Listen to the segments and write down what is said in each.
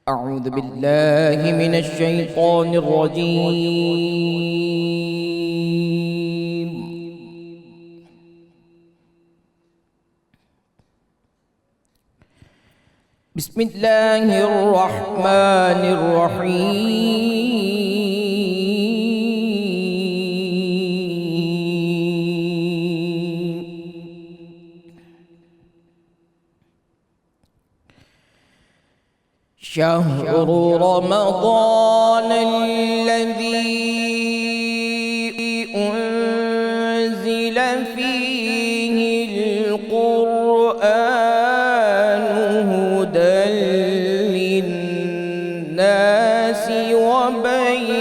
أعوذ بالله من الشيطان الرجيم. بسم الله الرحمن الرحيم. شهر رمضان الذي أنزل فيه القرآن هدى للناس وبينات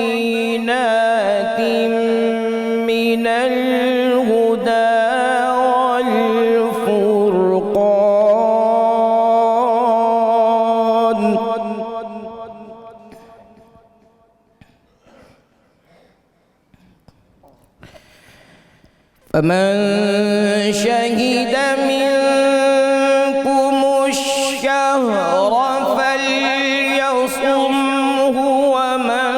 من الهدى فمن شهد منكم الشهر فليصمه ومن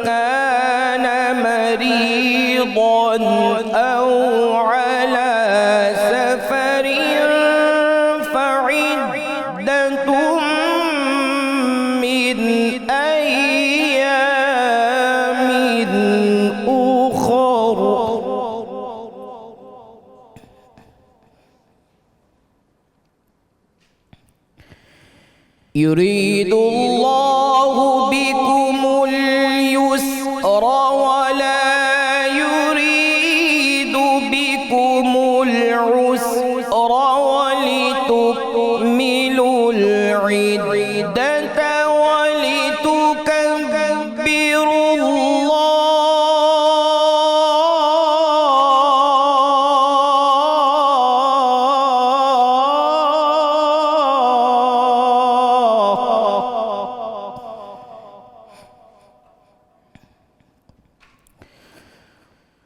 كان مريضا أو على سفر فعدة من أيام أخر. يريد الله بكم اليسر ولا يريد بكم العسر ولتكملوا العدة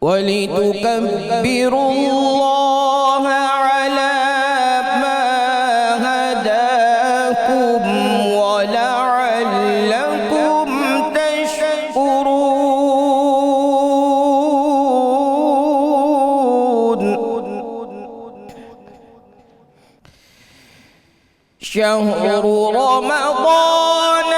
ولتكبروا الله على ما هداكم ولعلكم تشكرون. شهر رمضان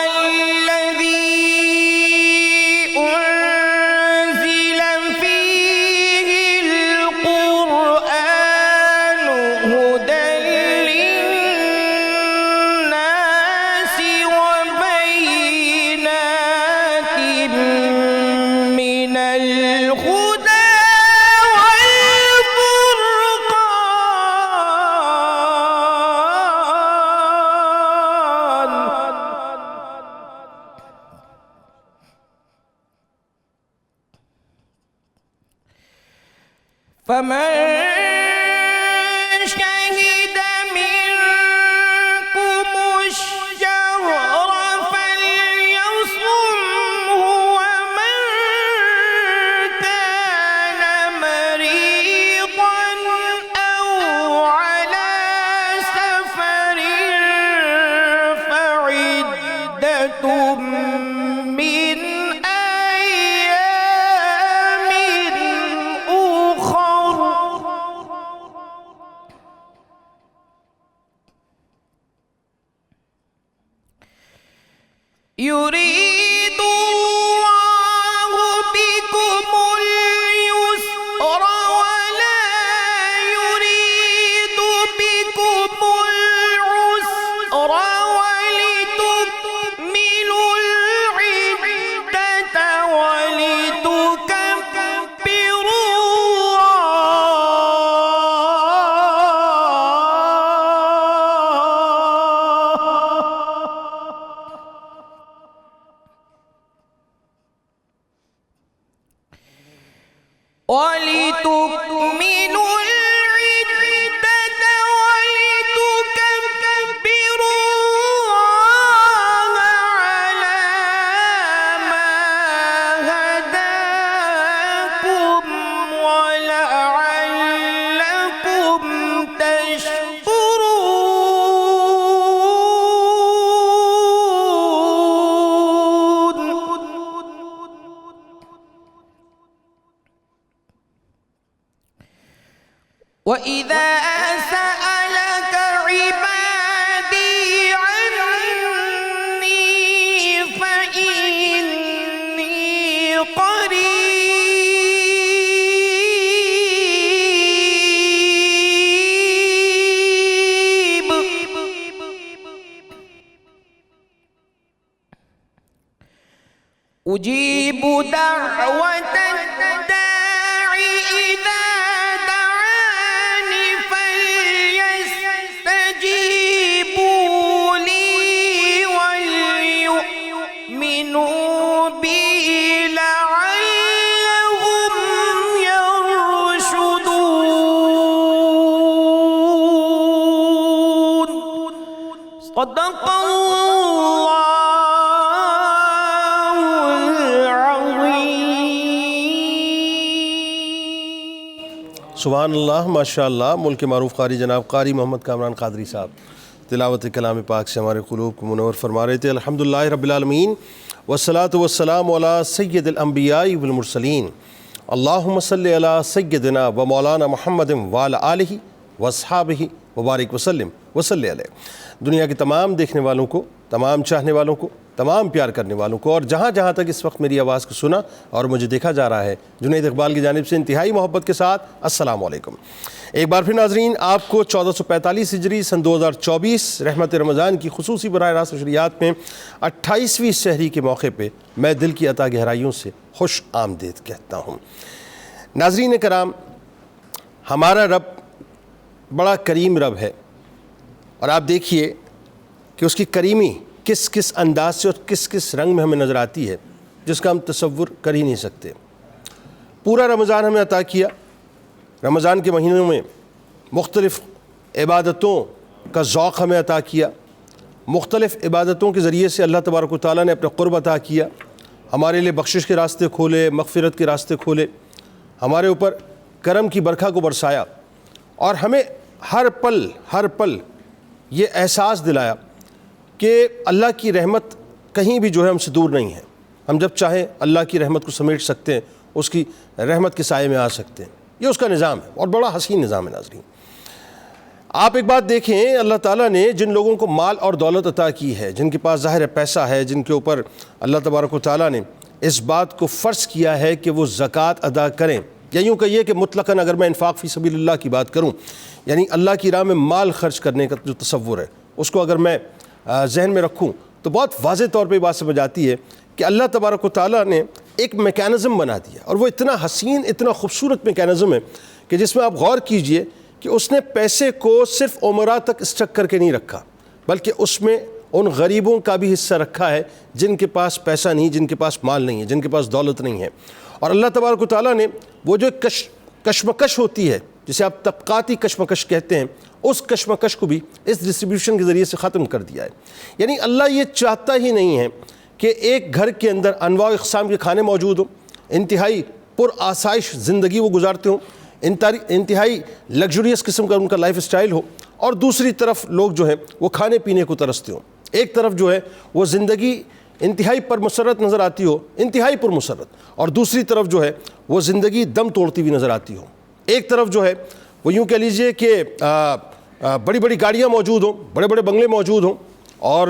فمن شهد منكم الشهر فليصمه ومن كان مريضا أو على سفر فعدة من أيام أخر. يريد الله بكم اليسر ولا يريد بكم العسر ولتكملوا العدة ولتكبروا ولتكملوا العدة ولتكبروا الله على ما هداكم ولعلكم تشكرون. وَإِذَا سَأَلَكَ عِبَادِي عَنِّي فَإِنِّي قَرِيبٌ أُجِيبُ دَعْوَةَ الدَّاعِ إِذَا دَعَانِ فَلْيَسْتَجِيبُوا لِي وَلْيُؤْمِنُوا بِي لَعَلَّهُمْ يَرْشُدُونَ. صدق الله سبحان اللہ، ماشاء اللہ. ملک معروف قاری جناب قاری محمد کامران قادری صاحب تلاوت کلام پاک سے ہمارے قلوب کو منور فرما رہے تھے. الحمدللہ رب العالمین والصلاة والسلام علی سید الانبیاء والمرسلین. اللہم صلی علی سیدنا و مولانا محمد وعلی آلہ واصحابہ وبارک وسلم وصلی علیہ. دنیا کے تمام دیکھنے والوں کو، تمام چاہنے والوں کو، تمام پیار کرنے والوں کو، اور جہاں جہاں تک اس وقت میری آواز کو سنا اور مجھے دیکھا جا رہا ہے، جنید اقبال کی جانب سے انتہائی محبت کے ساتھ السلام علیکم. ایک بار پھر ناظرین، آپ کو 1445 ہجری سن 2024 رحمت رمضان کی خصوصی براہ راست نشریات میں 28ویں سحری کے موقع پہ میں دل کی عطا گہرائیوں سے خوش آمدید کہتا ہوں. ناظرین کرام، ہمارا رب بڑا کریم رب ہے، اور آپ دیکھیے کہ اس کی کریمی کس کس انداز سے اور کس کس رنگ میں ہمیں نظر آتی ہے جس کا ہم تصور کر ہی نہیں سکتے. پورا رمضان ہمیں عطا کیا. رمضان کے مہینوں میں مختلف عبادتوں کا ذوق ہمیں عطا کیا. مختلف عبادتوں کے ذریعے سے اللہ تبارک و تعالیٰ نے اپنا قرب عطا کیا، ہمارے لیے بخشش کے راستے کھولے، مغفرت کے راستے کھولے، ہمارے اوپر کرم کی برکھا کو برسایا، اور ہمیں ہر پل یہ احساس دلایا کہ اللہ کی رحمت کہیں بھی جو ہے ہم سے دور نہیں ہے. ہم جب چاہیں اللہ کی رحمت کو سمیٹ سکتے ہیں، اس کی رحمت کے سائے میں آ سکتے ہیں. یہ اس کا نظام ہے، اور بڑا حسین نظام ہے. ناظرین، آپ ایک بات دیکھیں، اللہ تعالیٰ نے جن لوگوں کو مال اور دولت عطا کی ہے، جن کے پاس ظاہر پیسہ ہے، جن کے اوپر اللہ تبارک و تعالیٰ نے اس بات کو فرض کیا ہے کہ وہ زکوٰۃ ادا کریں، یا یوں کہیے کہ مطلقاً اگر میں انفاق فی سبیل اللہ کی بات کروں، یعنی اللہ کی راہ میں مال خرچ کرنے کا جو تصور ہے، اس کو اگر میں ذہن میں رکھوں تو بہت واضح طور پہ بات سمجھ آتی ہے کہ اللہ تبارک و تعالیٰ نے ایک میکینزم بنا دیا، اور وہ اتنا حسین، اتنا خوبصورت میکینزم ہے کہ جس میں آپ غور کیجئے کہ اس نے پیسے کو صرف عمرہ تک اسٹک کر کے نہیں رکھا، بلکہ اس میں ان غریبوں کا بھی حصہ رکھا ہے جن کے پاس پیسہ نہیں، جن کے پاس مال نہیں ہے، جن کے پاس دولت نہیں ہے. اور اللہ تبارک و تعالیٰ نے وہ جو کشمکش ہوتی ہے، جسے آپ طبقاتی کشمکش کہتے ہیں، اس کشمکش کو بھی اس ڈسٹریبیوشن کے ذریعے سے ختم کر دیا ہے. یعنی اللہ یہ چاہتا ہی نہیں ہے کہ ایک گھر کے اندر انواع و اقسام کے کھانے موجود ہوں، انتہائی پر آسائش زندگی وہ گزارتے ہوں، انتہائی لگژریس قسم کا ان کا لائف اسٹائل ہو، اور دوسری طرف لوگ جو ہیں وہ کھانے پینے کو ترستے ہوں. ایک طرف جو ہے وہ زندگی انتہائی پر مسرت نظر آتی ہو، انتہائی پر مسرت، اور دوسری طرف جو ہے وہ زندگی دم توڑتی ہوئی نظر آتی ہو. ایک طرف جو ہے وہ یوں کہہ لیجئے کہ بڑی بڑی گاڑیاں موجود ہوں، بڑے بڑے بنگلے موجود ہوں، اور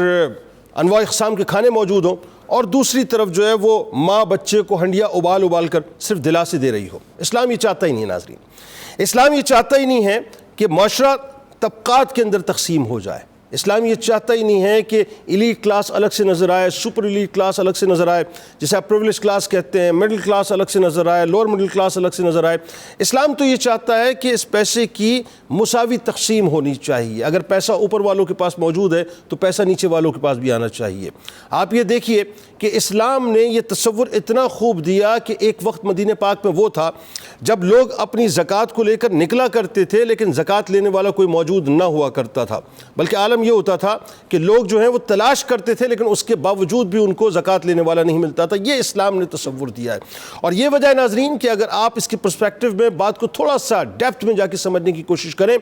انواع اقسام کے کھانے موجود ہوں، اور دوسری طرف جو ہے وہ ماں بچے کو ہنڈیا ابال کر صرف دلاسے دے رہی ہو. اسلام یہ چاہتا ہی نہیں ہے ناظرین. اسلام یہ چاہتا ہی نہیں ہے کہ معاشرہ طبقات کے اندر تقسیم ہو جائے. اسلام یہ چاہتا ہی نہیں ہے کہ ایلیٹ کلاس الگ سے نظر آئے، سپر ایلیٹ کلاس الگ سے نظر آئے، جسے آپ پریویلیج کلاس کہتے ہیں، مڈل کلاس الگ سے نظر آئے، لوور مڈل کلاس الگ سے نظر آئے. اسلام تو یہ چاہتا ہے کہ اس پیسے کی مساوی تقسیم ہونی چاہیے. اگر پیسہ اوپر والوں کے پاس موجود ہے تو پیسہ نیچے والوں کے پاس بھی آنا چاہیے. آپ یہ دیکھیے کہ اسلام نے یہ تصور اتنا خوب دیا کہ ایک وقت مدینہ پاک میں وہ تھا جب لوگ اپنی زکوٰۃ کو لے کر نکلا کرتے تھے، لیکن زکوٰۃ لینے والا کوئی موجود نہ ہوا کرتا تھا، بلکہ عالم یہ ہوتا تھا کہ لوگ جو ہیں وہ تلاش کرتے تھے، لیکن اس کے باوجود بھی ان کو زکوٰۃ لینے والا نہیں ملتا تھا. یہ اسلام نے تصور دیا ہے. اور یہ وجہ ہے ناظرین کہ اگر آپ اس کے پرسپیکٹو میں بات کو تھوڑا سا ڈیپتھ میں جا کے سمجھنے کی کوشش کریں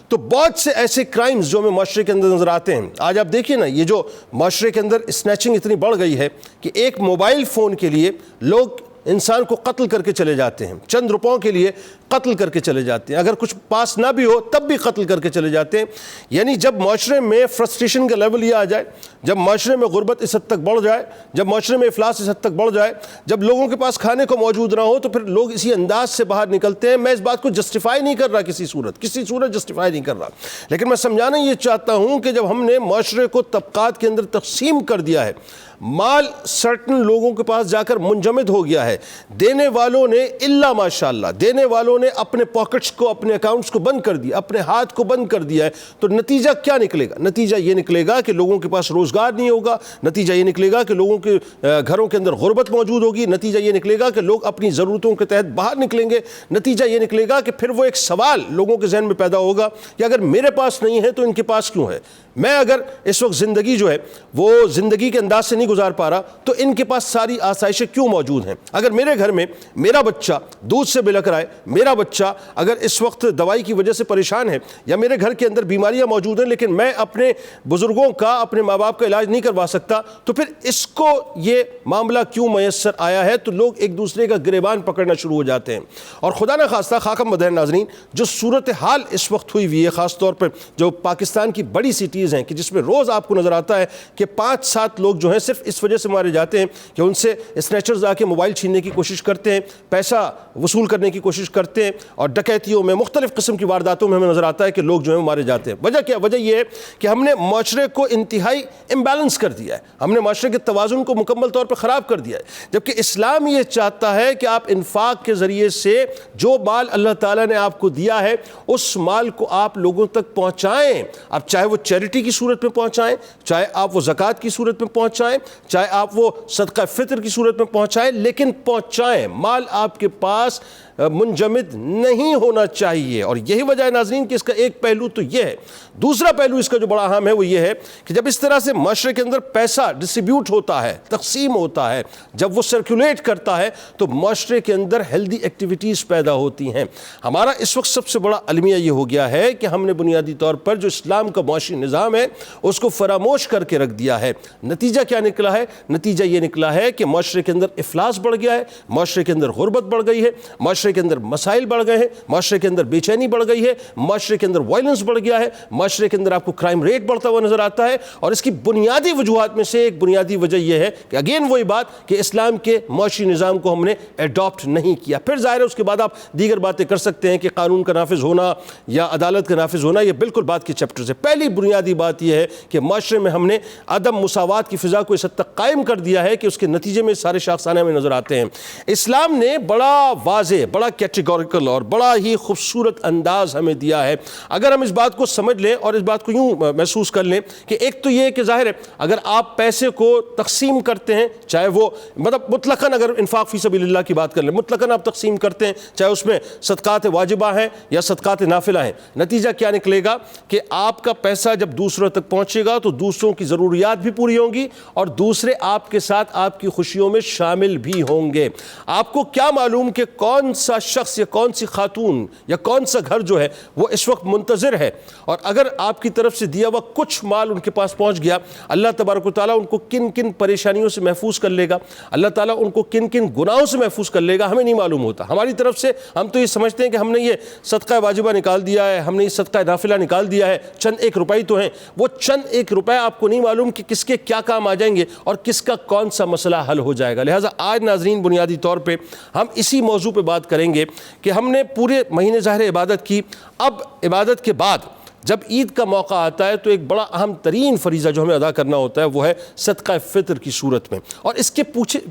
تو بہت سے ایسے کرائمز جو ہمیں معاشرے کے اندر نظر آتے ہیں. آج آپ دیکھیں نا، یہ جو معاشرے کے اندر اسنیچنگ اتنی بڑھ گئی ہے کہ ایک موبائل فون کے لیے لوگ انسان کو قتل کر کے چلے جاتے ہیں، چند روپوں کے لیے قتل کر کے چلے جاتے ہیں، اگر کچھ پاس نہ بھی ہو تب بھی قتل کر کے چلے جاتے ہیں۔ یعنی جب معاشرے میں فرسٹریشن کا لیول یہ آ جائے، جب معاشرے میں غربت اس حد تک بڑھ جائے، جب معاشرے میں افلاس اس حد تک بڑھ جائے، جب لوگوں کے پاس کھانے کو موجود نہ ہو، تو پھر لوگ اسی انداز سے باہر نکلتے ہیں۔ میں اس بات کو جسٹیفائی نہیں کر رہا، کسی صورت جسٹیفائی نہیں کر رہا، لیکن میں سمجھانا یہ چاہتا ہوں کہ جب ہم نے معاشرے کو طبقات کے اندر تقسیم کر دیا ہے، مال سرٹن لوگوں کے پاس جا کر منجمد ہو گیا ہے، دینے والوں نے الا ماشاءاللہ دینے والوں نے اپنے پاکٹس کو، اپنے اکاؤنٹس کو بند کر دیا، اپنے ہاتھ کو بند کر دیا ہے، تو نتیجہ کیا نکلے گا؟ نتیجہ یہ نکلے گا کہ لوگوں کے پاس روزگار نہیں ہوگا، نتیجہ یہ نکلے گا کہ لوگوں کے گھروں کے اندر غربت موجود ہوگی، نتیجہ یہ نکلے گا کہ لوگ اپنی ضرورتوں کے تحت باہر نکلیں گے، نتیجہ یہ نکلے گا کہ پھر وہ ایک سوال لوگوں کے ذہن میں پیدا ہوگا کہ اگر میرے پاس نہیں ہے تو ان کے پاس کیوں ہے؟ میں اگر اس وقت زندگی جو ہے وہ زندگی کے انداز سے نہیں گزار پا رہا تو ان کے پاس ساری آسائشیں کیوں موجود ہیں؟ اگر میرے گھر میں میرا بچہ دودھ سے بلک رہا ہے، میرا بچہ اگر اس وقت دوائی کی وجہ سے پریشان ہے، یا میرے گھر کے اندر بیماریاں موجود ہیں لیکن میں اپنے بزرگوں کا، اپنے ماں باپ کا علاج نہیں کروا سکتا، تو پھر اس کو یہ معاملہ کیوں میسر آیا ہے؟ تو لوگ ایک دوسرے کا گریبان پکڑنا شروع ہو جاتے ہیں۔ اور خدا نہ خواستہ خاکم بدین ناظرین، جو صورتحال اس وقت ہوئی ہوئی ہے، خاص طور پر جو پاکستان کی بڑی سٹیز ہیں کہ جس میں روز آپ کو نظر آتا ہے کہ 5-7 لوگ جو ہیں صرف اس وجہ سے مارے جاتے ہیں کہ ان سے اسنیچرز آ کے موبائل چھیننے کی کوشش کرتے ہیں، پیسہ وصول کرنے کی کوشش کرتے ہیں، اور ڈکیتیوں میں، مختلف قسم کی وارداتوں میں ہمیں نظر آتا ہے کہ لوگ جو ہیں مارے جاتے ہیں۔ وجہ کیا؟ وجہ یہ ہے کہ ہم نے معاشرے کو انتہائی امبیلنس کر دیا ہے، ہم نے معاشرے کے توازن کو مکمل طور پر خراب کر دیا ہے، جبکہ اسلام یہ چاہتا ہے کہ آپ انفاق کے ذریعے سے جو مال اللہ تعالیٰ نے آپ کو دیا ہے اس مال کو آپ لوگوں تک پہنچائیں، اب چاہے وہ چیریٹی کی صورت میں پہنچائیں، چاہے آپ وہ زکوٰۃ کی صورت میں پہنچائیں، چاہے آپ وہ صدقہ فطر کی صورت میں پہنچائیں، لیکن پہنچائیں۔ مال آپ کے پاس منجمد نہیں ہونا چاہیے، اور یہی وجہ ہے ناظرین کہ اس کا ایک پہلو تو یہ ہے۔ دوسرا پہلو اس کا جو بڑا اہم ہے وہ یہ ہے کہ جب اس طرح سے معاشرے کے اندر پیسہ ڈسٹریبیوٹ ہوتا ہے، تقسیم ہوتا ہے، جب وہ سرکولیٹ کرتا ہے، تو معاشرے کے اندر ہیلدی ایکٹیویٹیز پیدا ہوتی ہیں۔ ہمارا اس وقت سب سے بڑا المیہ یہ ہو گیا ہے کہ ہم نے بنیادی طور پر جو اسلام کا معاشی نظام ہے اس کو فراموش کر کے رکھ دیا ہے۔ نتیجہ کیا نکلا ہے؟ نتیجہ یہ نکلا ہے کہ معاشرے کے اندر افلاس بڑھ گیا ہے، معاشرے کے اندر غربت بڑھ گئی ہے، معاشرے کے اندر مسائل بڑھ گئے ہیں، معاشرے کے اندر بے چینی بڑھ گئی ہے، معاشرے کے اندر وائلنس بڑھ گیا ہے، معاشرے کے اندر آپ کو کرائم ریٹ بڑھتا ہوا نظر آتا ہے، اور اس کی بنیادی وجوہات میں سے ایک بنیادی وجہ یہ ہے کہ اگین وہی بات کہ اسلام کے معاشی نظام کو ہم نے ایڈاپٹ نہیں کیا۔ پھر ظاہر ہے اس کے بعد آپ دیگر باتیں کر سکتے ہیں کہ قانون کا نافذ ہونا یا عدالت کا نافذ ہونا، یہ بالکل بات کے چیپٹرز ہے۔ پہلی بنیادی بات یہ ہے کہ معاشرے میں ہم نے عدم مساوات کی فضا کو اس حد تک قائم کر دیا ہے کہ اس کے نتیجے میں سارے شاخسانے ہمیں نظر آتے ہیں۔ اسلام نے بڑا واضح، بڑا کیٹیگوریکل اور بڑا ہی خوبصورت انداز ہمیں دیا ہے۔ اگر ہم اس بات کو سمجھ لیں اور اس بات کو یوں محسوس کر لیں کہ ایک تو یہ ہے کہ ظاہر ہے اگر آپ پیسے کو تقسیم کرتے ہیں، چاہے وہ مطلب مطلقاً اگر انفاق فی سبیل اللہ کی بات کر لیں، مطلقاً آپ تقسیم کرتے ہیں، چاہے اس میں صدقات واجبہ ہیں یا صدقات نافلہ ہیں، نتیجہ کیا نکلے گا کہ آپ کا پیسہ جب دوسروں تک پہنچے گا تو دوسروں کی ضروریات بھی پوری ہوں گی اور دوسرے آپ کے ساتھ آپ کی خوشیوں میں شامل بھی ہوں گے۔ آپ کو کیا معلوم کہ کون سا شخص یا کون سی خاتون یا کون سا گھر جو ہے وہ اس وقت منتظر ہے، اور اگر آپ کی طرف سے دیا ہوا کچھ مال ان کے پاس پہنچ گیا، اللہ تبارک و تعالیٰ ان کو کن کن پریشانیوں سے محفوظ کر لے گا، اللہ تعالیٰ ان کو کن کن گناہوں سے محفوظ کر لے گا، ہمیں نہیں معلوم ہوتا۔ ہماری طرف سے ہم تو یہ سمجھتے ہیں کہ ہم نے یہ صدقہ واجبہ نکال دیا ہے، ہم نے یہ صدقہ نافلہ نکال دیا ہے، چند ایک روپے تو ہیں، وہ چند ایک روپے آپ کو نہیں معلوم کہ کس کے کیا کام آ جائیں گے اور کس کا کون سا مسئلہ حل ہو جائے گا۔ لہٰذا آج ناظرین بنیادی طور پہ ہم اسی موضوع پہ بات کریں گے کہ ہم نے پورے مہینے ظاہر عبادت کی، اب عبادت کے بعد جب عید کا موقع آتا ہے تو ایک بڑا اہم ترین فریضہ جو ہمیں ادا کرنا ہوتا ہے وہ ہے صدقہ فطر کی صورت میں، اور اس کے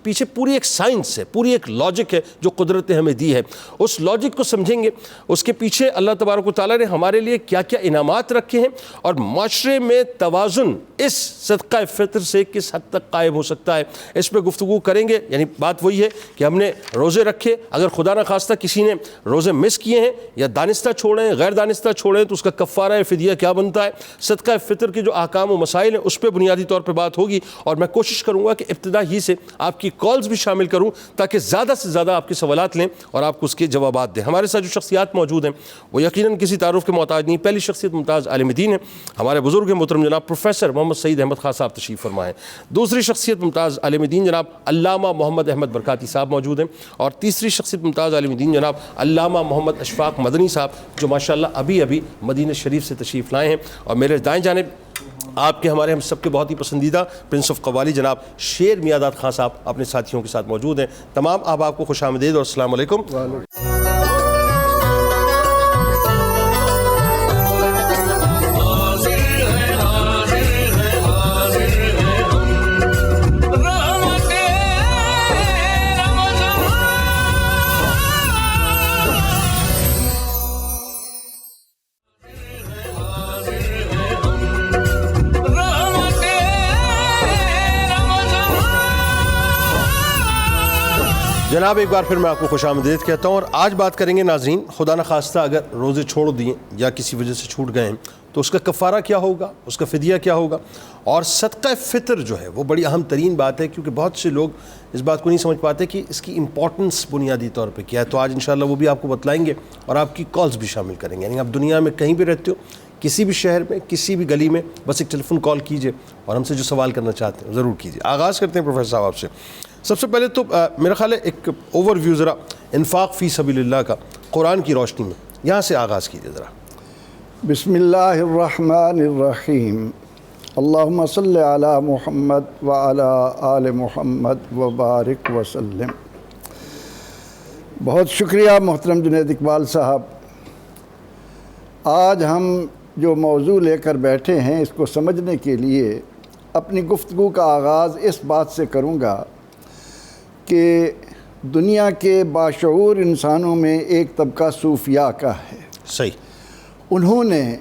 پیچھے پوری ایک سائنس ہے، پوری ایک لاجک ہے جو قدرت نے ہمیں دی ہے۔ اس لاجک کو سمجھیں گے، اس کے پیچھے اللہ تبارک و تعالیٰ نے ہمارے لیے کیا کیا انعامات رکھے ہیں، اور معاشرے میں توازن اس صدقہ فطر سے کس حد تک قائم ہو سکتا ہے، اس پہ گفتگو کریں گے۔ یعنی بات وہی ہے کہ ہم نے روزے رکھے، اگر خدا نخواستہ کسی نے روزے مس کیے ہیں یا دانستہ چھوڑے ہیں، غیر دانستہ چھوڑے ہیں، تو اس کا کفارہ فدیہ کیا بنتا ہے، صدقہ فطر کے جو احکام و مسائل ہیں اس پہ بنیادی طور پہ بات ہوگی، اور میں کوشش کروں گا کہ ابتدا ہی سے آپ کی کالز بھی شامل کروں تاکہ زیادہ سے زیادہ آپ کے سوالات لیں اور آپ کو اس کے جوابات دیں۔ ہمارے ساتھ جو شخصیات موجود ہیں وہ یقیناً کسی تعارف کے محتاج نہیں۔ پہلی شخصیت ممتاز عالم دین ہے، ہمارے بزرگ محترم جناب پروفیسر محمد سعید احمد خان صاحب تشریف فرما ہیں۔ دوسری شخصیت ممتاز عالم دین جناب علامہ محمد احمد برکاتی صاحب موجود ہیں، اور تیسری شخصیت ممتاز عالم دین جناب علامہ محمد اشفاق مدنی صاحب جو ماشاءاللہ ابھی مدینہ شریف سے تشریف لائے ہیں۔ اور میرے دائیں جانب آپ کے ہمارے ہم سب کے بہت ہی پسندیدہ پرنس آف قوالی جناب شیر میاداد خان صاحب اپنے ساتھیوں کے ساتھ موجود ہیں۔ تمام آپ کو خوش آمدید اور السلام علیکم۔ جناب ایک بار پھر میں آپ کو خوش آمدید کہتا ہوں، اور آج بات کریں گے ناظرین، خدا نخواستہ اگر روزے چھوڑ دیے یا کسی وجہ سے چھوٹ گئے ہیں تو اس کا کفارہ کیا ہوگا، اس کا فدیہ کیا ہوگا، اور صدقہ فطر جو ہے وہ بڑی اہم ترین بات ہے، کیونکہ بہت سے لوگ اس بات کو نہیں سمجھ پاتے کہ اس کی امپورٹنس بنیادی طور پہ کیا ہے۔ تو آج انشاءاللہ وہ بھی آپ کو بتلائیں گے اور آپ کی کالز بھی شامل کریں گے۔ یعنی آپ دنیا میں کہیں بھی رہتے ہو، کسی بھی شہر میں، کسی بھی گلی میں، بس ایک ٹیلی فون کال کیجئے اور ہم سے جو سوال کرنا چاہتے ہیں ضرور کیجئے۔ آغاز کرتے ہیں پروفیسر صاحب آپ سے۔ سب سے پہلے تو میرا خیال ہے ایک اوور ویو ذرا انفاق فی سبیل اللہ کا قرآن کی روشنی میں یہاں سے آغاز کیجئے ذرا۔ بسم اللہ الرحمن الرحیم، اللہم صلی علی محمد وعلی آل محمد وبارک وسلم۔ بہت شکریہ محترم جنید اقبال صاحب۔ آج ہم جو موضوع لے کر بیٹھے ہیں اس کو سمجھنے کے لیے اپنی گفتگو کا آغاز اس بات سے کروں گا کہ دنیا کے باشعور انسانوں میں ایک طبقہ صوفیاء کا ہے۔ صحیح۔ انہوں نے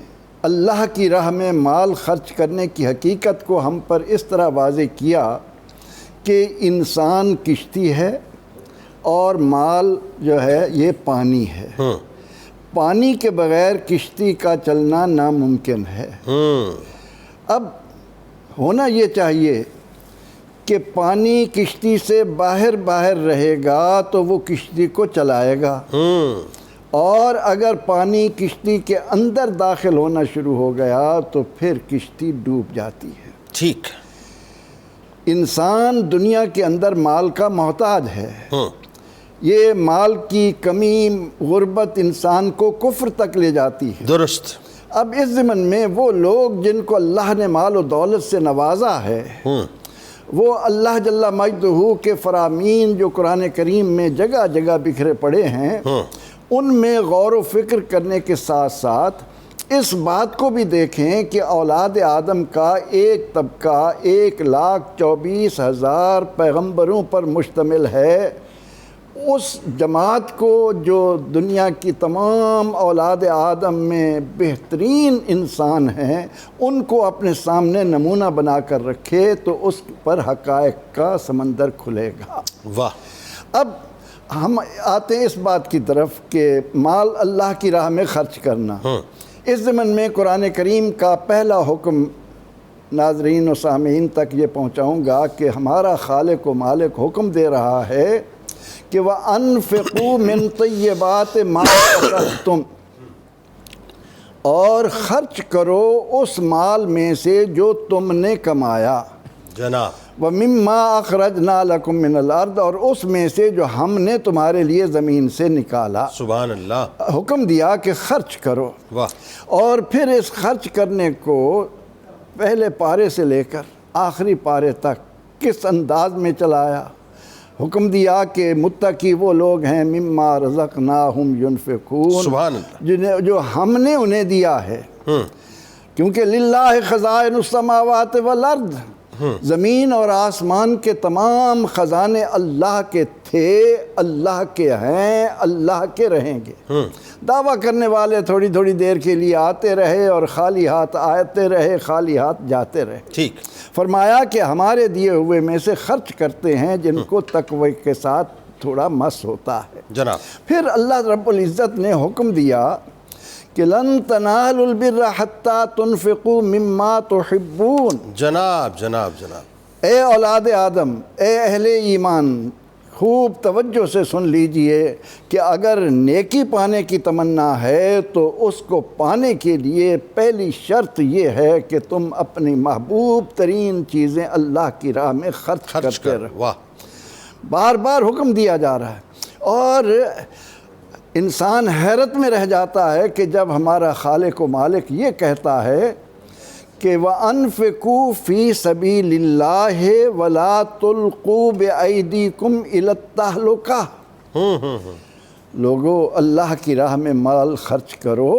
اللہ کی راہ میں مال خرچ کرنے کی حقیقت کو ہم پر اس طرح واضح کیا کہ انسان کشتی ہے اور مال جو ہے یہ پانی ہے۔ پانی کے بغیر کشتی کا چلنا ناممکن ہے۔ اب ہونا یہ چاہیے کہ پانی کشتی سے باہر رہے گا تو وہ کشتی کو چلائے گا، اور اگر پانی کشتی کے اندر داخل ہونا شروع ہو گیا تو پھر کشتی ڈوب جاتی ہے۔ ٹھیک۔ انسان دنیا کے اندر مال کا محتاج ہے۔ یہ مال کی کمی، غربت انسان کو کفر تک لے جاتی ہے۔ درست۔ اب اس ضمن میں وہ لوگ جن کو اللہ نے مال و دولت سے نوازا ہے، وہ اللہ جل مجدہ کے فرامین جو قرآن کریم میں جگہ جگہ بکھرے پڑے ہیں، ان میں غور و فکر کرنے کے ساتھ ساتھ اس بات کو بھی دیکھیں کہ اولاد آدم کا ایک طبقہ 1,24,000 پیغمبروں پر مشتمل ہے۔ اس جماعت کو جو دنیا کی تمام اولاد آدم میں بہترین انسان ہیں، ان کو اپنے سامنے نمونہ بنا کر رکھے تو اس پر حقائق کا سمندر کھلے گا۔ واہ۔ اب ہم آتے ہیں اس بات کی طرف کہ مال اللہ کی راہ میں خرچ کرنا۔ اس ضمن میں قرآن کریم کا پہلا حکم ناظرین و سامعین تک یہ پہنچاؤں گا کہ ہمارا خالق و مالک حکم دے رہا ہے کہ وَأَنفِقُوا مِن طَيِّبَاتِ مَا كَسَبْتُمْ، اور خرچ کرو اس مال میں سے جو تم نے کمایا، جناب، وَمِمَّا أَخْرَجْنَا لَكُم مِّنَ الْأَرْضِ، اور اس میں سے جو ہم نے تمہارے لیے زمین سے نکالا۔ سبحان اللہ۔ حکم دیا کہ خرچ کرو۔ واہ۔ اور پھر اس خرچ کرنے کو پہلے پارے سے لے کر آخری پارے تک کس انداز میں چلایا۔ حکم دیا کہ متقی وہ لوگ ہیں مما رزقناہم ینفقون، سبحان اللہ، جو ہم نے انہیں دیا ہے، کیونکہ للہ خزائن السماوات والارض، زمین اور آسمان کے تمام خزانے اللہ کے تھے، اللہ کے ہیں، اللہ کے رہیں گے۔ دعویٰ کرنے والے تھوڑی تھوڑی دیر کے لیے آتے رہے اور خالی ہاتھ آتے رہے، خالی ہاتھ جاتے رہے۔ ٹھیک۔ فرمایا کہ ہمارے دیے ہوئے میں سے خرچ کرتے ہیں جن کو تقوی کے ساتھ تھوڑا مس ہوتا ہے۔ جناب، پھر اللہ رب العزت نے حکم دیا کہ لن تنالوا البر حتی تنفقوا مما تحبون. جناب جناب جناب اے اولاد آدم، اے اہل ایمان، خوب توجہ سے سن لیجئے کہ اگر نیکی پانے کی تمنا ہے تو اس کو پانے کے لیے پہلی شرط یہ ہے کہ تم اپنی محبوب ترین چیزیں اللہ کی راہ میں خرچ کرتے رہو. واہ. بار بار حکم دیا جا رہا ہے، اور انسان حیرت میں رہ جاتا ہے کہ جب ہمارا خالق و مالک یہ کہتا ہے کہ وَأَنفِقُوا فِي سَبِيلِ اللَّهِ وَلَا تُلْقُوا بِأَيْدِيكُمْ إِلَى التَّهْلُكَةِ. لوگو، اللہ کی راہ میں مال خرچ کرو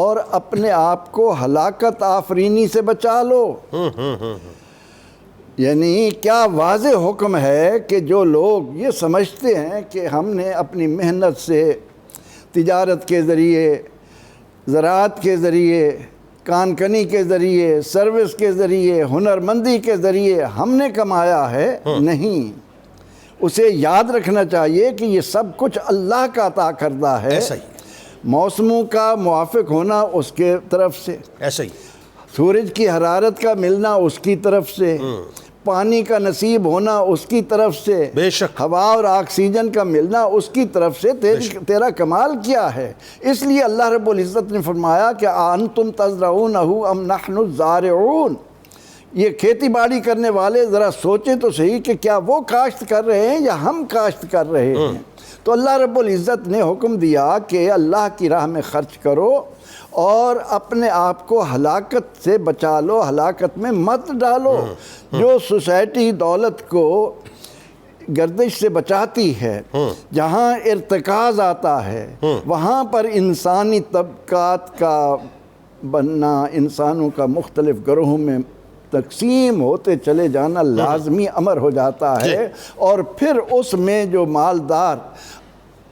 اور اپنے آپ کو ہلاکت آفرینی سے بچا لو. یعنی کیا واضح حکم ہے کہ جو لوگ یہ سمجھتے ہیں کہ ہم نے اپنی محنت سے، تجارت کے ذریعے، زراعت کے ذریعے، کان کنی کے ذریعے، سروس کے ذریعے، ہنرمندی کے ذریعے ہم نے کمایا ہے، نہیں. اسے یاد رکھنا چاہیے کہ یہ سب کچھ اللہ کا عطا کردہ ہے. ایسا ہی موسموں کا موافق ہونا اس کے طرف سے، ایسا ہی سورج کی حرارت کا ملنا اس کی طرف سے، پانی کا نصیب ہونا اس کی طرف سے، بے شک ہوا اور آکسیجن کا ملنا اس کی طرف سے. تیرا کمال کیا ہے؟ اس لیے اللہ رب العزت نے فرمایا کہ انتم تزرعونہ ام نحن الزارعون. یہ کھیتی باڑی کرنے والے ذرا سوچیں تو صحیح کہ کیا وہ کاشت کر رہے ہیں یا ہم کاشت کر رہے ہیں. تو اللہ رب العزت نے حکم دیا کہ اللہ کی راہ میں خرچ کرو اور اپنے آپ کو ہلاکت سے بچا لو، ہلاکت میں مت ڈالو. جو سوسائٹی دولت کو گردش سے بچاتی ہے، جہاں ارتکاز آتا ہے، وہاں پر انسانی طبقات کا بننا، انسانوں کا مختلف گروہوں میں تقسیم ہوتے چلے جانا لازمی امر ہو جاتا ہے. اور پھر اس میں جو مالدار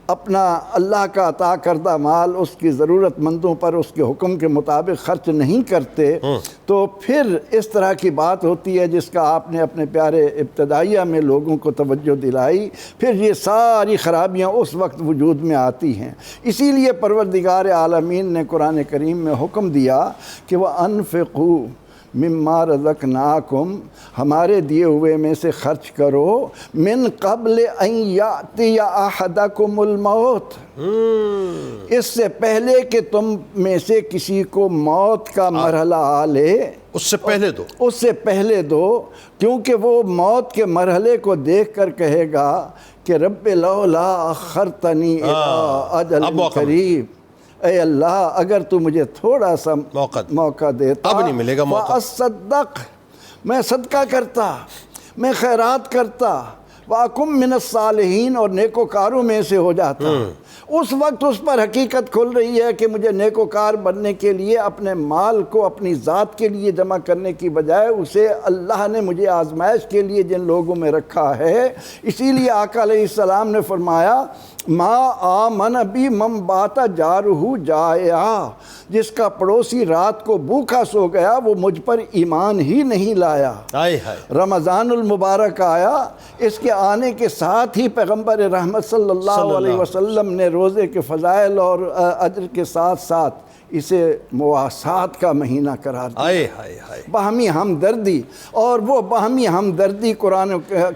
اپنا اللہ کا عطا کردہ مال اس کی ضرورت مندوں پر اس کے حکم کے مطابق خرچ نہیں کرتے، تو پھر اس طرح کی بات ہوتی ہے جس کا آپ نے اپنے پیارے ابتدائیہ میں لوگوں کو توجہ دلائی. پھر یہ ساری خرابیاں اس وقت وجود میں آتی ہیں. اسی لیے پروردگار عالمین نے قرآن کریم میں حکم دیا کہ وَأَنفِقُوا مما رزقناکم، ہمارے دیے ہوئے میں سے خرچ کرو، من قبل ان یاتی احدکم الموت، اس سے پہلے کہ تم میں سے کسی کو موت کا مرحلہ آ لے. اس سے پہلے دو، اس سے پہلے دو، کیونکہ وہ موت کے مرحلے کو دیکھ کر کہے گا کہ رب لولا اخرتنی الی اجل قریب، اے اللہ اگر تو مجھے تھوڑا سا موقع دیتا، اب نہیں ملے گا موقع، فاصدق، میں صدقہ کرتا، میں خیرات کرتا، وَأَكُن مِّنَ الصَّالِحِينَ، اور نیکوکاروں میں سے ہو جاتا. اس وقت اس پر حقیقت کھل رہی ہے کہ مجھے نیکوکار بننے کے لیے اپنے مال کو اپنی ذات کے لیے جمع کرنے کی بجائے اسے اللہ نے مجھے آزمائش کے لیے جن لوگوں میں رکھا ہے. اسی لیے آقا علیہ السلام نے فرمایا ما آمن بی من بات جارہ جائعا، جس کا پڑوسی رات کو بھوکا سو گیا وہ مجھ پر ایمان ہی نہیں لایا. رمضان المبارک آیا، اس کے آنے کے ساتھ ہی پیغمبر رحمت صلی اللہ علیہ وسلم نے روزے کے فضائل اور اجر کے ساتھ ساتھ اسے مواسات کا مہینہ قرار دیا. باہمی ہمدردی، اور وہ باہمی ہمدردی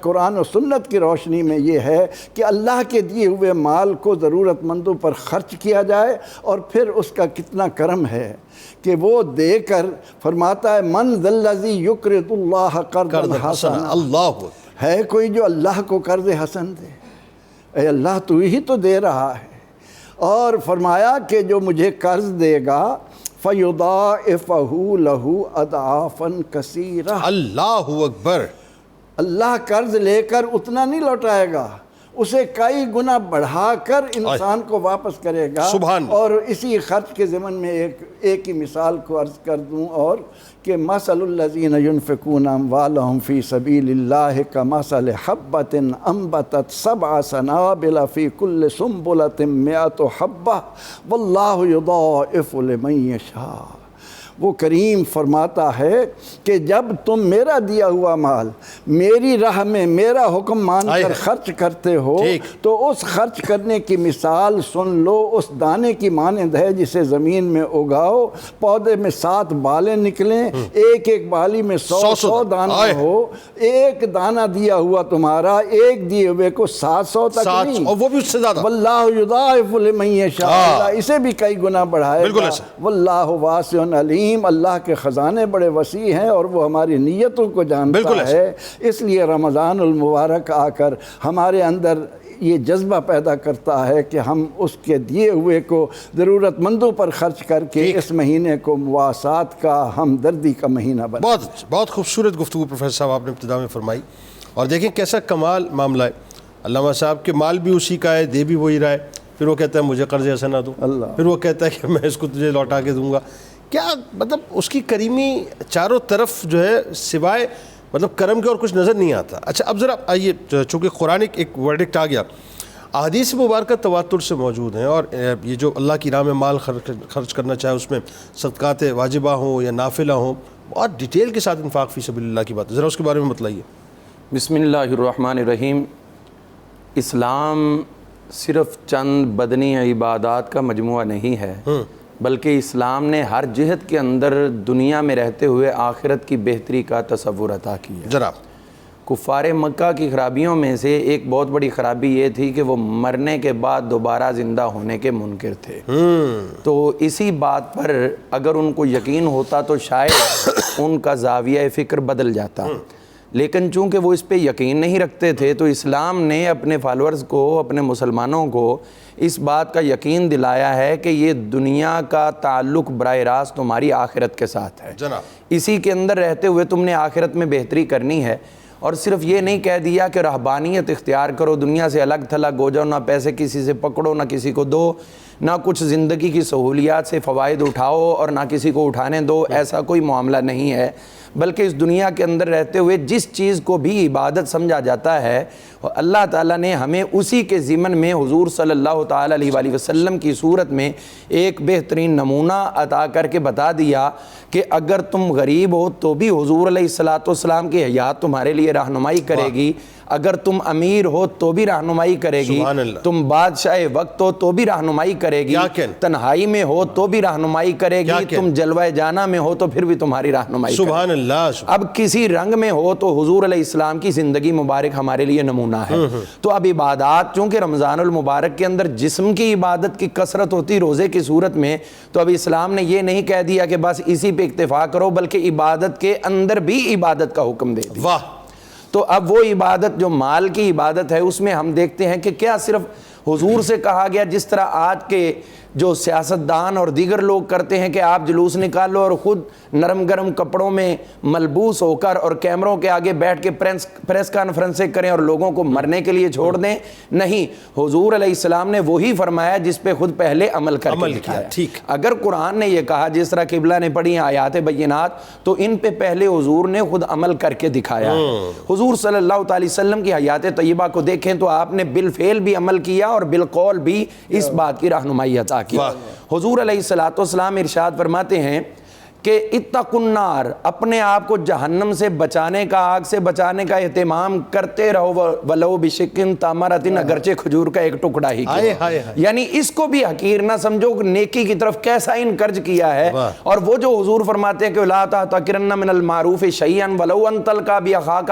قرآن و سنت کی روشنی میں یہ ہے کہ اللہ کے دیے ہوئے مال کو ضرورت مندوں پر خرچ کیا جائے. اور پھر اس کا کتنا کرم ہے کہ وہ دے کر فرماتا ہے من ذا الذی یقرض اللہ قرضا حسنا، اللہ ہے کوئی جو اللہ کو قرض حسن دے؟ اے اللہ تو ہی تو دے رہا ہے. اور فرمایا کہ جو مجھے قرض دے گا فَيُضَاعِفَهُ لَهُ أَضْعَافًا كَثِيرًا، اللہ اکبر. اللہ قرض لے کر اتنا نہیں لوٹائے گا، اسے کئی گنا بڑھا کر انسان کو واپس کرے گا. اور اسی خرچ کے ضمن میں ایک ہی مثال کو عرض کر دوں، اور کہ مثل الذین ينفقون اموالهم فی سبیل اللہ کمثل حبۃ انبتت سبع سنابل فی کل سنبلۃ مئۃ حبۃ واللہ یضاعف لمن یشاء وہ کریم فرماتا ہے کہ جب تم میرا دیا ہوا مال میری راہ میں میرا حکم مان کر خرچ کرتے ہو تو اس خرچ کرنے کی مثال سن لو، اس دانے کی مانند ہے جسے زمین میں اگاؤ، پودے میں 7 بالیں نکلیں، ایک ایک بالی میں 100 دانہ ہو، ایک دانہ دیا ہوا تمہارا ایک دیے ہوئے کو 700 تک نہیں، اور وہ بھی اس سے زیادہ، واللہ یضاعف لمن یشاء، اللہ اسے بھی کئی گنا بڑھائے گا، واللہ واسع علیم، اللہ کے خزانے بڑے وسیع ہیں اور وہ ہماری نیتوں کو جانتا ہے۔ اس لیے رمضان المبارک آ کر ہمارے اندر یہ جذبہ پیدا کرتا ہے کہ ہم اس کے دیے ہوئے کو ضرورت مندوں پر خرچ کر کے اس مہینے کو مواسات کا، ہمدردی کا مہینہ بنا۔ بہت خوبصورت گفتگو پروفیسر صاحب آپ نے ابتدا میں فرمائی، اور دیکھیں کیسا کمال معاملہ ہے۔ علامہ صاحب کے مال بھی اسی کا ہے، دے بھی وہی رہا ہے، پھر وہ کہتا ہے مجھے قرض ایسا نہ دو، پھر وہ کہتا ہے کہ میں اس کو تجھے لوٹا کے دوں گا۔ کیا مطلب اس کی کریمی چاروں طرف جو ہے سوائے مطلب کرم کے اور کچھ نظر نہیں آتا۔ اچھا اب ذرا آئیے، چونکہ قرآن ایک ورڈکٹ آ گیا، احادیث مبارکہ تواتر سے موجود ہیں، اور یہ جو اللہ کی راہ میں مال خرچ کرنا چاہے اس میں صدقات واجبہ ہوں یا نافلہ ہوں، بہت ڈیٹیل کے ساتھ انفاق فی سبیل اللہ کی بات ہے، ذرا اس کے بارے میں بتلائیے۔ بسم اللہ الرحمن الرحیم۔ اسلام صرف چند بدنی عبادات کا مجموعہ نہیں ہے، بلکہ اسلام نے ہر جہت کے اندر دنیا میں رہتے ہوئے آخرت کی بہتری کا تصور عطا کیا۔ جناب، کفار مکہ کی خرابیوں میں سے ایک بہت بڑی خرابی یہ تھی کہ وہ مرنے کے بعد دوبارہ زندہ ہونے کے منکر تھے، تو اسی بات پر اگر ان کو یقین ہوتا تو شاید ان کا زاویہ فکر بدل جاتا، لیکن چونکہ وہ اس پہ یقین نہیں رکھتے تھے تو اسلام نے اپنے فالورز کو، اپنے مسلمانوں کو اس بات کا یقین دلایا ہے کہ یہ دنیا کا تعلق براہ راست تمہاری آخرت کے ساتھ ہے، اسی کے اندر رہتے ہوئے تم نے آخرت میں بہتری کرنی ہے۔ اور صرف یہ نہیں کہہ دیا کہ رہبانیت اختیار کرو، دنیا سے الگ تھلگ ہو جاؤ، نہ پیسے کسی سے پکڑو، نہ کسی کو دو، نہ کچھ زندگی کی سہولیات سے فوائد اٹھاؤ اور نہ کسی کو اٹھانے دو، ایسا کوئی معاملہ نہیں ہے، بلکہ اس دنیا کے اندر رہتے ہوئے جس چیز کو بھی عبادت سمجھا جاتا ہے اللہ تعالیٰ نے ہمیں اسی کے ضمن میں حضور صلی اللہ تعالیٰ علیہ وآلہ وسلم کی صورت میں ایک بہترین نمونہ عطا کر کے بتا دیا کہ اگر تم غریب ہو تو بھی حضور علیہ السلام کی حیات تمہارے لیے رہنمائی کرے گی، اگر تم امیر ہو تو بھی رہنمائی کرے گی، تم بادشاہ وقت ہو تو بھی رہنمائی کرے گی، تنہائی میں ہو تو بھی رہنمائی کرے گی، تم جلوہ جانا میں ہو تو پھر بھی تمہاری رہنمائی کرے گی۔ سبحان اللہ۔ اب کسی رنگ میں ہو تو حضور علیہ السلام کی زندگی مبارک ہمارے لیے نمونہ ہے۔ تو اب عبادات، چونکہ رمضان المبارک کے اندر جسم کی عبادت کی کثرت ہوتی روزے کی صورت میں، تو اب اسلام نے یہ نہیں کہہ دیا کہ بس اسی پہ اکتفا کرو، بلکہ عبادت کے اندر بھی عبادت کا حکم دے دیا۔ واہ! تو اب وہ عبادت جو مال کی عبادت ہے اس میں ہم دیکھتے ہیں کہ کیا صرف حضور سے کہا گیا، جس طرح آج کے جو سیاستدان اور دیگر لوگ کرتے ہیں کہ آپ جلوس نکالو اور خود نرم گرم کپڑوں میں ملبوس ہو کر اور کیمروں کے آگے بیٹھ کے پریس کانفرنسیں کریں اور لوگوں کو مرنے کے لیے چھوڑ دیں، نہیں، حضور علیہ السلام نے وہی فرمایا جس پہ خود پہلے عمل کر کے دکھایا۔ اگر قرآن نے یہ کہا جس طرح قبلہ نے پڑھی آیات بینات، تو ان پہ پہلے حضور نے خود عمل کر کے دکھایا ہے۔ حضور صلی اللہ تعالی وسلم کی حیات طیبہ کو دیکھیں تو آپ نے بالفعل بھی عمل کیا اور بالقول بھی اس بات کی رہنمائی عطا کی۔ حضور علیہ السلام ارشاد فرماتے ہیں کہ اتقوا النار، اپنے آپ کو جہنم سے بچانے کا، آگ سے بچانے کا اہتمام کرتے رہو، ولو بشق تمرۃ، اگرچہ کھجور کا ایک ٹکڑا ہی کیوں، یعنی اس کو بھی حقیر نہ سمجھو، نیکی کی طرف کیسا انکرج کیا ہے۔ اور وہ جو حضور فرماتے ہیں کہ لا تحتقرن من المعروف شیئا ولو ان تلقى باخاک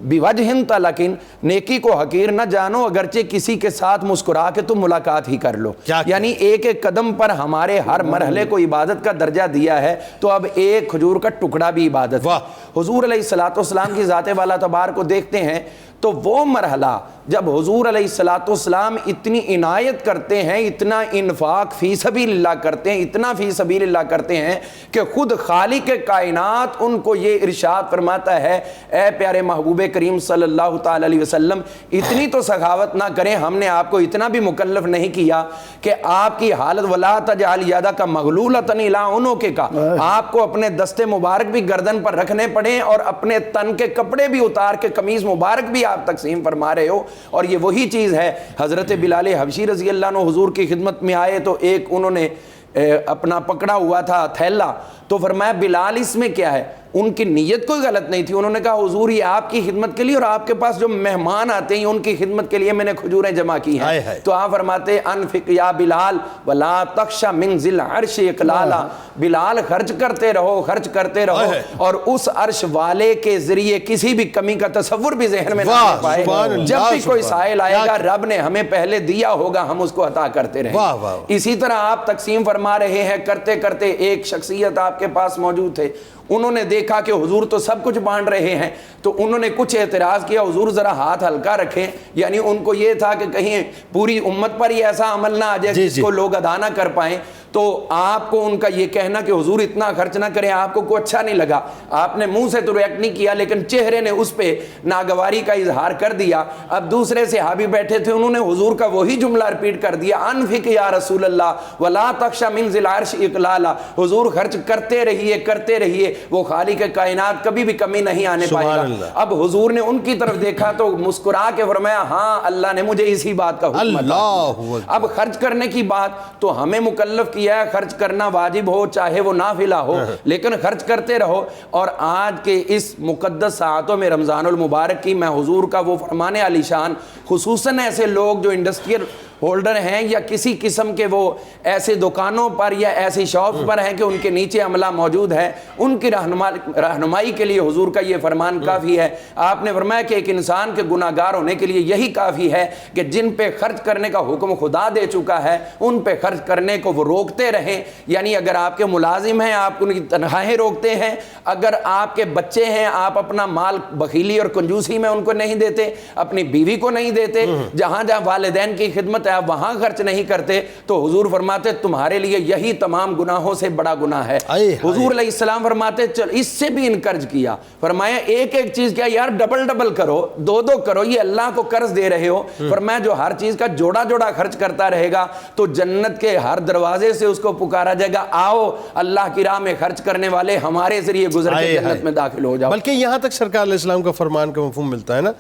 بوجہ طلق، نیکی کو حقیر نہ جانو اگرچہ کسی کے ساتھ مسکرا کے تم ملاقات ہی کر لو، یعنی ایک ایک قدم پر ہمارے ہر مرحلے کو عبادت کا درجہ دیا ہے، تو اب ایک کھجور کا ٹکڑا بھی عبادت ہے۔ حضور علیہ السلام کی ذات والا تبار کو دیکھتے ہیں تو وہ مرحلہ جب حضور علیہ السلام اتنی عنایت کرتے ہیں، اتنا انفاق فی سبیل اللہ کرتے ہیں، اتنا فی سبیل اللہ کرتے ہیں کہ خود خالق کائنات ان کو یہ ارشاد فرماتا ہے، اے پیارے محبوب کریم صلی اللہ تعالی علیہ وسلم، اتنی تو سخاوت نہ کریں، ہم نے آپ کو اتنا بھی مکلف نہیں کیا کہ آپ کی حالت ولا تجعل یدک مغلولۃ الی عنقک، آپ کو اپنے دستے مبارک بھی گردن پر رکھنے پڑیں اور اپنے تن کے کپڑے بھی اتار کے قمیص مبارک بھی آپ تقسیم فرما رہے ہو۔ اور یہ وہی چیز ہے، حضرت بلال حبشی رضی اللہ عنہ حضور کی خدمت میں آئے تو ایک انہوں نے اپنا پکڑا ہوا تھا تھیلا، تو فرمایا بلال اس میں کیا ہے؟ ان کی نیت کوئی غلط نہیں تھی، انہوں نے کہا حضور یہ آپ کی خدمت کے لیے اور آپ کے پاس جو مہمان آتے ہیں ان کی خدمت کے لیے میں نے کھجوریں جمع کی ہیں۔ تو آپ فرماتے انفق یا بلال ولا تخش من ذی العرش اقلالا، بلال خرچ کرتے رہو، خرچ کرتے رہو، اور اس عرش والے کے ذریعے کسی بھی کمی کا تصور بھی ذہن میں نہ آنے پائے۔ جب بھی کوئی سائل آئے گا رب نے ہمیں پہلے دیا ہوگا، ہم اس کو عطا کرتے رہیں۔ اسی طرح آپ تقسیم فرما رہے ہیں، کرتے کرتے ایک شخصیت آپ کے پاس موجود تھے، انہوں نے دیکھا کہ حضور تو سب کچھ بانٹ رہے ہیں، تو انہوں نے کچھ اعتراض کیا، حضور ذرا ہاتھ ہلکا رکھیں، یعنی ان کو یہ تھا کہ کہیں پوری امت پر ہی ایسا عمل نہ آ جائے جس کو لوگ ادا نہ کر پائیں۔ تو آپ کو ان کا یہ کہنا کہ حضور اتنا خرچ نہ کریں، آپ کو کوئی اچھا نہیں لگا، آپ نے منہ سے تو ریئیکٹ نہیں کیا لیکن چہرے نے اس پہ ناگواری کا اظہار کر دیا۔ اب دوسرے صحابی بیٹھے تھے، انہوں نے حضور کا وہی جملہ ریپیٹ کر دیا، انفق یا رسول اللہ ولا تخش من ذی العرش اقلالا، حضور خرچ کرتے رہیے کرتے رہیے، وہ خالق کائنات کبھی بھی کمی نہیں آنے پائے گا۔ اب حضور نے ان کی طرف دیکھا تو مسکرا کے فرمایا ہاں اللہ نے مجھے اسی بات کا حکم دیا۔ اب خرچ کرنے کی بات تو ہمیں مکلف کیا ہے، خرچ کرنا واجب ہو چاہے وہ نافلہ ہو، لیکن خرچ کرتے رہو۔ اور آج کے اس مقدس ساعتوں میں رمضان المبارک کی، میں حضور کا وہ فرمانے علی شان، خصوصاً ایسے لوگ جو انڈسٹریل ہولڈر ہیں یا کسی قسم کے وہ ایسے دکانوں پر یا ایسی شاپس پر ہیں کہ ان کے نیچے عملہ موجود ہے، ان کی رہنمائی کے لیے حضور کا یہ فرمان کافی ہے۔ آپ نے فرمایا کہ ایک انسان کے گناہ گار ہونے کے لیے یہی کافی ہے کہ جن پہ خرچ کرنے کا حکم خدا دے چکا ہے ان پہ خرچ کرنے کو وہ روکتے رہیں۔ یعنی اگر آپ کے ملازم ہیں آپ ان کی تنخواہیں روکتے ہیں، اگر آپ کے بچے ہیں آپ اپنا مال بخیلی اور کنجوسی میں ان کو نہیں دیتے، اپنی بیوی کو نہیں دیتے، جہاں جہاں والدین کی خدمت آپ وہاں خرچ نہیں کرتے، تو حضور فرماتے تمہارے لیے یہی تمام گناہوں سے بڑا گناہ ہے۔ حضور علیہ السلام فرماتے چل اس سے بھی انکرج کیا، فرمایا ایک ایک چیز کیا یار ڈبل ڈبل کرو، دو دو کرو، یہ اللہ کو قرض دے رہے ہو۔ فرمایا جو ہر چیز کا جوڑا جوڑا خرچ کرتا رہے گا تو جنت کے ہر دروازے سے اس کو پکارا جائے گا، آؤ اللہ کی راہ میں خرچ کرنے والے ہمارے ذریعے گزر کے جنت میں داخل ہو جاؤ۔ بلکہ یہاں تک سرکار علیہ السلام کا فرمان کا مفہوم ملتا ہے نا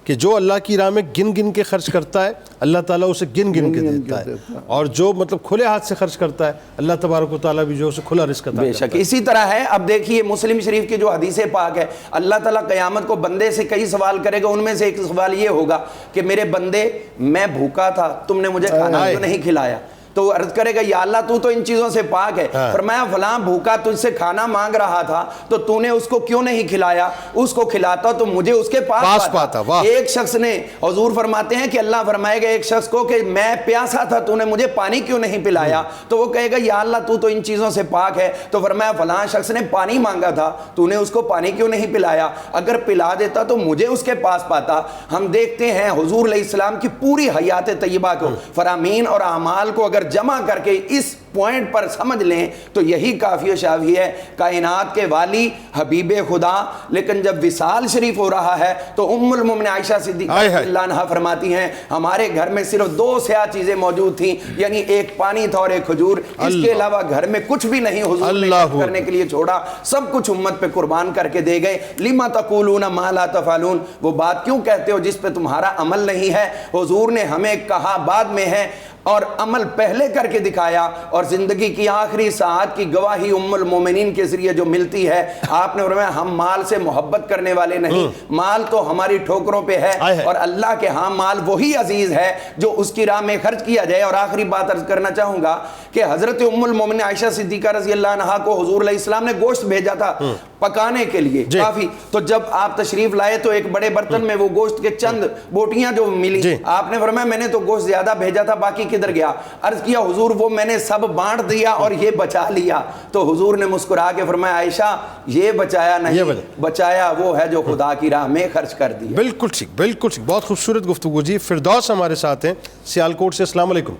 کہ جو اللہ کی راہ میں گن گن کے خرچ کرتا ہے اللہ تعالیٰ اسے گن گن کے دیتا ہے، اور جو مطلب کھلے ہاتھ سے خرچ کرتا ہے اللہ تبارک و تعالیٰ بھی جو اسے کھلا رزق عطا کرتا ہے۔ بے شک اسی طرح ہے۔ اب دیکھیے مسلم شریف کی جو حدیث پاک ہے، اللہ تعالیٰ قیامت کو بندے سے کئی سوال کرے گا، ان میں سے ایک سوال یہ ہوگا کہ میرے بندے میں بھوکا تھا تم نے مجھے کھانا کیوں نہیں کھلایا؟ تو وہ عرض کرے گا یا اللہ تو ان چیزوں سے پاک ہے۔ فرمایا فلاں بھوکا تجھ سے کھانا مانگ رہا تھا تو تو نے اس کو کیوں نہیں کھلایا؟ اس کو کھلاتا تو مجھے اس کے پاس پاتا۔ ایک شخص نے، حضور فرماتے ہیں کہ اللہ فرمائے گا ایک شخص کو کہ میں پیاسا تھا تو نے مجھے پانی کیوں نہیں پلایا؟ تو وہ کہے گا یا اللہ تو ان چیزوں سے پاک ہے۔ تو فرمایا فلاں شخص نے پانی مانگا تھا تو نے اس کو پانی کیوں نہیں پلایا؟ اگر پلا دیتا تو مجھے اس کے پاس پاتا۔ ہم دیکھتے ہیں حضور علیہ السلام کی پوری حیات طیبہ کو، فرامین اور اعمال کو اگر جمع کر کے اس پوائنٹ پر سمجھ لیں تو یہی کافی و شافی ہے۔ کائنات کے والی حبیب خدا، لیکن جب وصال شریف ہو رہا ہے تو ام المومنین عائشہ صدیقہ رضی اللہ عنہا فرماتی ہیں ہمارے گھر میں صرف 2 سیاہ چیزیں موجود تھیں، یعنی ایک پانی تھا اور ایک کھجور، اس کے علاوہ گھر میں کچھ بھی نہیں حضور نے کرنے کے لیے چھوڑا، سب کچھ امت پہ قربان کر کے دے گئے۔ لما تقولون ما لا تفعلون، وہ بات کیوں کہتے ہو جس پہ تمہارا عمل نہیں ہے؟ حضور نے ہمیں کہا بعد میں ہے اور عمل پہلے کر کے دکھایا، اور زندگی کی آخری ساعت کی گواہی ام المومنین کے ذریعے جو ملتی ہے۔ آپ نے فرمایا ہم مال سے محبت کرنے والے نہیں، مال تو ہماری ٹھوکروں پہ ہے، اور اللہ کے ہاں مال وہی عزیز ہے جو اس کی راہ میں خرچ کیا جائے۔ اور آخری بات عرض کرنا چاہوں گا کہ حضرت ام المومنین عائشہ صدیقہ رضی اللہ عنہا کو حضور علیہ السلام نے گوشت بھیجا تھا پکانے کے لیے کافی، تو جب آپ تشریف لائے تو ایک بڑے برتن میں وہ گوشت کے چند بوٹیاں جو ملی، آپ نے فرمایا میں نے تو گوشت زیادہ بھیجا تھا، باقی کدھر گیا؟ عرض کیا حضور وہ میں نے سب بانٹ دیا اور یہ بچا لیا۔ تو حضور نے مسکرا کے فرمایا عائشہ یہ بچایا نہیں، بچایا وہ ہے جو خدا کی راہ میں خرچ کر دیا۔ بالکل ٹھیک، بالکل ٹھیک، بہت خوبصورت گفتگو جی۔ فردوس ہمارے ساتھ ہیں سیالکوٹ سے، السلام علیکم۔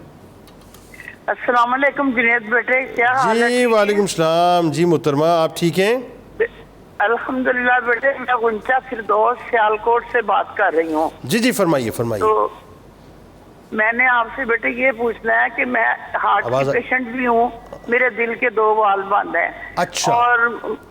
السلام علیکم جنید بیٹے، کیا حال ہے؟ جی وعلیکم السلام جی محترمہ، آپ ٹھیک ہیں؟ الحمدللہ بیٹے، میں غنچہ فردوس سیالکوٹ سے بات کر رہی ہوں۔ جی جی فرمائیے فرمائیے۔ تو میں نے آپ سے بیٹے یہ پوچھنا ہے کہ میں ہارٹ کی پیشنٹ بھی ہوں، میرے دل کے 2 وال بند ہیں، اچھا، اور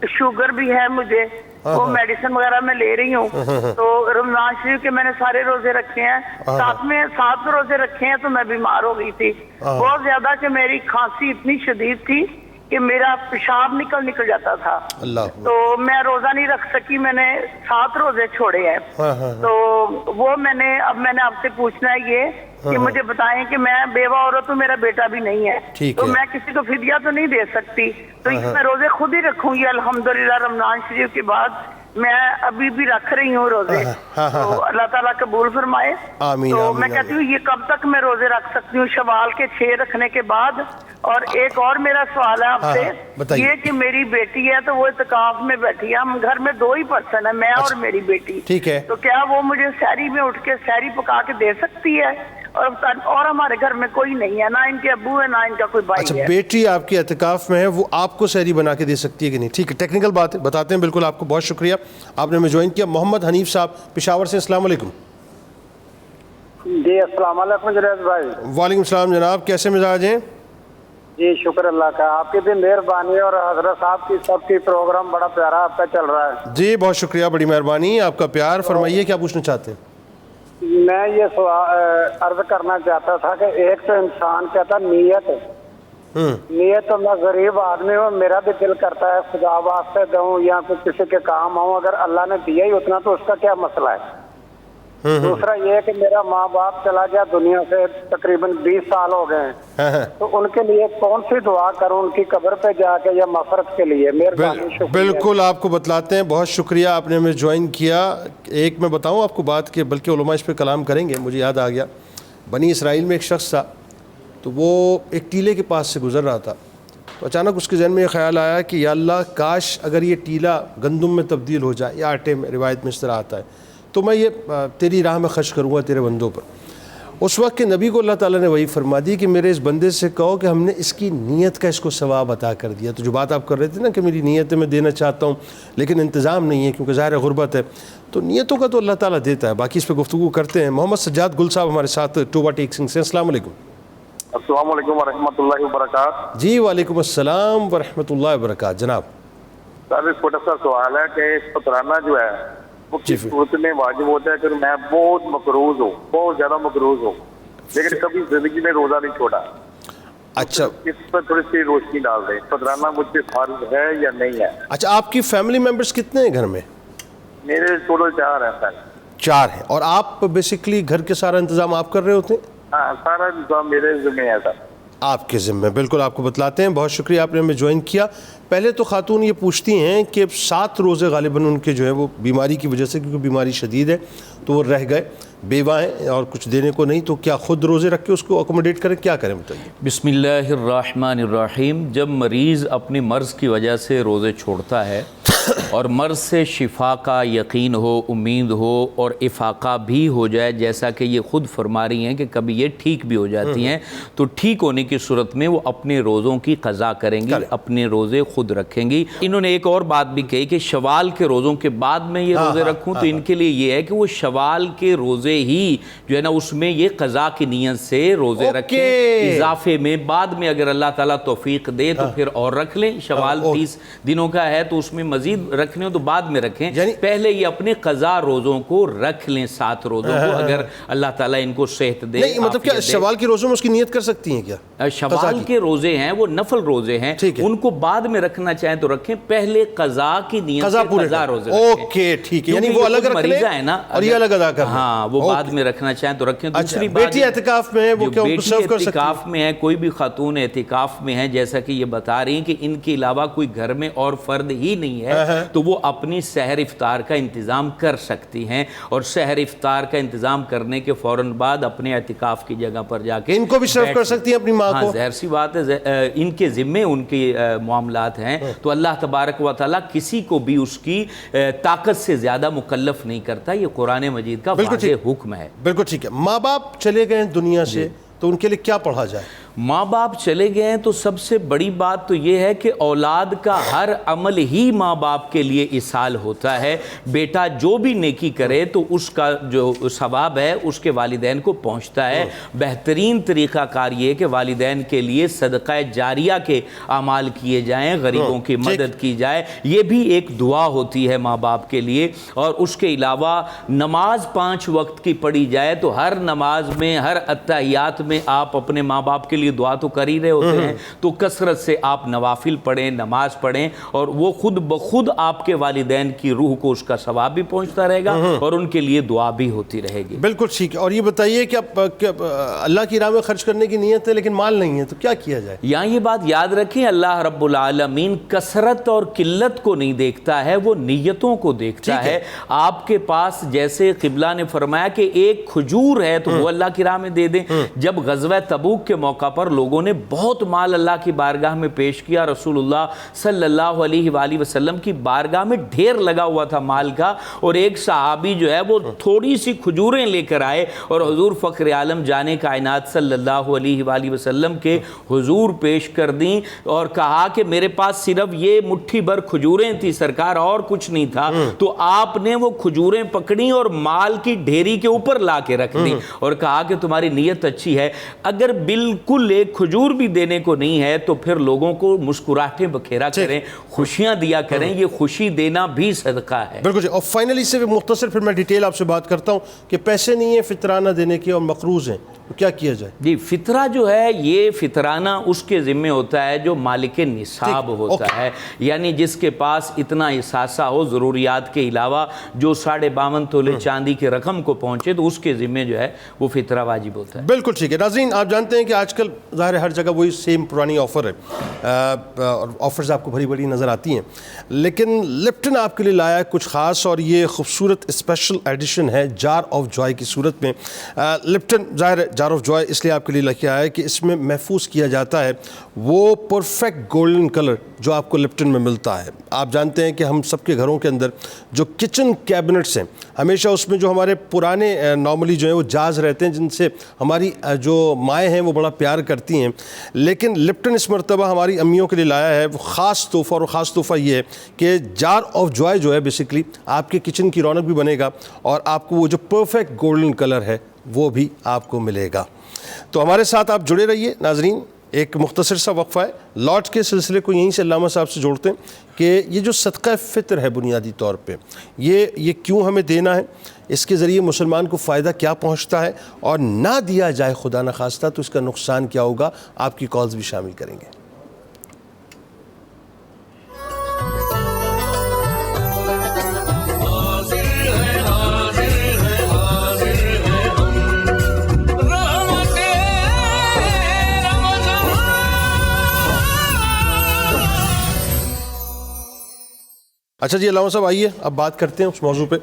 شوگر بھی ہے مجھے، وہ میڈیسن وغیرہ میں لے رہی ہوں. تو رمضان شریف کے میں نے سارے روزے رکھے ہیں. ساتھ میں 7 روزے رکھے ہیں تو میں بیمار ہو گئی تھی بہت زیادہ کہ میری کھانسی اتنی شدید تھی کہ میرا پیشاب نکل جاتا تھا. تو میں روزہ نہیں رکھ سکی, میں نے 7 روزے چھوڑے ہیں. تو وہ میں نے آپ سے پوچھنا ہے یہ کہ مجھے بتائیں کہ میں بیوہ عورت ہوں, میرا بیٹا بھی نہیں ہے, تو میں کسی کو فدیہ تو نہیں دے سکتی, تو میں روزے خود ہی رکھوں گی الحمدللہ. رمضان شریف کے بعد میں ابھی بھی رکھ رہی ہوں روزے, تو اللہ تعالیٰ قبول فرمائے. تو میں کہتی ہوں یہ کب تک میں روزے رکھ سکتی ہوں شوال کے 6 رکھنے کے بعد؟ اور ایک اور میرا سوال ہے آپ سے, یہ کہ میری بیٹی ہے تو وہ اعتکاف میں بیٹھی ہے, ہم گھر میں 2 ہی پرسن ہیں, میں اور میری بیٹی, تو کیا وہ مجھے سحری میں اٹھ کے سحری پکا کے دے سکتی ہے؟ اور ہمارے گھر میں کوئی نہیں ہے, نہ ان کے ابو ہے نہ ان کا کوئی بھائی ہے. اچھا, بیٹی آپ کی اعتکاف میں ہے, وہ آپ کو سحری بنا کے دے سکتی ہے کہ نہیں؟ ٹھیک ہے, ٹیکنیکل بات ہے, بتاتے ہیں. بالکل, آپ کو بہت شکریہ, آپ نے ہمیں جوائن کیا. محمد حنیف صاحب پشاور سے, السلام علیکم. جی السلام علیکم جنید بھائی. وعلیکم السلام جناب, کیسے مزاج ہیں؟ جی شکر اللہ کا, آپ کی بھی مہربانی, اور حضرت صاحب کی سب کی پروگرام بڑا پیارا آپ کا چل رہا ہے. جی بہت شکریہ, بڑی مہربانی, آپ کا پیار. فرمائیے کیا پوچھنا چاہتے ہیں؟ میں یہ عرض کرنا چاہتا تھا کہ ایک تو انسان کہتا نیت, تو میں غریب آدمی ہوں, میرا بھی دل کرتا ہے خدا واسطے دوں یا کسی کے کام آؤں, اگر اللہ نے دیا ہی اتنا تو اس کا کیا مسئلہ ہے. دوسرا یہ کہ میرا ماں باپ چلا گیا دنیا سے, تقریباً 20 سال ہو گئے ہیں, تو ان کے لیے کون سی دعا کروں, ان کی قبر پہ جا کے یا مغفرت کے لیے؟ مہربانی. بالکل آپ کو بتلاتے ہیں, بہت شکریہ آپ نے ہمیں جوائن کیا. ایک میں بتاؤں آپ کو بات کہ بلکہ علماء اس پہ کلام کریں گے, مجھے یاد آ گیا. بنی اسرائیل میں ایک شخص تھا, تو وہ ایک ٹیلے کے پاس سے گزر رہا تھا, تو اچانک اس کے ذہن میں یہ خیال آیا کہ یا اللہ کاش اگر یہ ٹیلا گندم میں تبدیل ہو جائے یا آٹے میں, روایت میں اس طرح آتا ہے, تو میں یہ تیری راہ میں خرچ کروں گا تیرے بندوں پر. اس وقت کے نبی کو اللہ تعالیٰ نے وہی فرما دی کہ میرے اس بندے سے کہو کہ ہم نے اس کی نیت کا اس کو ثواب عطا کر دیا. تو جو بات آپ کر رہے تھے نا کہ میری نیت میں دینا چاہتا ہوں لیکن انتظام نہیں ہے کیونکہ ظاہر غربت ہے, تو نیتوں کا تو اللہ تعالیٰ دیتا ہے, باقی اس پہ گفتگو کرتے ہیں. محمد سجاد گل صاحب ہمارے ساتھ ٹوبا ٹیک سنگھ سے, السلام علیکم. السلام علیکم ورحمۃ اللہ وبرکاتہ. جی وعلیکم السلام ورحمۃ اللہ وبرکاتہ. جناب سر چھوٹا سا سوال ہے کہ فطرانہ جو ہے وہ کس صورت میں واجب ہوتا ہے؟ کہ میں بہت مقروض ہوں, بہت زیادہ مقروض ہوں, لیکن کبھی زندگی میں روزہ نہیں چھوڑا. اچھا, اس پر تھوڑی سی روشنی ڈال دیں, فطرانہ مجھ پہ فرض ہے یا نہیں ہے؟ اچھا, آپ کی فیملی ممبرس کتنے ہیں گھر میں؟ میرے ٹوٹل 4 ہیں سر. 4 ہیں, اور آپ بیسکلی گھر کے سارا انتظام آپ کر رہے ہوتے ہیں؟ ہاں, سارا انتظام میرے ذمہ ہے سر. آپ کے ذمہ, بالکل آپ کو بتلاتے ہیں. بہت شکریہ آپ نے ہمیں جوائن کیا. پہلے تو خاتون یہ پوچھتی ہیں کہ 7 روزے غالباً ان کے جو ہے وہ بیماری کی وجہ سے, کیونکہ بیماری شدید ہے تو وہ رہ گئے, بیوہ ہیں اور کچھ دینے کو نہیں, تو کیا خود روزے رکھ کے اس کو اکوموڈیٹ کریں, کیا کریں بتائیے؟ بسم اللہ الرحمن الرحیم. جب مریض اپنی مرض کی وجہ سے روزے چھوڑتا ہے اور مرض سے شفا کا یقین ہو, امید ہو اور افاقہ بھی ہو جائے, جیسا کہ یہ خود فرما رہی ہیں کہ کبھی یہ ٹھیک بھی ہو جاتی ہیں, تو ٹھیک ہونے کی صورت میں وہ اپنے روزوں کی قضا کریں گی, اپنے روزے خود رکھیں گی. انہوں نے ایک اور بات بھی کہی کہ شوال کے روزوں کے بعد میں یہ روزے رکھوں, تو ان کے لیے یہ ہے کہ وہ شوال کے روزے ہی جو ہے نا اس میں یہ قضا کی نیت سے روزے رکھیں, اضافے میں بعد میں اگر اللہ تعالیٰ توفیق دے تو پھر اور رکھ لیں. شوال 30 دنوں کا ہے تو اس میں مزید رکھنے ہو تو بعد میں رکھیں, پہلے یہ اپنے قضا روزوں کو رکھ لیں, 7 روزوں کو, اگر اللہ تعالیٰ ان کو صحت دے. نہیں مطلب کیا شوال کے روزوں میں اس کی نیت کر سکتی ہیں کیا؟ شوال کے روزے ہیں وہ نفل روزے ہیں, ان کو بعد میں رکھنا چاہیں تو رکھیں, پہلے قضا کی نیت سے قضا روزے رکھیں. اوکے ٹھیک ہے, یعنی وہ الگ رکھ لیں اور یہ الگ ادا کریں. ہاں, وہ بعد میں رکھنا چاہیں تو رکھیں. دوسری بات, بیٹی اعتکاف میں ہے وہ کیا ان کو سرو کر سکتی ہے؟ اعتکاف میں ہے, کوئی بھی خاتون اعتکاف میں ہے, جیسا کہ یہ بتا رہی ہیں کہ ان کے علاوہ کوئی گھر میں اور فرد ہی نہیں ہے, تو وہ اپنی سحر افطار کا انتظام کر سکتی ہیں, اور سحر افطار کا انتظام کرنے کے فوراً بعد اپنے اعتکاف کی جگہ پر جا کے ان کو بھی سرو کر سکتی ہیں اپنی ماں کو. ظاہر سی بات ہے, ان کے ذمے ان کے معاملات ہیں, تو اللہ تبارک و تعالیٰ کسی کو بھی اس کی طاقت سے زیادہ مکلف نہیں کرتا, یہ قرآن مجید کا واضح حکم ہے. بالکل ٹھیک ہے. ماں باپ چلے گئے دنیا سے تو ان کے لیے کیا پڑھا جائے؟ ماں باپ چلے گئے ہیں تو سب سے بڑی بات تو یہ ہے کہ اولاد کا ہر عمل ہی ماں باپ کے لیے اصال ہوتا ہے. بیٹا جو بھی نیکی کرے تو اس کا جو ثواب ہے اس کے والدین کو پہنچتا ہے. بہترین طریقہ کار یہ کہ والدین کے لیے صدقہ جاریہ کے اعمال کیے جائیں, غریبوں کی مدد کی جائے, یہ بھی ایک دعا ہوتی ہے ماں باپ کے لیے. اور اس کے علاوہ نماز 5 وقت کی پڑھی جائے تو ہر نماز میں, ہر اتحیات میں آپ اپنے ماں باپ کے لیے دعا تو کر ہی رہے ہوتے ہیں, تو کثرت سے آپ نوافل پڑھیں, نماز پڑھیں, اور وہ خود بخود آپ کے والدین کی روح کو اس کا ثواب بھی پہنچتا رہے گا اور ان کے لیے دعا بھی ہوتی رہے گی. بالکل ٹھیک ہے. اور یہ بتائیے کہ اللہ کی راہ میں خرچ کرنے کی نیت ہے لیکن مال نہیں ہے تو کیا کیا جائے؟ یہاں یہ بات یاد رکھیں, اللہ رب العالمین کثرت اور قلت کو نہیں دیکھتا ہے, وہ نیتوں کو دیکھتا ہے. آپ کے پاس جیسے قبلہ نے فرمایا کہ ایک کھجور ہے تو وہ اللہ کی راہ میں دے دیں. جب غزوہ تبوک کے موقع پر لوگوں نے بہت مال اللہ کی بارگاہ میں پیش کیا, رسول اللہ صلی اللہ علیہ وآلہ وسلم کی بارگاہ میں ڈھیر لگا ہوا تھا مال کا, اور ایک صحابی جو ہے وہ تھوڑی سی کھجوریں لے کر آئے اور حضور فخر عالم جانے کائنات صلی اللہ علیہ وآلہ وسلم کے حضور پیش کر دیں اور کہا کہ میرے پاس صرف یہ مٹھی بھر کھجوریں تھی سرکار, اور کچھ نہیں تھا. تو آپ نے وہ کھجوریں پکڑی اور مال کی ڈھیری کے اوپر لا کے رکھ دی اور کہا کہ تمہاری نیت اچھی ہے. اگر بالکل ایک کھجور بھی دینے کو نہیں ہے تو پھر لوگوں کو مسکراہٹیں بکھیرا کریں, خوشیاں دیا کریں, یہ خوشی دینا بھی صدقہ ہے. بالکل. اور فائنلی سے مختصر پھر میں ڈیٹیل آپ سے بات کرتا ہوں کہ پیسے نہیں ہیں فطرانہ دینے کے اور مقروض ہیں, تو کیا کیا جائے؟ جی, فطرہ جو ہے یہ فطرانہ اس کے ذمہ ہوتا ہے جو مالک نصاب ہوتا ہے, یعنی جس کے پاس اتنا اثاثہ ہو ضروریات کے علاوہ جو 52.5 تولے چاندی کے رقم کو پہنچے تو اس کے ذمہ جو ہے وہ فطرہ واجب ہوتا ہے. بالکل ٹھیک ہے. ناظرین آپ جانتے ہیں کہ آج کل ظاہر ہر جگہ وہی سیم پرانی آفر ہے, اور آفرز آپ کو بڑی بڑی نظر آتی ہیں, لیکن لپٹن آپ کے لیے لایا ہے کچھ خاص, اور یہ خوبصورت اسپیشل ایڈیشن ہے جار آف جوائے کی صورت میں. لپٹن ظاہر جار آف جوائے اس لیے آپ کے لیے لکھا ہے کہ اس میں محفوظ کیا جاتا ہے وہ پرفیکٹ گولڈن کلر جو آپ کو لپٹن میں ملتا ہے. آپ جانتے ہیں کہ ہم سب کے گھروں کے اندر جو کچن کیبنٹس ہیں ہمیشہ اس میں جو ہمارے پرانے نارملی جو ہیں وہ جاز رہتے ہیں جن سے ہماری جو مائیں ہیں وہ بڑا پیار کرتی ہیں, لیکن لپٹن اس مرتبہ ہماری امیوں کے لیے لایا ہے وہ خاص تحفہ, اور خاص تحفہ یہ ہے کہ جار آف جوائے جو ہے بیسیکلی آپ کے کچن کی رونق بھی بنے گا اور آپ کو وہ جو پرفیکٹ گولڈن کلر ہے وہ بھی آپ کو ملے گا. تو ہمارے ساتھ آپ جڑے رہیے. ناظرین ایک مختصر سا وقفہ ہے, لوٹ کے سلسلے کو یہیں سے علامہ صاحب سے جوڑتے ہیں کہ یہ جو صدقہ فطر ہے بنیادی طور پہ یہ کیوں ہمیں دینا ہے, اس کے ذریعے مسلمان کو فائدہ کیا پہنچتا ہے, اور نہ دیا جائے خدا نخواستہ تو اس کا نقصان کیا ہوگا. آپ کی کالز بھی شامل کریں گے. اچھا جی علامہ صاحب آئیے اب بات کرتے ہیں اس موضوع پہ.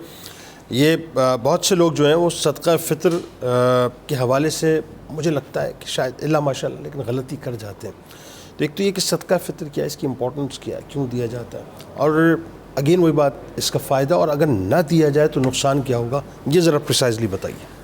یہ بہت سے لوگ جو ہیں وہ صدقہ فطر کے حوالے سے مجھے لگتا ہے کہ شاید اللہ ماشاء اللہ لیکن غلطی کر جاتے ہیں. تو ایک تو یہ کہ صدقہ فطر کیا ہے, اس کی امپورٹنس کیا ہے, کیوں دیا جاتا ہے, اور اگین وہی بات اس کا فائدہ, اور اگر نہ دیا جائے تو نقصان کیا ہوگا, یہ ذرا پریسائزلی بتائیے.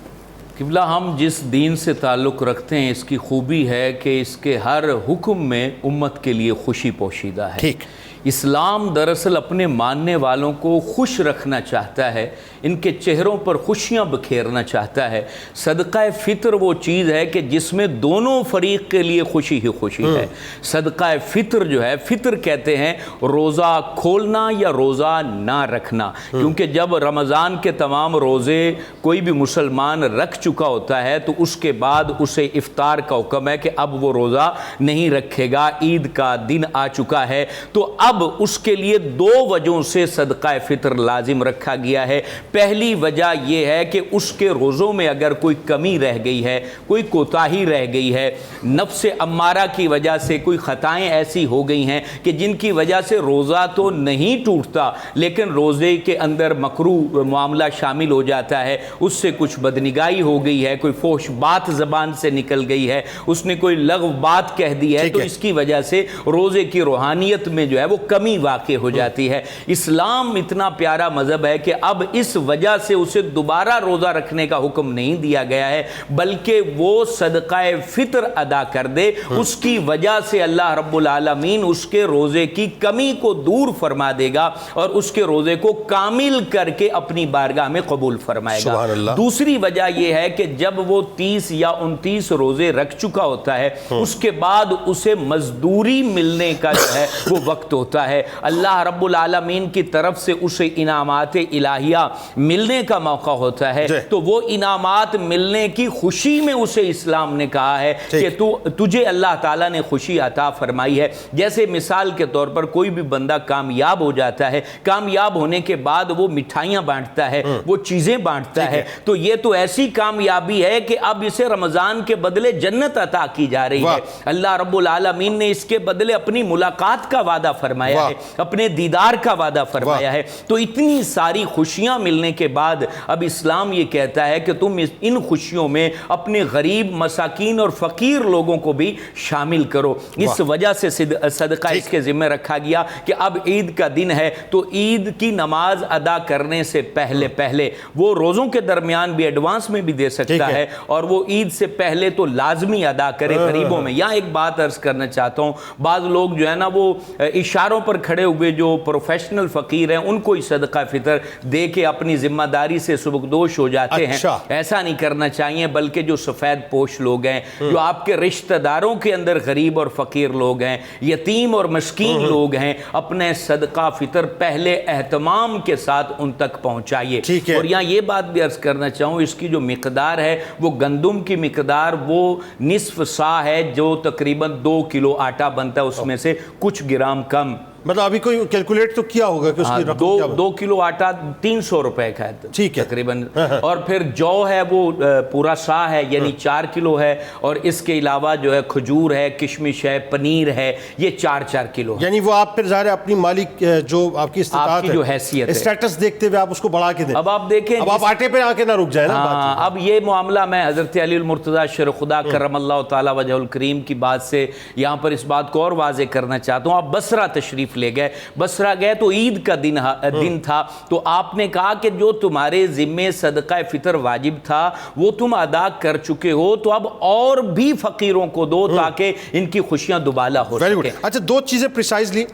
قبلہ ہم جس دین سے تعلق رکھتے ہیں اس کی خوبی ہے کہ اس کے ہر حکم میں امت کے لیے خوشی پوشیدہ ہے. ٹھیک. اسلام دراصل اپنے ماننے والوں کو خوش رکھنا چاہتا ہے, ان کے چہروں پر خوشیاں بکھیرنا چاہتا ہے. صدقہ فطر وہ چیز ہے کہ جس میں دونوں فریق کے لیے خوشی ہی خوشی ہے. صدقہ فطر جو ہے, فطر کہتے ہیں روزہ کھولنا یا روزہ نہ رکھنا, کیونکہ جب رمضان کے تمام روزے کوئی بھی مسلمان رکھ چکا ہوتا ہے تو اس کے بعد اسے افطار کا حکم ہے کہ اب وہ روزہ نہیں رکھے گا, عید کا دن آ چکا ہے. تو اب اس کے لیے 2 وجہوں سے صدقہ فطر لازم رکھا گیا ہے. پہلی وجہ یہ ہے کہ اس کے روزوں میں اگر کوئی کمی رہ گئی ہے, کوئی کوتاہی رہ گئی ہے, نفس امارہ کی وجہ سے کوئی خطائیں ایسی ہو گئی ہیں کہ جن کی وجہ سے روزہ تو نہیں ٹوٹتا لیکن روزے کے اندر مکروہ معاملہ شامل ہو جاتا ہے, اس سے کچھ بدنگاہی ہو گئی ہے, کوئی فحش بات زبان سے نکل گئی ہے, اس نے کوئی لغو بات کہہ دی ہے, تو اس کی وجہ سے روزے کی روحانیت میں جو ہے وہ کمی واقع ہو جاتی ہے۔ اسلام اتنا پیارا مذہب ہے کہ اب اس وجہ سے اسے دوبارہ روزہ رکھنے کا حکم نہیں دیا گیا ہے، بلکہ وہ صدقہ فطر ادا کر دے، اس کی وجہ سے اللہ رب العالمین اس کے روزے کی کمی کو دور فرما دے گا اور اس کے روزے کو کامل کر کے اپنی بارگاہ میں قبول فرمائے گا۔ سبحان اللہ۔ دوسری وجہ یہ ہے کہ جب وہ 30 یا 29 روزے رکھ چکا ہوتا ہے، اس کے بعد اسے مزدوری ملنے کا جو ہے وہ وقت ہوتا ہے، اللہ رب العالمین کی طرف سے اسے انعامات الہیہ ملنے کا موقع ہوتا ہے، تو وہ انعامات ملنے کی خوشی میں اسے اسلام نے کہا ہے کہ تجھے اللہ تعالیٰ نے خوشی عطا فرمائی ہے۔ جیسے مثال کے طور پر کوئی بھی بندہ کامیاب ہو جاتا ہے، کامیاب ہونے کے بعد وہ مٹھائیاں بانٹتا ہے، وہ چیزیں بانٹتا ہے، تو یہ تو ایسی کامیابی ہے کہ اب اسے رمضان کے بدلے جنت عطا کی جا رہی ہے۔ اللہ رب العالمین نے اس کے بدلے اپنی ملاقات کا وعدہ فرمایا ہے، اپنے دیدار کا وعدہ فرمایا ہے۔ تو اتنی ساری خوشیاں ملنے کے بعد اب اسلام یہ کہتا ہے کہ تم ان خوشیوں میں اپنے غریب، مساکین اور فقیر لوگوں کو بھی شامل کرو۔ اس وجہ سے صدقہ اس کے ذمہ رکھا گیا کہ اب عید کا دن ہے تو عید کی نماز ادا کرنے سے پہلے وہ روزوں کے درمیان بھی ایڈوانس میں بھی دے سکتا ہے، اور وہ عید سے پہلے تو لازمی ادا کرے غریبوں میں۔ یہاں ایک بات عرض کرنا چاہتا ہوں، بعض لوگ جو ہے نا وہ اشاروں پر کھڑے ہوئے جو پروفیشنل فقیر ہیں ان کو ہی صدقہ فطر دے کے اپنی ذمہ داری سے سبکدوش ہو جاتے ہیں۔ ایسا نہیں کرنا چاہیے، بلکہ جو سفید پوش لوگ ہیں، جو آپ کے رشتہ داروں کے اندر غریب اور فقیر لوگ ہیں، یتیم اور مسکین لوگ ہیں، اپنے صدقہ فطر پہلے اہتمام کے ساتھ ان تک پہنچائیے۔ اور یہاں یہ بات بھی عرض کرنا چاہوں، اس کی جو مقدار ہے وہ گندم کی مقدار وہ نصف سا ہے، جو تقریباً 2 کلو آٹا بنتا ہے، اس میں سے کچھ گرام کم۔ مطلب ابھی کوئی کیلکولیٹ تو کیا ہوگا کہ اس کی رقم کیا ہوگا؟ 2 کلو آٹا 300 روپے کا ہے تقریباً، اور پھر جو ہے وہ پورا سا ہے، یعنی 4 کلو ہے، اور اس کے علاوہ جو ہے کھجور ہے، کشمش ہے، پنیر ہے، یہ 4 کلو ہے۔ یعنی وہ آپ پھر ظاہر اپنی مالک جو آپ کی استطاعت ہے، جو حیثیت ہے، اسٹیٹس دیکھتے ہوئے آپ اس کو بڑھا کے دیں۔ اب آپ دیکھیں، اب آپ آٹے پہ آ کے نہ رک جائیں نا۔ اب یہ معاملہ میں حضرت علی المرتضیٰ شیر خدا کرم اللہ تعالیٰ وجہ الکریم کی بات سے یہاں پر اس بات کو اور واضح کرنا چاہتا ہوں۔ آپ بصرہ تشریف لے گئے، بصرہ گئے تو عید کا دن تھا، تو آپ نے کہا کہ جو تمہارے ذمے صدقہ فطر واجب تھا وہ تم ادا کر چکے ہو، تو اب اور بھی فقیروں کو دو تاکہ ان کی خوشیاں دوبالا ہو سکیں۔ اچھا، 2 چیزیں پریسائزلی،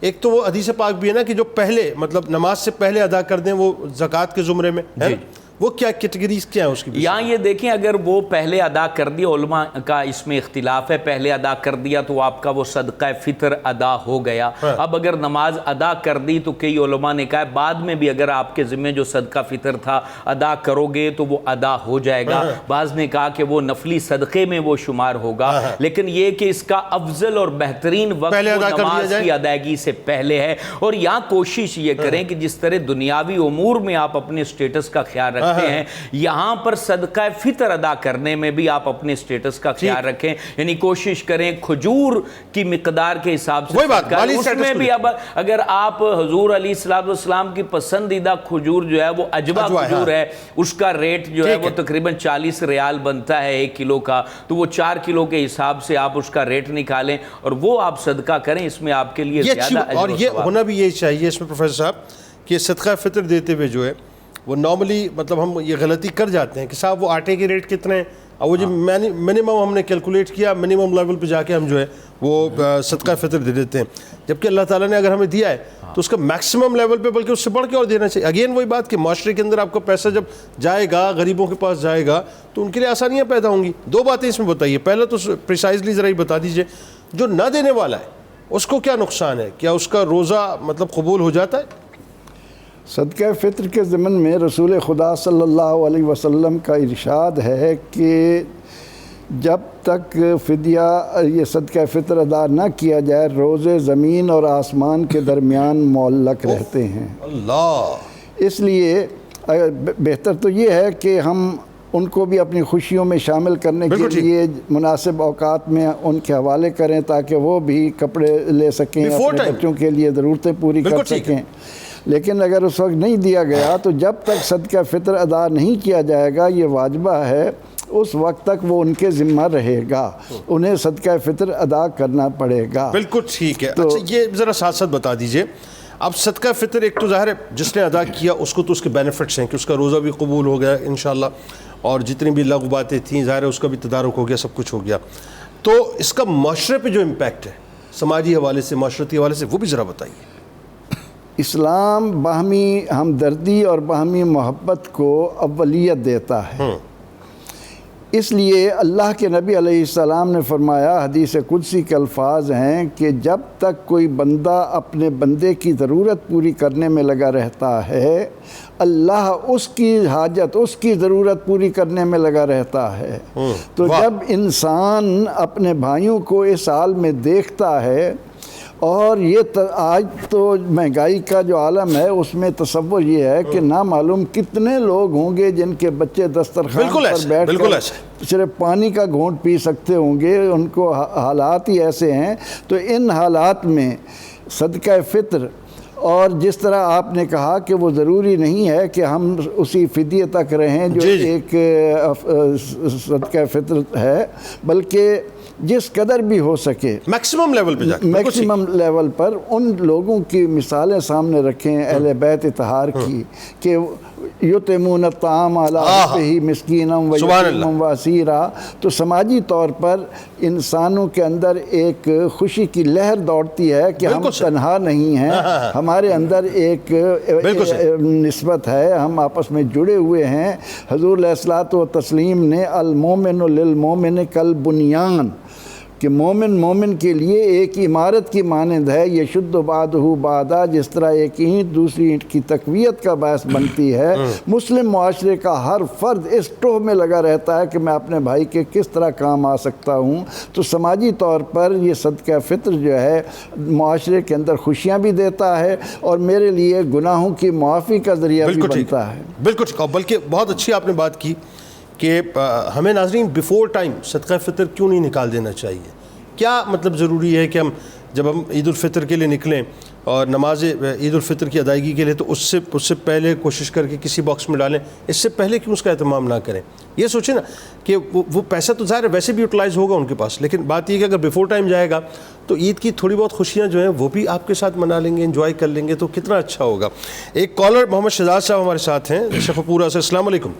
ایک تو وہ حدیث پاک بھی ہے نا کہ جو پہلے مطلب نماز سے پہلے ادا کر دیں وہ زکوٰۃ کے زمرے میں ہے، وہ کیا کیٹیگریز کیا ہیں اس کی؟ یہاں یہ دیکھیں، اگر وہ پہلے ادا کر دیا، علماء کا اس میں اختلاف ہے، پہلے ادا کر دیا تو آپ کا وہ صدقہ فطر ادا ہو گیا۔ اب اگر نماز ادا کر دی تو کئی علماء نے کہا بعد میں بھی اگر آپ کے ذمہ جو صدقہ فطر تھا ادا کرو گے تو وہ ادا ہو جائے گا۔ بعض نے کہا کہ وہ نفلی صدقے میں وہ شمار ہوگا، لیکن یہ کہ اس کا افضل اور بہترین وقت نماز کی ادائیگی سے پہلے ہے۔ اور یہاں کوشش یہ کریں کہ جس طرح دنیاوی امور میں آپ اپنے سٹیٹس کا خیال رکھتے ہیں، یہاں پر صدقہ فطر ادا کرنے میں بھی آپ اپنے سٹیٹس کا خیال رکھیں، یعنی کوشش کریں کھجور کی مقدار کے حساب سے اس میں بھی۔ اب اگر آپ حضور علیہ السلام کی پسندیدہ کھجور جو ہے وہ عجبہ کھجور ہے، اس کا ریٹ جو ہے وہ تقریباً 40 ریال بنتا ہے 1 کلو کا، تو وہ 4 کلو کے حساب سے آپ اس کا ریٹ نکالیں اور وہ آپ صدقہ کریں، اس میں آپ کے لیے زیادہ اجر و ثواب۔ اور یہ ہونا بھی یہ چاہیے اس میں پروفیسر صاحب کہ صدقہ فطر دیتے ہوئے جو ہے وہ نارملی مطلب ہم یہ غلطی کر جاتے ہیں کہ صاحب وہ آٹے کے ریٹ کتنے ہیں، اور وہ جو منیمم ہم نے کیلکولیٹ کیا، منیمم لیول پہ جا کے ہم جو ہے وہ صدقہ فطر دے دیتے ہیں، جبکہ اللہ تعالیٰ نے اگر ہمیں دیا ہے تو اس کا میکسیمم لیول پہ بلکہ اس سے بڑھ کے اور دینا چاہیے۔ اگین وہی بات کہ معاشرے کے اندر آپ کا پیسہ جب جائے گا، غریبوں کے پاس جائے گا، تو ان کے لیے آسانیاں پیدا ہوں گی۔ 2 باتیں اس میں بتائیے، پہلے تو پریسائزلی ذرا ہی بتا دیجئے، جو نہ دینے والا ہے اس کو کیا نقصان ہے، کیا اس کا روزہ مطلب قبول ہو جاتا ہے؟ صدقہ فطر کے ضمن میں رسول خدا صلی اللہ علیہ وسلم کا ارشاد ہے کہ جب تک فدیہ یہ صدقہ فطر ادا نہ کیا جائے، روزے زمین اور آسمان کے درمیان معلق رہتے ہیں۔ اللہ، اس لیے بہتر تو یہ ہے کہ ہم ان کو بھی اپنی خوشیوں میں شامل کرنے کے لیے مناسب اوقات میں ان کے حوالے کریں تاکہ وہ بھی کپڑے لے سکیں، اپنے بچوں کے لیے ضرورتیں پوری کر سکیں۔ لیکن اگر اس وقت نہیں دیا گیا تو جب تک صدقہ فطر ادا نہیں کیا جائے گا، یہ واجبہ ہے اس وقت تک وہ ان کے ذمہ رہے گا، انہیں صدقہ فطر ادا کرنا پڑے گا۔ بالکل ٹھیک ہے۔ اچھا یہ ذرا ساتھ ساتھ بتا دیجئے، اب صدقہ فطر ایک تو ظاہر ہے جس نے ادا کیا اس کو تو اس کے بینیفٹس ہیں کہ اس کا روزہ بھی قبول ہو گیا انشاءاللہ، اور جتنی بھی لغو باتیں تھیں ظاہر ہے اس کا بھی تدارک ہو گیا، سب کچھ ہو گیا، تو اس کا معاشرے پہ جو امپیکٹ ہے سماجی حوالے سے، معاشرتی حوالے سے، وہ بھی ذرا بتائیے۔ اسلام باہمی ہمدردی اور باہمی محبت کو اولیت دیتا ہے، اس لیے اللہ کے نبی علیہ السلام نے فرمایا، حدیث قدسی کے الفاظ ہیں کہ جب تک کوئی بندہ اپنے بندے کی ضرورت پوری کرنے میں لگا رہتا ہے، اللہ اس کی حاجت، اس کی ضرورت پوری کرنے میں لگا رہتا ہے۔ تو جب انسان اپنے بھائیوں کو اس حال میں دیکھتا ہے، اور یہ آج تو مہنگائی کا جو عالم ہے اس میں تصور یہ ہے کہ نامعلوم کتنے لوگ ہوں گے جن کے بچے دسترخوان پر بیٹھ کر صرف پانی کا گھونٹ پی سکتے ہوں گے، ان کو حالات ہی ایسے ہیں۔ تو ان حالات میں صدقہ فطر، اور جس طرح آپ نے کہا کہ وہ ضروری نہیں ہے کہ ہم اسی فدیے تک رہیں جو ایک صدقہ فطر ہے، بلکہ جس قدر بھی ہو سکے میکسیمم لیول پہ میکسیمم لیول پر ان لوگوں کی مثالیں سامنے رکھیں اہل بیت اطہار کی، کہ یطعمون الطعام علی حبہ مسکینا و یتیما و اسیرا۔ تو سماجی طور پر انسانوں کے اندر ایک خوشی کی لہر دوڑتی ہے کہ ہم تنہا نہیں ہیں، ہمارے اندر ایک نسبت ہے، ہم آپس میں جڑے ہوئے ہیں۔ حضور علیہ الصلوۃ والتسلیم نے المومن للمومن کالبنیان، کہ مومن کے لیے ایک عمارت کی مانند ہے، یشد بعضہ بعضا، جس طرح ایک اینٹ دوسری اینٹ کی تقویت کا باعث بنتی ہے۔ مسلم معاشرے کا ہر فرد اس ٹوہ میں لگا رہتا ہے کہ میں اپنے بھائی کے کس طرح کام آ سکتا ہوں۔ تو سماجی طور پر یہ صدقہ فطر جو ہے معاشرے کے اندر خوشیاں بھی دیتا ہے اور میرے لیے گناہوں کی معافی کا ذریعہ بھی بنتا ہے۔ بالکل ٹھیک، بلکہ بہت اچھی آپ نے بات کی کہ ہمیں ناظرین بیفور ٹائم صدقہ فطر کیوں نہیں نکال دینا چاہیے؟ کیا مطلب ضروری ہے کہ ہم جب ہم عید الفطر کے لیے نکلیں اور نماز عید الفطر کی ادائیگی کے لیے تو اس سے پہلے کوشش کر کے کسی باکس میں ڈالیں، اس سے پہلے کیوں اس کا اہتمام نہ کریں؟ یہ سوچیں نا کہ وہ پیسہ تو ظاہر ہے ویسے بھی یوٹیلائز ہوگا ان کے پاس، لیکن بات یہ کہ اگر بیفور ٹائم جائے گا تو عید کی تھوڑی بہت خوشیاں جو ہیں وہ بھی آپ کے ساتھ منا لیں گے، انجوائے کر لیں گے، تو کتنا اچھا ہوگا۔ ایک کالر محمد شہزاد صاحب ہمارے ساتھ ہیں شفاپورہ سے۔ السلام علیکم۔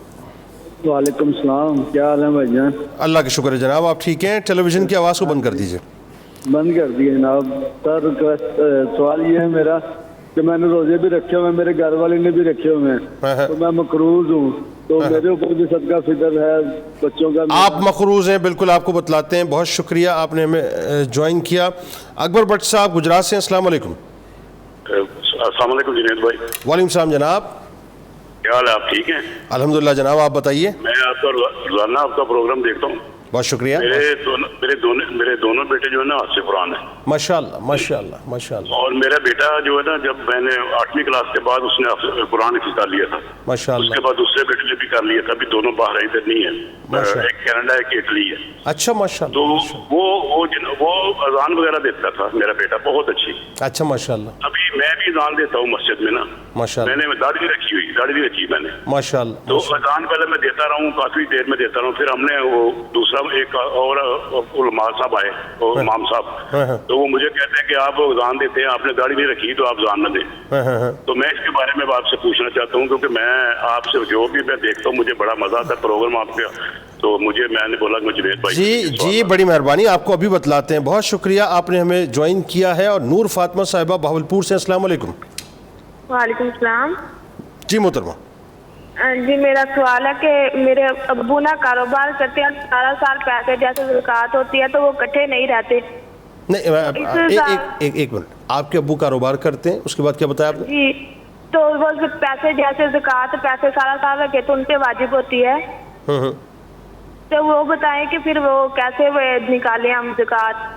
وعلیکم السلام، کیا حال ہے بھائی جان؟ اللہ کا شکر ہے جناب، آپ ٹھیک ہیں؟ ٹیلی ویژن کی آواز کو بند کر دیجئے۔ بند کر دیے جناب۔ سر سوال یہ ہے میرا کہ میں نے روزے بھی رکھے ہوئے ہیں، میرے گھر والے نے بھی رکھے ہوئے ہیں، تو میں مقروض ہوں، تو میرے اوپر بھی صدقہ فطر ہے بچوں کا؟ آپ مقروض ہیں، بالکل آپ کو بتلاتے ہیں۔ بہت شکریہ آپ نے ہمیں جوائن کیا۔ اکبر بٹ صاحب گجرات سے، السلام علیکم۔ السلام علیکم جنید بھائی۔ وعلیکم السلام جناب، کیا حال ہے؟ آپ ٹھیک ہیں؟ الحمدللہ جناب، آپ بتائیے۔ میں آپ کا روزانہ آپ کا پروگرام دیکھتا ہوں۔ بہت شکریہ۔ میرے دونوں بیٹے جو ہے نا حافظ قرآن ہیں ماشاءاللہ ماشاءاللہ ماشاءاللہ۔ اور میرا بیٹا جو ہے نا جب میں نے 8ویں کلاس کے بعد اس نے حافظ قرآن حفظ کر لیا تھا، ماشاءاللہ۔ اس کے بعد دوسرے بیٹے نے بھی کر لیا تھا، ابھی دونوں باہر ادھر نہیں ہیں، ایک کینیڈا ایک اٹلی ہے۔ اچھا ماشاءاللہ۔ تو وہ اذان وغیرہ دیتا تھا میرا بیٹا، بہت اچھی۔ اچھا ماشاءاللہ۔ ابھی میں بھی اذان دیتا ہوں مسجد میں نا، ماشاءاللہ۔ میں نے داڑھی بھی رکھی میں نے، ماشاءاللہ۔ تو اذان پہلے میں دیتا رہا ہوں، کافی دیر میں دیتا رہا ہوں، پھر ہم نے وہ دوسرا ایک اور علماء صاحب آئے، امام صاحب، تو وہ مجھے کہتے ہیں کہ آپ اذان دیتے ہیں، آپ نے داڑھی نہیں رکھی تو آپ اذان نہ دیں۔ تو میں اس کے بارے میں آپ سے پوچھنا چاہتا ہوں، کیونکہ میں آپ سے جو بھی میں دیکھتا ہوں مجھے بڑا مزہ آتا ہے پروگرام آپ کا، تو میں نے بولا کہ جنید بھائی جی بڑی مہربانی، آپ کو ابھی بتلاتے ہیں۔ بہت شکریہ آپ نے ہمیں جوائن کیا ہے۔ اور نور فاطمہ صاحبہ بہاولپور سے، السلام علیکم۔ وعلیکم السلام۔ جی محترمہ۔ جی میرا سوال ہے کہ میرے ابو نا کاروبار کرتے ہیں، 18 سال پیسے جیسے زکوٰۃ ہوتی ہے تو وہ اکٹھے نہیں رہتے۔ نہیں ایک منٹ، آپ کے ابو کاروبار کرتے ہیں، اس کے بعد کیا بتایا آپ نے؟ جی تو وہ پیسے جیسے زکوٰۃ پیسے سارا سال رکھے تو ان پہ واجب ہوتی ہے، تو وہ بتائیں کہ پھر وہ کیسے نکالیں ہم زکوٰۃ؟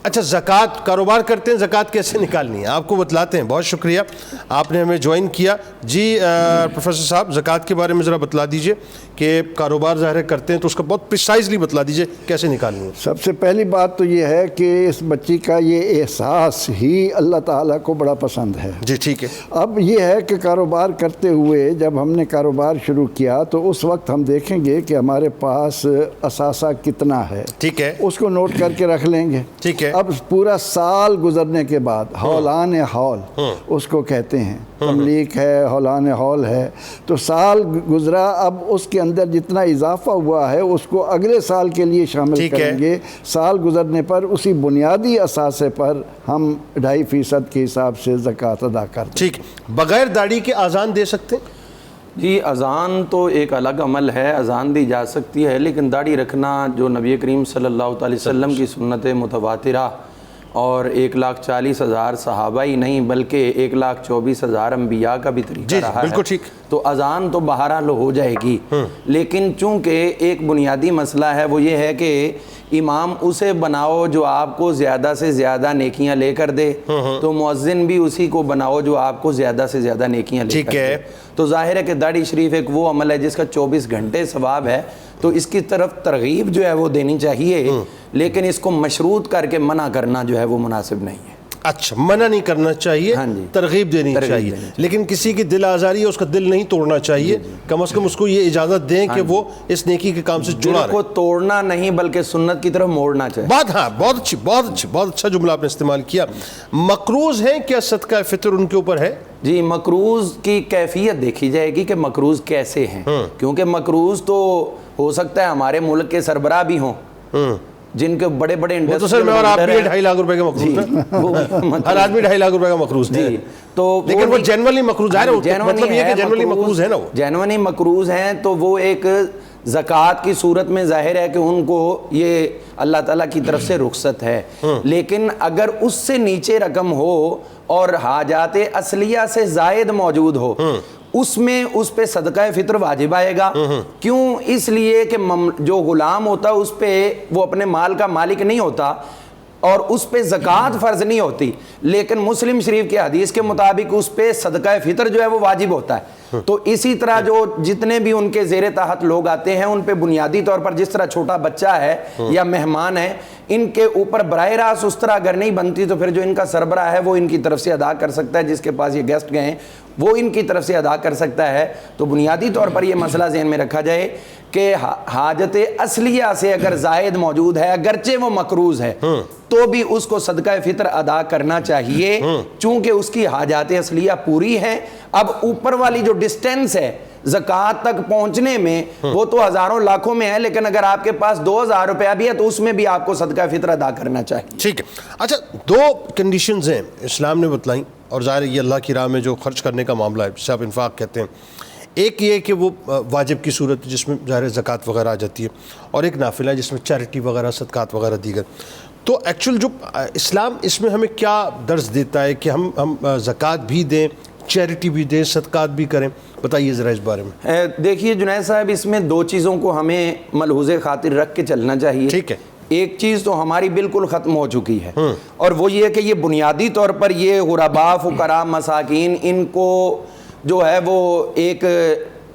اچھا زکوٰۃ کاروبار کرتے ہیں، زکوٰۃ کیسے نکالنی ہے آپ کو بتلاتے ہیں۔ بہت شکریہ آپ نے ہمیں جوائن کیا۔ جی پروفیسر صاحب زکوٰۃ کے بارے میں ذرا بتلا دیجئے کہ کہ کاروبار ظاہر کرتے ہیں تو اس کا بہت پریسائزلی بتلا دیجئے کیسے نکالنی ہے. سب سے پہلی بات تو یہ ہے کہ اس بچی کا یہ احساس ہی اللہ تعالیٰ کو بڑا پسند ہے. جی ٹھیک ہے. اب یہ ہے کہ کاروبار کرتے ہوئے جب ہم نے کاروبار شروع کیا تو اس وقت ہم دیکھیں گے کہ ہمارے پاس اثاثہ کتنا ہے. ٹھیک ہے. اس کو نوٹ کر کے رکھ لیں گے. ٹھیک ہے. اب پورا سال گزرنے کے بعد ہولان ہال اس کو کہتے ہیں، تملیک ہے، ہولان ہال ہے، تو سال گزرا، اب اس کے اندر جتنا اضافہ ہوا ہے اس کو اگلے سال کے لیے شامل کریں گے. سال گزرنے پر اسی بنیادی اثاثے پر ہم 2.5% کے حساب سے زکوٰۃ ادا کرتے ہیں. ٹھیک. بغیر داڑھی کے اذان دے سکتے ہیں؟ جی اذان تو ایک الگ عمل ہے، اذان دی جا سکتی ہے، لیکن داڑھی رکھنا جو نبی کریم صلی اللہ علیہ وسلم کی سنت متواترہ اور 1,40,000 صحابہ ہی نہیں بلکہ 1,24,000 انبیاء کا بھی طریقہ رہا ہے. بالکل ٹھیک. تو اذان تو بہرحال ہو جائے گی، لیکن چونکہ ایک بنیادی مسئلہ ہے وہ یہ ہے کہ امام اسے بناؤ جو آپ کو زیادہ سے زیادہ نیکیاں لے کر دے، تو مؤذن بھی اسی کو بناؤ جو آپ کو زیادہ سے زیادہ نیکیاں لے کر دے. تو ظاہر ہے کہ داڑھی شریف ایک وہ عمل ہے جس کا 24 گھنٹے ثواب ہے، تو اس کی طرف ترغیب جو ہے وہ دینی چاہیے، لیکن اس کو مشروط کر کے منع کرنا جو ہے وہ مناسب نہیں ہے. اچھا، منع نہیں کرنا چاہیے، ترغیب دینی چاہیے، لیکن کسی کی دل آزاری ہے اس کا دل نہیں توڑنا چاہیے. کم از کم اس کو یہ اجازت دیں کہ وہ اس نیکی کے کام سے جڑا رہے. دل کو توڑنا نہیں بلکہ سنت کی طرف موڑنا چاہیے. بہت اچھی، بہت اچھا جملہ آپ نے استعمال کیا. مقروض ہیں کیا صدقہ فطر ان کے اوپر ہے؟ جی مقروض کی کیفیت دیکھی جائے گی کہ مقروض کیسے ہیں، کیونکہ مقروض تو ہو سکتا ہے ہمارے ملک کے سربراہ بھی ہوں جن کے بڑے بڑے انڈسٹری. تو سر میں اور آپ بھی 2.5 لاکھ روپے کا مقروض ہے، ہر آدمی 2.5 لاکھ روپے کا مقروض ہے. تو لیکن وہ جنرلی مقروض ہے، مطلب یہ کہ جنرلی مقروض ہے نا، وہ جنرلی مقروض ہیں، تو وہ ایک زکوٰۃ کی صورت میں ظاہر ہے کہ ان کو یہ اللہ تعالیٰ کی طرف سے رخصت ہے. لیکن اگر اس سے نیچے رقم ہو اور حاجات اصلیہ سے زائد موجود ہو، اس میں اس پہ صدقہ فطر واجب آئے گا. کیوں؟ اس لیے کہ جو غلام ہوتا ہے اس پہ وہ اپنے مال کا مالک نہیں ہوتا اور اس پہ زکوٰۃ فرض نہیں ہوتی، لیکن مسلم شریف کے حدیث کے مطابق اس پہ صدقہ فطر جو ہے وہ واجب ہوتا ہے. تو اسی طرح جو جتنے بھی ان کے زیر تحت لوگ آتے ہیں ان پہ بنیادی طور پر جس طرح چھوٹا بچہ ہے یا مہمان ہے، ان کے اوپر براہ راست اس طرح اگر نہیں بنتی تو پھر جو ان کا سربراہ ہے وہ ان کی طرف سے ادا کر سکتا ہے، جس کے پاس یہ گیسٹ گئے ہیں وہ ان کی طرف سے ادا کر سکتا ہے. تو بنیادی طور پر یہ مسئلہ ذہن میں رکھا جائے کہ حاجت اصلیہ سے اگر زائد موجود ہے، اگرچہ وہ مقروض ہے، تو بھی اس کو صدقہ فطر ادا کرنا چاہیے، چونکہ اس کی حاجات اصلیہ پوری ہیں. اب اوپر والی جو ڈسٹینس ہے زکوٰۃ تک پہنچنے میں وہ تو ہزاروں لاکھوں میں ہے، لیکن اگر آپ کے پاس 2,000 روپیہ بھی ہے تو اس میں بھی آپ کو صدقہ فطر ادا کرنا چاہیے. ٹھیک ہے. اچھا، 2 کنڈیشنز ہیں اسلام نے بتلائیں، اور ظاہر یہ اللہ کی راہ میں جو خرچ کرنے کا معاملہ ہے جسے آپ انفاق کہتے ہیں. ایک یہ کہ وہ واجب کی صورت جس میں ظاہر زکوٰۃ وغیرہ آ جاتی ہے، اور ایک نافلہ ہے جس میں چیریٹی وغیرہ، صدقات وغیرہ دیگر. تو ایکچوئل جو اسلام اس میں ہمیں کیا درس دیتا ہے کہ ہم زکوٰۃ بھی دیں، چیریٹی بھی دیں، صدقات بھی کریں؟ بتائیے ذرا اس بارے میں. دیکھیے جنید صاحب، اس میں 2 چیزوں کو ہمیں ملحوظ خاطر رکھ کے چلنا چاہیے. ٹھیک ہے. ایک چیز تو ہماری بالکل ختم ہو چکی ہے، اور وہ یہ کہ یہ بنیادی طور پر یہ غرباء، فقراء، مساکین، ان کو جو ہے وہ ایک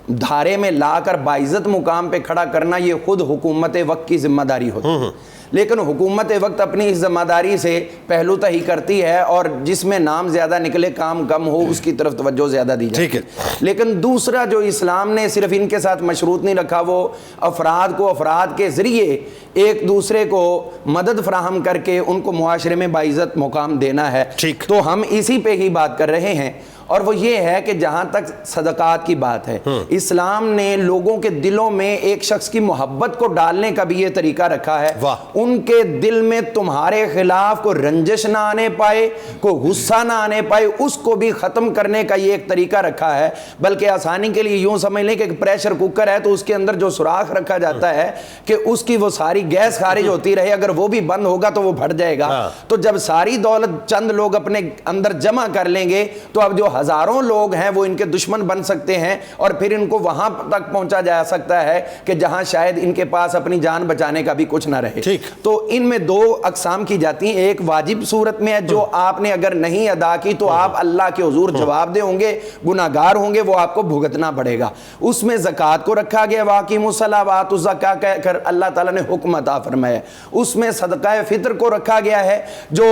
دھارے میں لا کر باعزت مقام پہ کھڑا کرنا یہ خود حکومت وقت کی ذمہ داری ہوتی ہے. لیکن حکومت وقت اپنی اس ذمہ داری سے پہلو تہی کرتی ہے، اور جس میں نام زیادہ نکلے کام کم ہو اس کی طرف توجہ زیادہ دی جاتی ہے. لیکن دوسرا جو اسلام نے صرف ان کے ساتھ مشروط نہیں رکھا، وہ افراد کو افراد کے ذریعے ایک دوسرے کو مدد فراہم کر کے ان کو معاشرے میں باعزت مقام دینا ہے. تو ہم اسی پہ ہی بات کر رہے ہیں، اور وہ یہ ہے کہ جہاں تک صدقات کی بات ہے، اسلام نے لوگوں کے دلوں میں ایک شخص کی محبت کو ڈالنے کا بھی یہ طریقہ رکھا ہے. ان کے دل میں تمہارے خلاف کوئی رنجش نہ آنے پائے، کوئی غصہ نہ آنے پائے، اس کو بھی ختم کرنے کا یہ ایک طریقہ رکھا ہے. بلکہ آسانی کے لیے یوں سمجھ لیں کہ ایک پریشر کوکر ہے تو اس کے اندر جو سوراخ رکھا جاتا ہے کہ اس کی وہ ساری گیس خارج ہوتی رہے، اگر وہ بھی بند ہوگا تو وہ پھٹ جائے گا. تو جب ساری دولت چند لوگ اپنے اندر جمع کر لیں گے تو اب جو ہزاروں لوگ ہیں وہ ان کے دشمن بن سکتے ہیں اور پھر ان کو وہاں تک پہنچا جا سکتا ہے کہ جہاں شاید ان کے پاس اپنی جان بچانے کا بھی کچھ نہ رہے. تو ان میں دو اقسام کی جاتی ہیں. ایک واجب صورت میں ہے جو آپ نے اگر نہیں ادا کی تو آپ اللہ کے حضور جواب دے ہوں گے, گناہگار ہوں گے, وہ آپ کو بھگتنا پڑے گا. اس میں زکوٰۃ کو رکھا گیا, واقیموا الصلاۃ وآتوا الزکاۃ کہہ کر اللہ تعالیٰ نے حکم عطا فرمایا. اس میں صدقہ فطر کو رکھا گیا ہے جو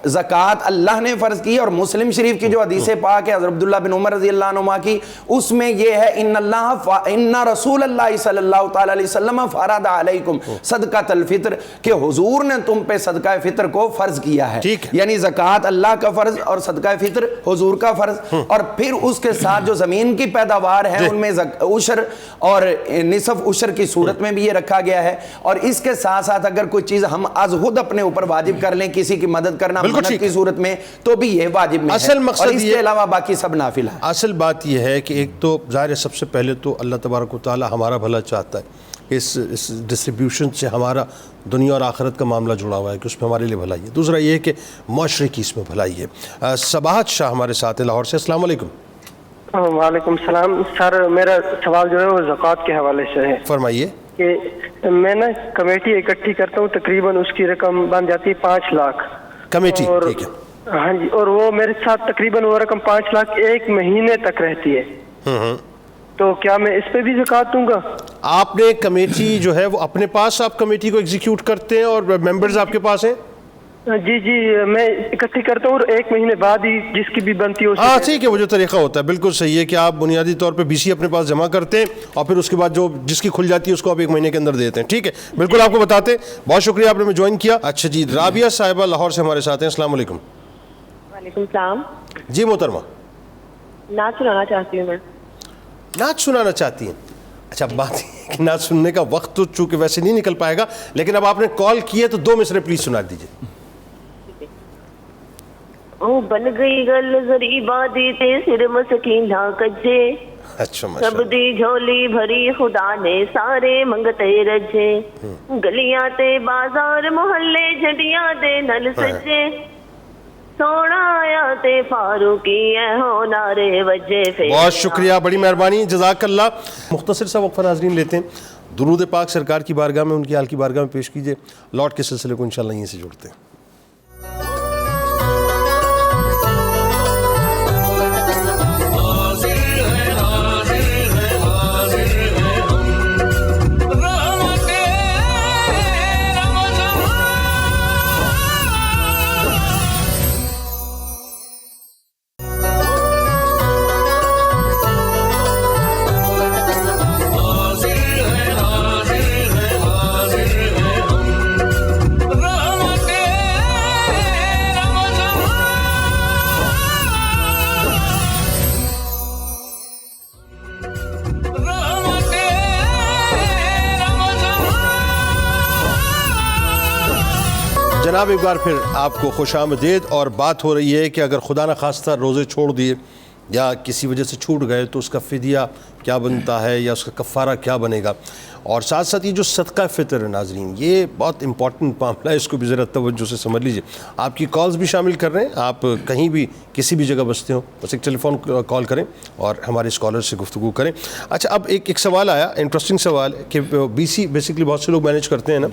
زکوٰۃ اللہ نے فرض کی, اور مسلم شریف کی جو حدیث پاک ہے حضرت عبداللہ بن عمر رضی اللہ عنہما کی, اس میں یہ ہے ان رسول اللہ صلی اللہ تعالی علیہ وسلم فرض علیکم صدقۃ الفطر, کہ حضور نے تم پہ صدقہ فطر کو فرض کیا ہے. یعنی زکوٰۃ اللہ کا فرض اور صدقہ فطر حضور کا فرض. اور پھر اس کے ساتھ جو زمین کی پیداوار ہے ان میں عشر اور نصف عشر کی صورت میں بھی یہ رکھا گیا ہے. اور اس کے ساتھ ساتھ اگر کوئی چیز ہم از خود اپنے اوپر واجب کر لیں, کسی کی مدد کرنا منت کی صورت میں, تو بھی یہ واجب میں ہے, اور اس کے علاوہ باقی سب نافل ہے. اصل بات یہ ہے کہ ایک تو ظاہر ہے سب سے پہلے تو اللہ تبارک و تعالی ہمارا بھلا چاہتا ہے. اس ڈسٹریبیوشن سے ہمارا دنیا اور آخرت کا معاملہ جڑا ہوا ہے کہ اس میں ہمارے لیے بھلائی ہے. دوسرا یہ ہے کہ معاشرے کی اس میں بھلائی ہے. صباحت شاہ ہمارے ساتھ ہیں لاہور سے. السلام علیکم. وعلیکم السلام. سر میرا سوال جو ہے وہ زکوٰۃ کے حوالے سے ہے. فرمائیے. کہ میں نا کمیٹی اکٹھی کرتا ہوں, تقریباً اس کی رقم بن جاتی ہے 5 لاکھ کمیٹی. ٹھیک ہے. ہاں جی, اور وہ میرے ساتھ تقریباً وہ رقم 5 لاکھ 1 مہینے تک رہتی ہے. تو کیا میں اس پہ بھی زکوٰۃ دوں گا؟ آپ نے کمیٹی جو ہے وہ اپنے پاس آپ کمیٹی کو ایگزیکیوٹ کرتے ہیں اور ممبرز آپ کے پاس ہیں؟ جی جی, میں اکٹھی کرتا ہوں اور 1 مہینے بعد ہی جس کی بھی بنتی ہے. ہاں ٹھیک ہے, وہ جو طریقہ ہوتا ہے بالکل صحیح ہے کہ آپ بنیادی طور پہ BC اپنے پاس جمع کرتے ہیں اور پھر اس کے بعد جو جس کی کھل جاتی ہے اس کو آپ 1 مہینے کے اندر دیتے ہیں. ٹھیک ہے, بالکل آپ کو بتاتے ہیں. بہت شکریہ آپ نے ہمیں جوائن کیا. اچھا جی, رابعہ صاحبہ لاہور سے ہمارے ساتھ ہیں. السلام علیکم. وعلیکم السلام. جی محترمہ. نعت سنانا چاہتی ہوں میں. نعت سنانا چاہتی ہیں؟ اچھا, بات ہے کہ نعت سننے کا وقت تو چونکہ ویسے نہیں نکل پائے گا, لیکن اب آپ نے کال کی ہے تو 2 مصرے پلیز سنا دیجیے. او بن گئی گل غریبا دی تے سر مسکینہ کجے, اچھا سب دی جھولی بھری خدا نے سارے منگتے رجے, گلیاں تے بازار محلے جھڑیاں دے نل سجے, سونا آیا تے فاروقی ہے ہو نارے وجے. بہت شکریہ, بڑی مہربانی, جزاک اللہ. مختصر سا وقفہ ناظرین لیتے ہیں. درود پاک سرکار کی بارگاہ میں, ان کی حال کی بارگاہ میں پیش کیجئے. لوٹ کے سلسلے کو انشاءاللہ یہیں سے جوڑتے ہیں. جناب ایک بار پھر آپ کو خوش آمدید. اور بات ہو رہی ہے کہ اگر خدا نہ خواستہ روزے چھوڑ دیے یا کسی وجہ سے چھوٹ گئے تو اس کا فدیہ کیا بنتا ہے یا اس کا کفارہ کیا بنے گا. اور ساتھ ساتھ یہ جو صدقہ فطر ہے ناظرین, یہ بہت امپورٹنٹ معاملہ ہے, اس کو بھی ذرا توجہ سے سمجھ لیجیے. آپ کی کالز بھی شامل کر رہے ہیں, آپ کہیں بھی کسی بھی جگہ بستے ہوں بس ایک ٹیلی فون کال کریں اور ہمارے اسکالر سے گفتگو کریں. اچھا, اب ایک سوال آیا, انٹرسٹنگ سوال ہے کہ BC بیسکلی بہت سے لوگ مینیج کرتے ہیں نا,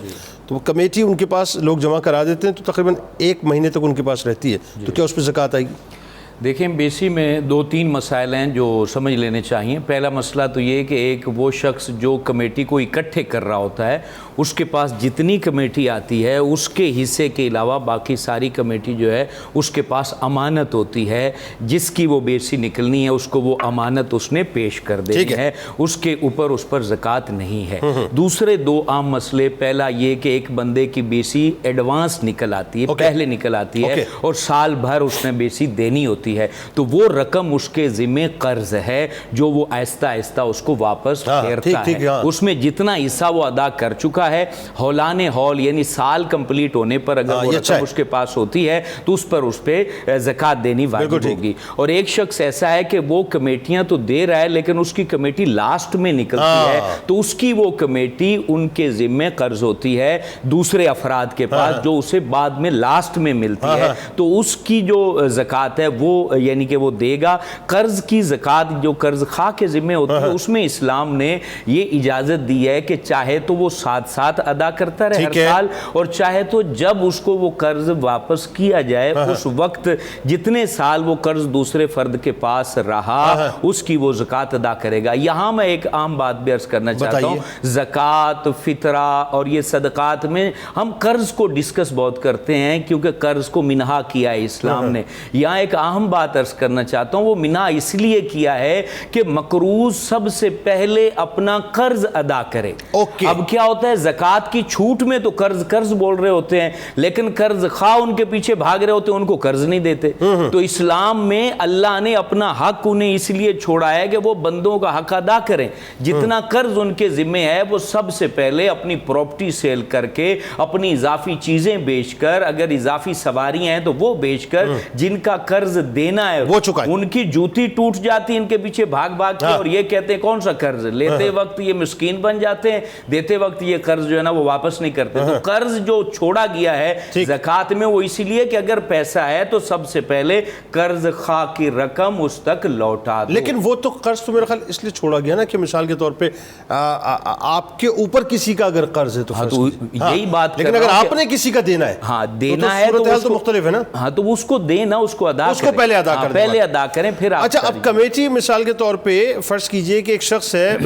تو وہ کمیٹی ان کے پاس لوگ جمع کرا دیتے ہیں تو تقریباً 1 مہینے تک ان کے پاس رہتی ہے, تو کیا اس پہ زکوٰۃ آئے گی؟ دیکھیں بیسی میں 2-3 مسائل ہیں جو سمجھ لینے چاہیے. پہلا مسئلہ تو یہ کہ ایک وہ شخص جو کمیٹی کو اکٹھے کر رہا ہوتا ہے اس کے پاس جتنی کمیٹی آتی ہے اس کے حصے کے علاوہ باقی ساری کمیٹی جو ہے اس کے پاس امانت ہوتی ہے, جس کی وہ بیسی نکلنی ہے اس کو وہ امانت اس نے پیش کر دینی ہے, اس کے اوپر اس پر زکوٰۃ نہیں ہے. دوسرے 2 عام مسئلے, پہلا یہ کہ ایک بندے کی بیسی ایڈوانس نکل آتی ہے, پہلے نکل آتی ہے اور سال بھر اس نے بیسی دینی ہوتی ہے, تو وہ رقم اس کے ذمہ قرض ہے جو وہ آہستہ آہستہ اس کو واپس پھیرتا ہے. اس میں جتنا حصہ وہ ادا کر چکا ہوتا ہے ہولان ہول یعنی سال کمپلیٹ ہونے پر اگر وہ رقم اس کے پاس ہوتی ہے تو اس پر اس پہ زکوٰۃ دینی واجب ہوگی. اور ایک شخص ایسا ہے کہ وہ کمیٹیاں تو دے رہا ہے لیکن اس کی کمیٹی لاسٹ میں نکلتی ہے تو اس کی وہ کمیٹی ان کے ذمے قرض ہوتی ہے دوسرے افراد کے پاس جو اسے بعد میں لاسٹ میں ملتی ہے, تو اس کی جو زکوٰۃ ہے وہ یعنی کہ وہ دے گا. قرض کی زکوٰۃ جو قرض خواہ کے ذمے ہوتی ہے اس میں اسلام نے یہ اجازت دی ہے کہ چاہے تو وہ ساتھ ساتھ ادا کرتا رہے ہر سال, اور چاہے تو جب اس کو وہ قرض واپس کیا جائے اس وقت جتنے سال وہ قرض دوسرے فرد کے پاس رہا اس کی وہ زکوٰۃ ادا کرے گا. یہاں میں ایک عام بات بھی عرض کرنا چاہتا ہوں, زکوٰۃ, فطرہ اور یہ صدقات میں ہم قرض کو ڈسکس بہت کرتے ہیں کیونکہ قرض کو منہا کیا ہے اسلام نے. یہاں ایک اہم بات عرض کرنا چاہتا ہوں, وہ منہا اس لیے کیا ہے کہ مقروض سب سے پہلے اپنا قرض ادا کرے. اب کیا ہوتا ہے زکوٰۃ کی چھوٹ میں تو قرض بول رہے ہوتے ہیں لیکن قرض خواہ ان کے پیچھے بھاگ رہے ہوتے ہیں, ان کو قرض نہیں دیتے. تو اسلام میں اللہ نے اپنا حق انہیں اس لیے چھوڑا ہے کہ وہ بندوں کا حق ادا کریں. جتنا قرض ان کے ذمے ہے وہ سب سے پہلے اپنی پراپرٹی سیل کر کے, اپنی اضافی چیزیں بیچ کر, اگر اضافی سواریاں ہیں تو وہ بیچ کر, جن کا قرض دینا ہے وہ چکائیں. ان کی جوتی ٹوٹ جاتی ان کے پیچھے بھاگ بھاگ کے اور یہ کہتے ہیں کون سا قرض, لیتے وقت یہ مسکین بن جاتے ہیں, دیتے وقت یہ قرض جو ہے نا وہ واپس نہیں کرتے. تو قرض جو چھوڑا گیا ہے زکوٰۃ میں وہ اسی لیے کہ اگر پیسہ ہے تو سب سے پہلے قرض خواہ کی رقم اس تک لوٹا دو. لیکن وہ تو قرض تو میرے خیال اس لیے چھوڑا گیا نا کہ مثال کے طور پہ آپ کے اوپر کسی کا اگر قرض ہے تو یہی بات, لیکن اگر آپ نے کسی کا دینا ہے دینا ہے تو مختلف ہے نا. ہاں تو اس کو دینا, اس کو ادا اس کو پہلے ادا کریں پھر. اچھا اب کمیٹی مثال کے طور پہ فرض کیجئے کہ ایک شخص ہے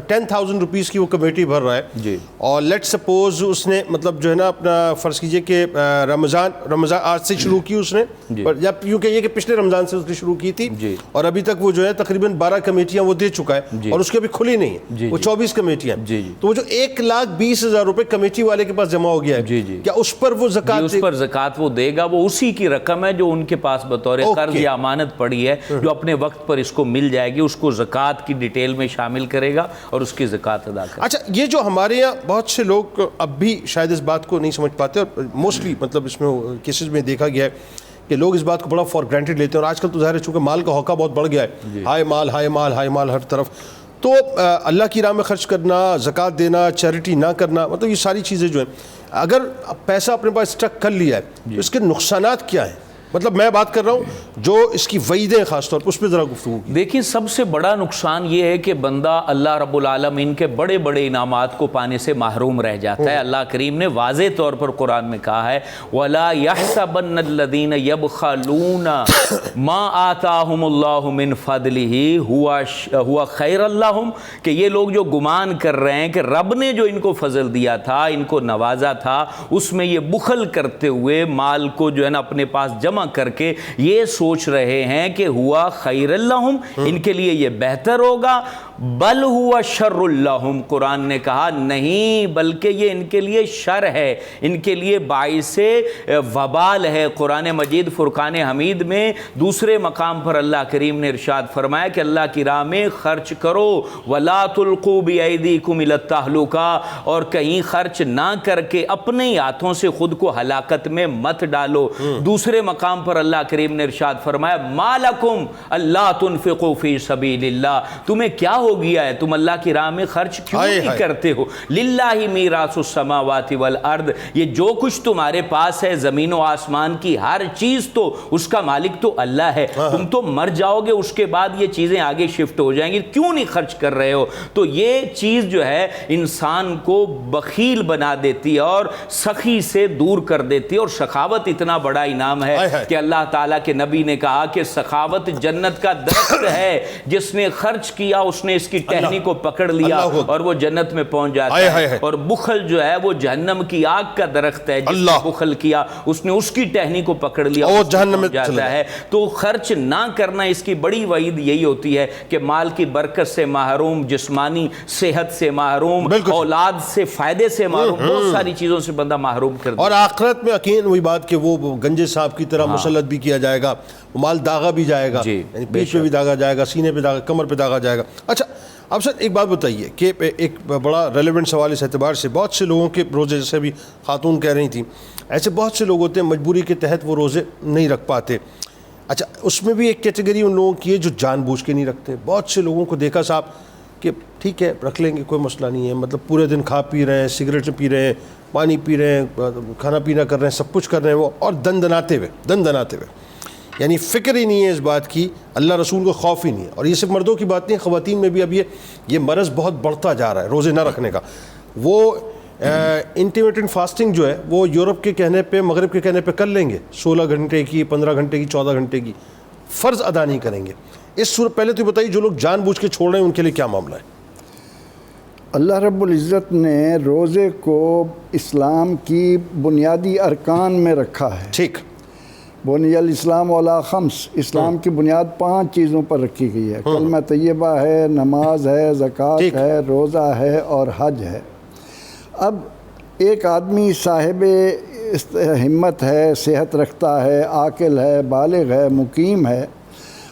10,000 روپیز کی وہ کمیٹی بھر رہا ہے اور لیٹ سپوز اس نے مطلب جو ہے نا اپنا فرض کیجئے کہ رمضان آج سے شروع کی اس نے, یا یوں کہیے کہ پچھلے رمضان سے اس نے شروع کی تھی اور ابھی تک وہ جو ہے تقریباً 12 کمیٹیاں وہ دے چکا ہے اور اس کی ابھی کھلی نہیں ہے, وہ 24 کمیٹیاں. تو وہ جو 1,20,000 روپے کمیٹی والے کے پاس جمع ہو گیا ہے, کیا اس پر وہ زکوٰۃ اس پر زکوٰۃ وہ دے گا؟ وہ اسی کی رقم ہے جو ان کے پاس بطور قرض یا امانت پڑی ہے, جو اپنے وقت پر اس کو مل جائے گی, اس کو زکوٰۃ کی ڈیٹیل میں شامل کرے گا اور اس کی زکوٰۃ ادا کرے گا. اچھا یہ جو ہمارے یہاں بہت سے لوگ اب بھی شاید اس بات کو نہیں سمجھ پاتے, اور موسٹلی مطلب اس میں کیسز میں دیکھا گیا ہے کہ لوگ اس بات کو بڑا فار گرانٹیڈ لیتے ہیں, اور آج کل تو ظاہر ہے چونکہ مال کا ہوکا بہت بڑھ گیا ہے, ہائے مال ہائے مال ہائے مال ہر طرف, تو اللہ کی راہ میں خرچ کرنا, زکوٰۃ دینا, چیریٹی نہ کرنا, مطلب یہ ساری چیزیں جو ہیں اگر پیسہ اپنے پاس اسٹک کر لیا ہے تو اس کے نقصانات کیا ہیں؟ مطلب میں بات کر رہا ہوں جو اس کی وعیدیں خاص طور پر, اس پہ ذرا گفتگو کی. دیکھیں سب سے بڑا نقصان یہ ہے کہ بندہ اللہ رب العالمین کے بڑے بڑے انعامات کو پانے سے محروم رہ جاتا ہے. اللہ کریم نے واضح طور پر قرآن میں کہا ہے وَلَا يَحْسَبَنَّ الَّذِينَ يَبْخَلُونَ مَا آتَاهُمُ اللَّهُ مِنْ فَضْلِهِ هُوَ خَيْرًا لَهُمْ, کہ یہ لوگ جو گمان کر رہے ہیں کہ رب نے جو ان کو فضل دیا تھا, ان کو نوازا تھا, اس میں یہ بخل کرتے ہوئے مال کو جو ہے نا اپنے پاس جمع کر کے یہ سوچ رہے ہیں کہ ہوا خیر لہم, ان کے لیے یہ بہتر ہوگا, بل ہوا شر لہم, قرآن نے کہا نہیں بلکہ یہ ان کے لیے شر ہے, ان کے لیے باعث وبال ہے. قرآن مجید فرقان حمید میں دوسرے مقام پر اللہ کریم نے ارشاد فرمایا کہ اللہ کی راہ میں خرچ کرو, ولا تلقوا بایدیکم الی التہلکہ, اور کہیں خرچ نہ کر کے اپنے ہاتھوں سے خود کو ہلاکت میں مت ڈالو. دوسرے مقام پر اللہ کریم نے ارشاد فرمایا ما لکم اللہ تنفقوا فی سبیل اللہ, تمہیں کیا ہو گیا ہے, تم اللہ کی راہ میں خرچ کیوں نہیں کرتے ہو. للہ میراث السماوات والارض, یہ جو کچھ تمہارے پاس ہے زمین و آسمان کی ہر چیز تو اس کا مالک تو اللہ ہے, تم تو مر جاؤ گے اس کے بعد یہ چیزیں آگے شفٹ ہو جائیں گی, کیوں نہیں خرچ کر رہے ہو. تو یہ چیز جو ہے انسان کو بخیل بنا دیتی ہے اور سخی سے دور کر دیتی ہے. اور سخاوت اتنا بڑا انعام ہے کہ اللہ تعالیٰ کے نبی نے کہا کہ سخاوت جنت کا درخت ہے, جس نے خرچ کیا اس نے اس کی ٹہنی کو پکڑ لیا اور وہ جنت میں پہنچ جاتا ہے. اور بخل جو ہے وہ جہنم کی آگ کا درخت ہے, جس نے بخل کیا اس نے اس کی ٹہنی کو پکڑ لیا اور جہنم میں جاتا ہے. تو خرچ نہ کرنا اس کی بڑی وعید یہی ہوتی ہے کہ مال کی برکت سے محروم, جسمانی صحت سے محروم, اولاد سے فائدے سے محروم, بہت ساری چیزوں سے بندہ محروم کر دیا. اور آخرت میں یقین وہی بات کہ وہ گنجے صاحب کی طرح مسلط بھی کیا جائے گا, مال داغا بھی جائے گا, یعنی پیٹھ پہ بھی داغا جائے گا, سینے پہ داغا, کمر پہ داغا جائے گا. اچھا اب سر ایک بات بتائیے کہ ایک بڑا ریلیونٹ سوال اس اعتبار سے، بہت سے لوگوں کے روزے، جیسے ابھی خاتون کہہ رہی تھیں، ایسے بہت سے لوگ ہوتے ہیں مجبوری کے تحت وہ روزے نہیں رکھ پاتے. اچھا اس میں بھی ایک کیٹیگری ان لوگوں کی ہے جو جان بوجھ کے نہیں رکھتے. بہت سے لوگوں کو دیکھا صاحب کہ ٹھیک ہے رکھ لیں گے کوئی مسئلہ نہیں ہے، مطلب پورے دن کھا پی رہے ہیں، سگریٹ پی رہے ہیں، پانی پی رہے ہیں، کھانا پینا کر رہے ہیں، سب کچھ کر رہے ہیں وہ، اور دن دناتے ہوئے یعنی فکر ہی نہیں ہے اس بات کی، اللہ رسول کو خوف ہی نہیں ہے. اور یہ صرف مردوں کی بات نہیں، خواتین میں بھی اب یہ مرض بہت بڑھتا جا رہا ہے روزے نہ رکھنے کا. وہ انٹرمیٹنٹ فاسٹنگ جو ہے وہ یورپ کے کہنے پہ، مغرب کے کہنے پہ کر لیں گے، 16 گھنٹے کی، 15 گھنٹے کی، 14 گھنٹے کی، فرض ادا نہیں کریں گے. اس صورت پہلے تو بتائیے جو لوگ جان بوجھ کے چھوڑ رہے ہیں ان کے لیے کیا معاملہ ہے؟ اللہ رب العزت نے روزے کو اسلام کی بنیادی ارکان میں رکھا ہے. ٹھیک. بنی الاسلام علی خمس، اسلام کی بنیاد 5 چیزوں پر رکھی گئی ہے. کلمہ طیبہ ہے، نماز ہے، زکوٰۃ ہے، روزہ ہے اور حج ہے. اب ایک آدمی صاحب ہمت ہے، صحت رکھتا ہے، عاقل ہے، بالغ ہے، مقیم ہے،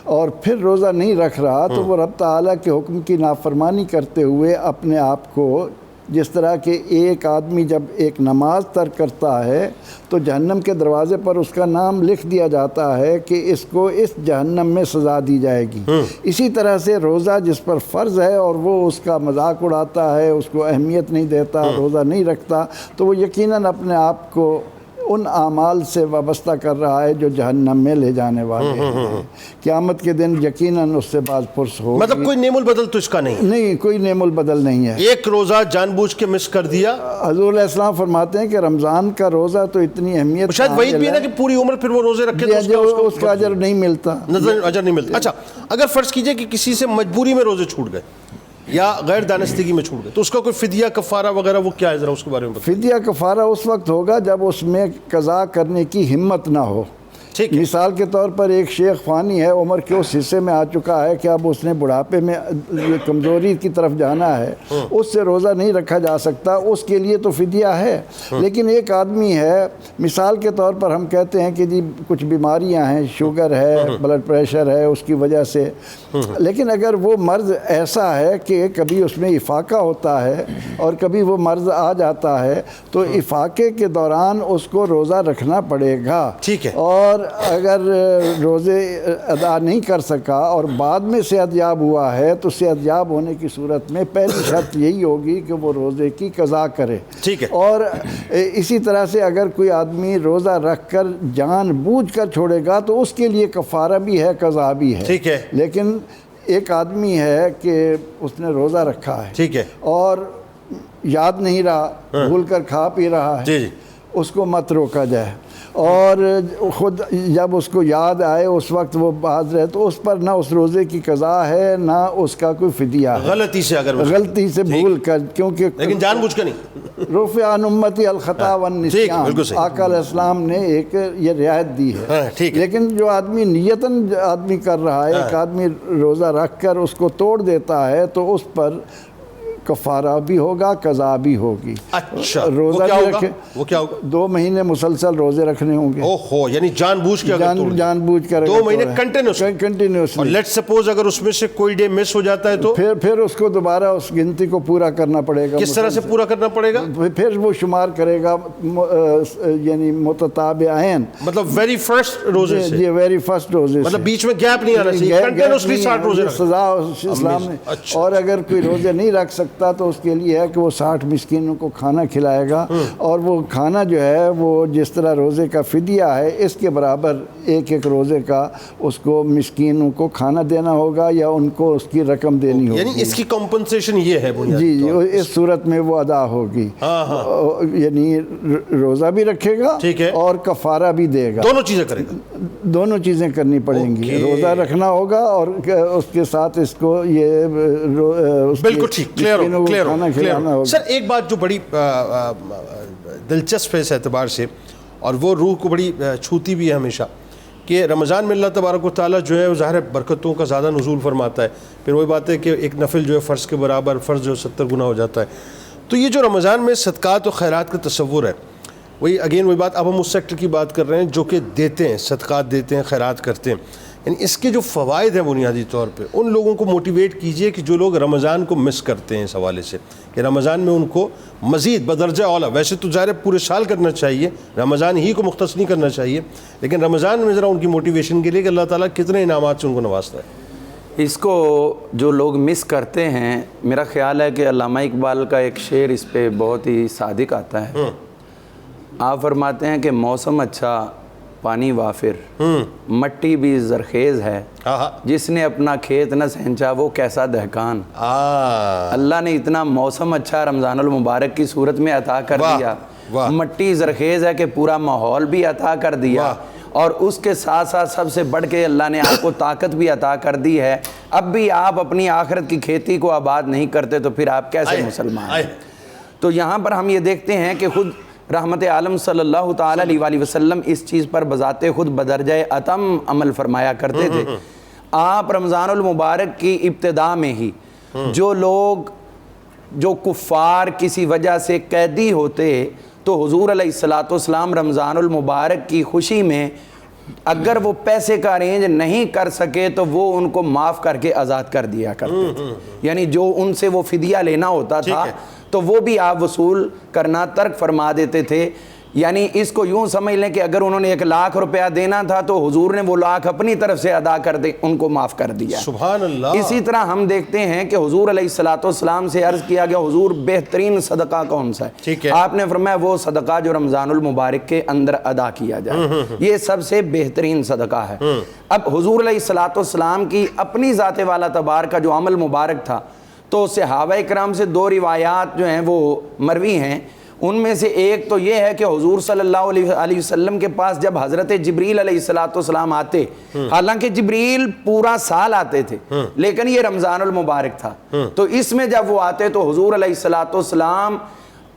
اور پھر روزہ نہیں رکھ رہا تو وہ رب تعالیٰ کے حکم کی نافرمانی کرتے ہوئے اپنے آپ کو، جس طرح کہ ایک آدمی جب ایک نماز ترک کرتا ہے تو جہنم کے دروازے پر اس کا نام لکھ دیا جاتا ہے کہ اس کو اس جہنم میں سزا دی جائے گی. اسی طرح سے روزہ جس پر فرض ہے اور وہ اس کا مذاق اڑاتا ہے، اس کو اہمیت نہیں دیتا، روزہ نہیں رکھتا، تو وہ یقیناً اپنے آپ کو ان اعمال سے وابستہ کر رہا ہے جو جہنم میں لے جانے والے ہیں. قیامت کے دن یقیناً اس سے باز پرس ہوگی. مطلب کوئی نعم البدل تو اس کا نہیں، کوئی نعم البدل نہیں ہے. ایک روزہ جان بوجھ کے مس کر دیا. حضور علیہ السلام فرماتے ہیں کہ رمضان کا روزہ تو اتنی اہمیت، شاید وہی بھی ہے نا کہ پوری عمر پھر وہ روزے رکھے تو اس کا اجر نہیں ملتا، اجر نہیں ملتا. اچھا اگر فرض کیجئے کہ کسی سے مجبوری میں روزے چھوٹ گئے یا غیر دانستگی میں چھوٹ گئے تو اس کا کوئی فدیہ کفارہ وغیرہ وہ کیا ہے، ذرا اس کے بارے میں بتائیں. فدیہ کفارہ اس وقت ہوگا جب اس میں قضا کرنے کی ہمت نہ ہو. مثال کے طور پر ایک شیخ فانی ہے، عمر کے اس حصے میں آ چکا ہے کہ اب اس نے بڑھاپے میں کمزوری کی طرف جانا ہے، اس سے روزہ نہیں رکھا جا سکتا، اس کے لیے تو فدیہ ہے. لیکن ایک آدمی ہے، مثال کے طور پر ہم کہتے ہیں کہ جی کچھ بیماریاں ہیں، شوگر ہے، بلڈ پریشر ہے، اس کی وجہ سے، لیکن اگر وہ مرض ایسا ہے کہ کبھی اس میں افاقہ ہوتا ہے اور کبھی وہ مرض آ جاتا ہے تو افاقے کے دوران اس کو روزہ رکھنا پڑے گا. ٹھیک ہے. اور اگر روزے ادا نہیں کر سکا اور بعد میں صحت یاب ہوا ہے تو صحت یاب ہونے کی صورت میں پہلی شرط یہی ہوگی کہ وہ روزے کی قضا کرے. ٹھیک ہے. اور اسی طرح سے اگر کوئی آدمی روزہ رکھ کر جان بوجھ کر چھوڑے گا تو اس کے لیے کفارہ بھی ہے، قضا بھی ہے. ٹھیک ہے. لیکن ایک آدمی ہے کہ اس نے روزہ رکھا ہے، ٹھیک ہے، اور یاد نہیں رہا، بھول کر کھا پی رہا ہے، اس کو مت روکا جائے. اور خود جب اس کو یاد آئے اس وقت وہ باز رہے تو اس پر نہ اس روزے کی قضا ہے نہ اس کا کوئی فدیہ ہے. غلطی سے، اگر غلطی سے بھول کر، کیونکہ لیکن جان بوجھ کے نہیں. رفع عن امتی الخطا والنسیان، آقا علیہ السلام نے ایک یہ رعایت دی ہے. لیکن جو آدمی نیتاً آدمی کر رہا ہے، ایک آدمی روزہ رکھ کر اس کو توڑ دیتا ہے تو اس پر کفارہ بھی ہوگا، قضا بھی ہوگی. اچھا، روزہ بھی رکھے، وہ کیا ہوگا؟ 2 مہینے مسلسل روزے رکھنے ہوں گے. اوہو، یعنی جان بوجھ کے، جان بوجھ کر 2 مہینے کنٹینیوس. اور لیٹ سپوز اگر اس میں سے کوئی ڈے مس ہو جاتا ہے تو پھر اس کو دوبارہ اس گنتی کو پورا کرنا پڑے گا. کس طرح سے پورا کرنا پڑے گا؟ پھر وہ شمار کرے گا یعنی متتابعین، مطلب ویری فرسٹ روزے سے. جی، ویری فرسٹ روزے سے، مطلب بیچ میں گیپ نہیں آنا چاہیے، کنٹینیوسلی 60 روزے سزا اسلام نے. اور اگر کوئی روزے نہیں رکھ سکتا تو اس کے لیے ہے کہ وہ 60 مسکینوں کو کھانا کھلائے گا، اور وہ کھانا جو ہے وہ جس طرح روزے کا فدیہ ہے اس کے برابر ایک روزے کا اس کو مسکینوں کو کھانا دینا ہوگا یا ان کو اس کی رقم دینی ہوگی. یعنی اس کی کمپنسیشن یہ ہے جی، اس صورت میں وہ ادا ہوگی. یعنی روزہ بھی رکھے گا اور کفارہ بھی دے گا. دونوں چیزیں کرے گا. دونوں چیزیں کرنی پڑیں گی. روزہ رکھنا ہوگا اور اس کے ساتھ اس کو یہ بالکل ٹھیک، کلیئر. سر ایک بات جو بڑی دلچسپ ہے اس اعتبار سے، اور وہ روح کو بڑی چھوتی بھی ہے ہمیشہ، کہ رمضان میں اللہ تبارک و تعالیٰ جو ہے وہ ظاہر برکتوں کا زیادہ نزول فرماتا ہے. پھر وہی بات ہے کہ ایک نفل جو ہے فرض کے برابر، فرض جو 70 گنا ہو جاتا ہے. تو یہ جو رمضان میں صدقات و خیرات کا تصور ہے، وہی اگین وہی بات، اب ہم اس سیکٹر کی بات کر رہے ہیں جو کہ دیتے ہیں، صدقات دیتے ہیں، خیرات کرتے ہیں. یعنی اس کے جو فوائد ہیں بنیادی طور پہ ان لوگوں کو موٹیویٹ کیجئے کہ جو لوگ رمضان کو مس کرتے ہیں اس حوالے سے کہ رمضان میں ان کو مزید بدرجہ اولا، ویسے تو ظاہر ہے پورے سال کرنا چاہیے، رمضان ہی کو مختص نہیں کرنا چاہیے، لیکن رمضان میں ذرا ان کی موٹیویشن کے لیے کہ اللہ تعالیٰ کتنے انعامات سے ان کو نوازتا ہے۔ اس کو جو لوگ مس کرتے ہیں، میرا خیال ہے کہ علامہ اقبال کا ایک شعر اس پہ بہت ہی صادق آتا ہے۔ آپ فرماتے ہیں کہ موسم اچھا پانی وافر، مٹی بھی زرخیز ہے، جس نے اپنا کھیت نہ سینچا وہ کیسا دہقان۔ اللہ نے اتنا موسم اچھا رمضان المبارک کی صورت میں عطا کر دیا، مٹی زرخیز ہے کہ پورا ماحول بھی عطا کر دیا، اور اس کے ساتھ ساتھ سب سے بڑھ کے اللہ نے آپ کو طاقت بھی عطا کر دی ہے۔ اب بھی آپ اپنی آخرت کی کھیتی کو آباد نہیں کرتے تو پھر آپ کیسے مسلمان ہیں؟ تو یہاں پر ہم یہ دیکھتے ہیں کہ خود رحمت عالم صلی اللہ تعالیٰ علیہ وآلہ وسلم اس چیز پر بذات خود بدرجہ اتم عمل فرمایا کرتے تھے۔ آپ رمضان المبارک کی ابتدا میں ہی جو لوگ جو کفار کسی وجہ سے قیدی ہوتے تو حضور علیہ الصلوۃ والسلام رمضان المبارک کی خوشی میں اگر وہ پیسے کا ارینج نہیں کر سکے تو وہ ان کو معاف کر کے آزاد کر دیا کرتے تھے، یعنی جو ان سے وہ فدیہ لینا ہوتا تھا تو وہ بھی آپ وصول کرنا ترک فرما دیتے تھے۔ یعنی اس کو یوں سمجھ لیں کہ اگر انہوں نے 1,00,000 روپیہ دینا تھا تو حضور نے وہ لاکھ اپنی طرف سے ادا کر دے ان کو معاف کر دیا۔ سبحان اللہ۔ اسی طرح ہم دیکھتے ہیں کہ حضور علیہ الصلوۃ والسلام سے عرض کیا گیا حضور بہترین صدقہ کون سا ہے؟ آپ نے فرمایا وہ صدقہ جو رمضان المبارک کے اندر ادا کیا جائے، یہ سب سے بہترین صدقہ ہے۔ اب حضور علیہ الصلوۃ والسلام کی اپنی ذات والا تبارک کا جو عمل مبارک تھا تو صحابہ کرام سے 2 روایات جو ہیں وہ مروی ہیں۔ ان میں سے ایک تو یہ ہے کہ حضور صلی اللہ علیہ وسلم کے پاس جب حضرت جبریل علیہ السلام آتے، حالانکہ جبریل پورا سال آتے تھے لیکن یہ رمضان المبارک تھا، تو اس میں جب وہ آتے تو حضور علیہ السلام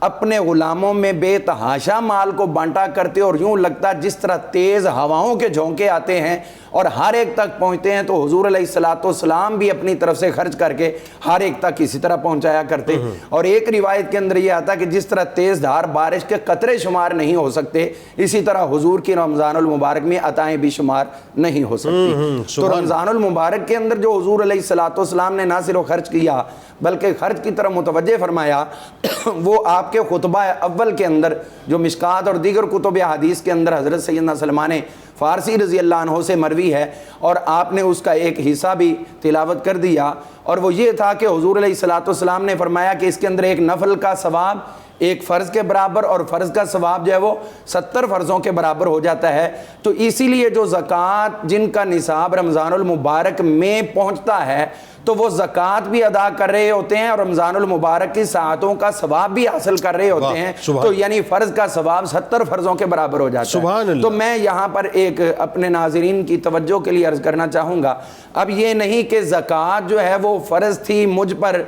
اپنے غلاموں میں بے تحاشا مال کو بانٹا کرتے اور یوں لگتا جس طرح تیز ہواؤں کے جھونکے آتے ہیں اور ہر ایک تک پہنچتے ہیں تو حضور علیہ السلام بھی اپنی طرف سے خرچ کر کے ہر ایک تک اسی طرح پہنچایا کرتے۔ اور ایک روایت کے اندر یہ آتا کہ جس طرح تیز دھار بارش کے قطرے شمار نہیں ہو سکتے اسی طرح حضور کی رمضان المبارک میں عطائیں بھی شمار نہیں ہو سکتی۔ تو رمضان المبارک کے اندر جو حضور علیہ السلام نے نہ صرف خرچ کیا بلکہ خرچ کی طرف متوجہ فرمایا، وہ آپ کے خطبہ اول کے اندر جو مشکات اور دیگر کتب حدیث کے اندر حضرت سیدنا سلمان فارسی رضی اللہ عنہ سے مروی ہے، اور آپ نے اس کا ایک حصہ بھی تلاوت کر دیا، اور وہ یہ تھا کہ حضور علیہ السلام نے فرمایا کہ اس کے اندر ایک نفل کا ثواب ایک فرض کے برابر اور فرض کا ثواب جو ہے وہ 70 فرضوں کے برابر ہو جاتا ہے۔ تو اسی لیے جو زکوٰۃ جن کا نصاب رمضان المبارک میں پہنچتا ہے تو وہ زکوٰۃ بھی ادا کر رہے ہوتے ہیں اور رمضان المبارک کی ساعتوں کا ثواب بھی حاصل کر رہے ہوتے ہیں، تو یعنی فرض کا ثواب 70 فرضوں کے برابر ہو جاتا ہے۔ تو میں یہاں پر ایک اپنے ناظرین کی توجہ کے لیے عرض کرنا چاہوں گا، اب یہ نہیں کہ زکوٰۃ جو ہے وہ فرض تھی مجھ پر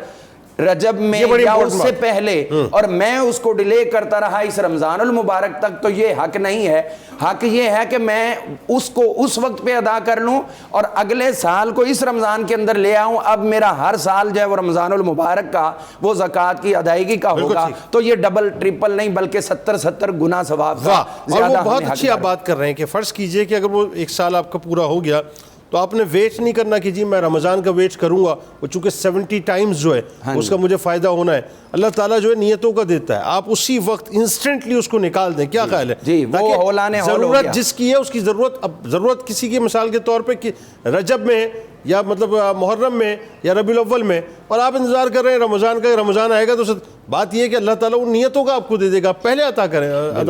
رجب میں یا اس سے پہلے اور میں اس کو ڈیلے کرتا رہا اس رمضان المبارک تک، تو یہ حق نہیں ہے۔ حق یہ ہے کہ میں اس کو اس وقت پہ ادا کر لوں اور اگلے سال کو اس رمضان کے اندر لے آؤں، اب میرا ہر سال جو ہے وہ رمضان المبارک کا وہ زکوٰۃ کی ادائیگی کا ہوگا، تو یہ ڈبل ٹرپل نہیں بلکہ 70 گنا ثواب کا زیادہ۔ اور بہت اچھی آپ بات کر رہے ہیں کہ فرض کیجئے کہ اگر وہ 1 سال آپ کا پورا ہو گیا تو آپ نے ویٹ نہیں کرنا کہ جی میں رمضان کا ویٹ کروں گا، وہ چونکہ 70 ٹائمز جو ہے اس کا مجھے فائدہ ہونا ہے، اللہ تعالیٰ جو ہے نیتوں کا دیتا ہے، آپ اسی وقت انسٹنٹلی اس کو نکال دیں، کیا خیال ہے؟ جی وہ ہولانے ضرورت جس کی ہے اس کی ضرورت، اب ضرورت کسی کی مثال کے طور پہ کہ رجب میں یا مطلب محرم میں یا ربیع الاول میں، اور آپ انتظار کر رہے ہیں رمضان کا، رمضان آئے گا تو بات یہ ہے کہ اللہ تعالیٰ ان نیتوں کا آپ کو دے دے گا، پہلے ادا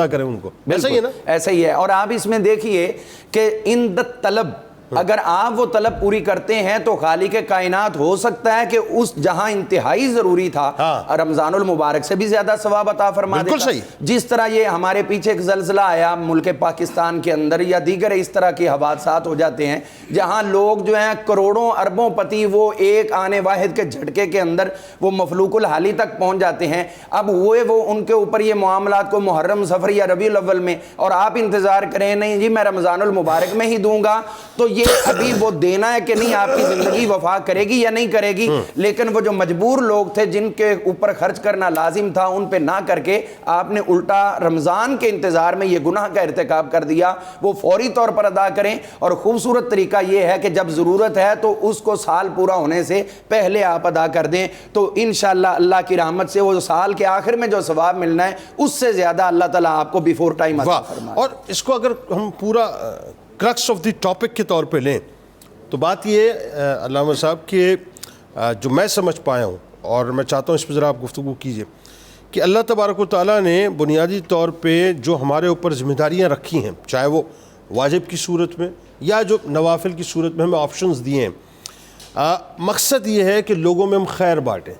کریں ان کو، ایسا ہی ہے نا؟ ایسا ہی ہے۔ اور آپ اس میں دیکھیے کہ ان طلب اگر آپ وہ طلب پوری کرتے ہیں تو خالق کائنات ہو سکتا ہے کہ اس جہاں انتہائی ضروری تھا رمضان المبارک سے بھی زیادہ ثواب عطا فرما دیتا۔ جس طرح یہ ہمارے پیچھے ایک زلزلہ آیا ملک پاکستان کے اندر یا دیگر اس طرح کے حوادثات ہو جاتے ہیں جہاں لوگ جو ہیں کروڑوں اربوں پتی وہ ایک آنے واحد کے جھٹکے کے اندر وہ مفلوق الحالی تک پہنچ جاتے ہیں، اب وہ ان کے اوپر یہ معاملات کو محرم سفر یا ربیع الاول میں، اور آپ انتظار کریں نہیں جی میں رمضان المبارک میں ہی دوں گا، تو یہ ابھی وہ دینا ہے کہ نہیں آپ کی زندگی وفا کرے گی یا نہیں کرے گی، لیکن وہ جو مجبور لوگ تھے جن کے اوپر خرچ کرنا لازم تھا ان پہ نہ کر کے آپ نے الٹا رمضان کے انتظار میں یہ گناہ کا ارتکاب کر دیا، وہ فوری طور پر ادا کریں۔ اور خوبصورت طریقہ یہ ہے کہ جب ضرورت ہے تو اس کو سال پورا ہونے سے پہلے آپ ادا کر دیں، تو انشاءاللہ اللہ کی رحمت سے وہ سال کے آخر میں جو ثواب ملنا ہے اس سے زیادہ اللہ تعالیٰ آپ کو بیفور ٹائم عطا فرمائے۔ اور اس کو اگر ہم پورا کرکس آف دی ٹاپک کے طور پہ لیں تو بات یہ علامہ صاحب کہ جو میں سمجھ پایا ہوں، اور میں چاہتا ہوں اس پہ ذرا آپ گفتگو کیجئے، کہ اللہ تبارک و تعالیٰ نے بنیادی طور پہ جو ہمارے اوپر ذمہ داریاں رکھی ہیں، چاہے وہ واجب کی صورت میں یا جو نوافل کی صورت میں ہمیں آپشنز دیے ہیں، مقصد یہ ہے کہ لوگوں میں ہم خیر بانٹیں۔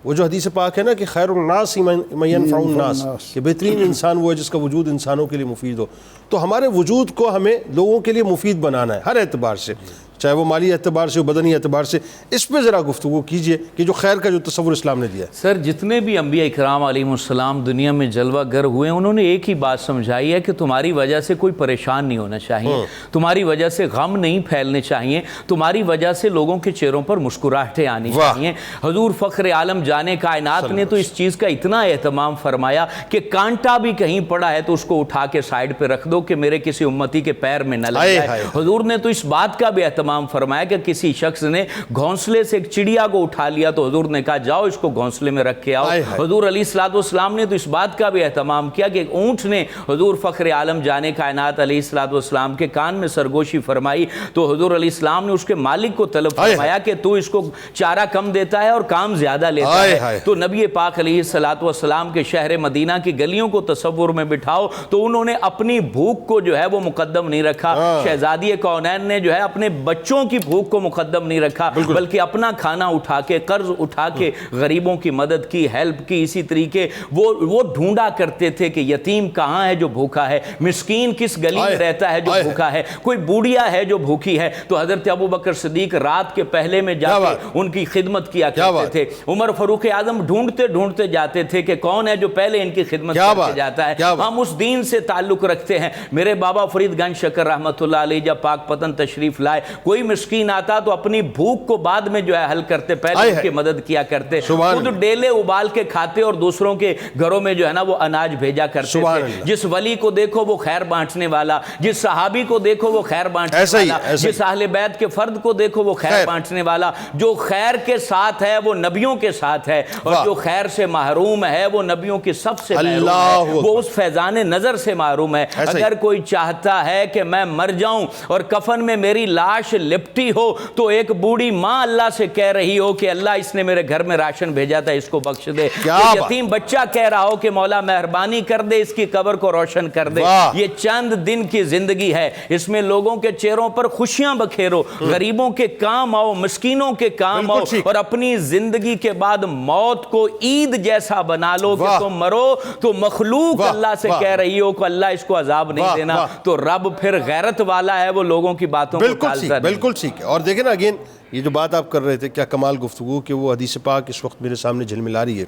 وہ جو حدیث پاک ہے نا کہ خیر الناس من ينفع الناس، کہ بہترین انسان وہ ہے جس کا وجود انسانوں کے لیے مفید ہو۔ تو ہمارے وجود کو ہمیں لوگوں کے لیے مفید بنانا ہے ہر اعتبار سے، چاہے وہ مالی اعتبار سے ہو، بدنی اعتبار سے۔ اس پہ ذرا گفتگو کیجئے کہ جو خیر کا جو تصور اسلام نے دیا ہے۔ سر جتنے بھی انبیاء اکرام علیہم السلام دنیا میں جلوہ گر ہوئے انہوں نے ایک ہی بات سمجھائی ہے کہ تمہاری وجہ سے کوئی پریشان نہیں ہونا چاہیے، تمہاری وجہ سے غم نہیں پھیلنے چاہیے، تمہاری وجہ سے لوگوں کے چہروں پر مسکراہٹیں آنی چاہیے۔ حضور فخر عالم جانے کائنات نے تو اس چیز کا اتنا اہتمام فرمایا کہ کانٹا بھی کہیں پڑا ہے تو اس کو اٹھا کے سائیڈ پہ رکھ دو کہ میرے کسی امتی کے پیر میں نہ لگ جائے۔ حضور نے تو اس بات کا بھی اہتمام فرمایا کہ کسی شخص نے گھونسلے سے ایک چڑیا کو اٹھا لیا تو حضور نے کہا جاؤ اس کو گھونسلے میں رکھ کے آؤ۔ حضور علیہ الصلوۃ والسلام نے تو اس بات کا بھی اہتمام کیا کہ اونٹ نے حضور فخر عالم جانے کائنات علیہ الصلوۃ والسلام کے کان میں سرگوشی فرمائی تو حضور علیہ السلام نے اس کے مالک کو طلب فرمایا کہ تو اس کو چارہ کم دیتا ہے اور کام زیادہ لیتا ہے۔ تو نبی پاک علیہ الصلوۃ والسلام کے شہر مدینہ کی گلیوں کو تصور میں بٹھاؤ تو انہوں نے اپنی بھوک کو جو ہے وہ مقدم نہیں رکھا، شہزادی کونین نے جو ہے اپنے بچوں کی بھوک کو مقدم نہیں رکھا، بلکہ اپنا کھانا اٹھا کے قرض اٹھا کے غریبوں کی مدد کی، ہیلپ کی۔ اسی طریقے وہ ڈھونڈا کرتے تھے کہ یتیم کہاں ہے جو بھوکا ہے، مسکین کس گلی میں رہتا ہے جو بھوکا ہے، کوئی بوڑھیا ہے جو بھوکی ہے۔ تو حضرت ابوبکر صدیق رات کے پہلے میں جا کے ان کی خدمت کیا کرتے تھے۔ عمر فاروق اعظم ڈھونڈتے ڈھونڈتے جاتے تھے کہ کون ہے جو پہلے ان کی خدمت کر کے جاتا ہے، ہم اس دین سے تعلق رکھتے ہیں۔ میرے بابا فرید گنج شکر رحمۃ اللہ علیہ جب پاک پتن تشریف لائے، کوئی مسکین آتا تو اپنی بھوک کو بعد میں جو ہے حل کرتے، پہلے ان کی مدد کیا کرتے، خود ڈیلے ابال کے کھاتے اور دوسروں کے گھروں میں جو ہے نا وہ اناج بھیجا کرتے تھے۔ جس ولی کو دیکھو وہ خیر بانٹنے والا، جس صحابی کو دیکھو وہ خیر بانٹنے والا، جس اہل بیت کے فرد کو دیکھو وہ خیر بانٹنے والا۔ جو خیر کے ساتھ ہے وہ نبیوں کے ساتھ ہے، اور جو خیر سے محروم ہے وہ نبیوں کی سب سے محروم ہے، وہ اس فیضان نظر سے محروم ہے۔ اگر کوئی چاہتا ہے کہ میں مر جاؤں اور کفن میں میری لاش لپٹی ہو تو ایک بوڑھی ماں اللہ سے کہہ رہی ہو کہ اللہ اس نے میرے گھر میں راشن بھیجا تھا اس کو بخش دے، یتیم بچہ کہہ رہا ہو کہ مولا مہربانی کر دے اس کی قبر کو روشن کر دے۔ یہ چند دن کی زندگی ہے، اس میں لوگوں کے چہروں پر خوشیاں بکھیرو، غریبوں کے کام آؤ، مسکینوں کے کام آؤ، اور اپنی زندگی کے بعد موت کو عید جیسا بنا لو کہ تم مرو تو مخلوق اللہ سے کہہ رہی ہو کہ اللہ اس کو عذاب نہیں دینا، تو رب پھر غیرت والا ہے، وہ لوگوں کی باتوں کو ٹالتا نہیں۔ بالکل ٹھیک ہے۔ اور دیکھیں نا اگین یہ جو بات آپ کر رہے تھے، کیا کمال گفتگو کہ وہ حدیث پاک اس وقت میرے سامنے جھلملا رہی ہے،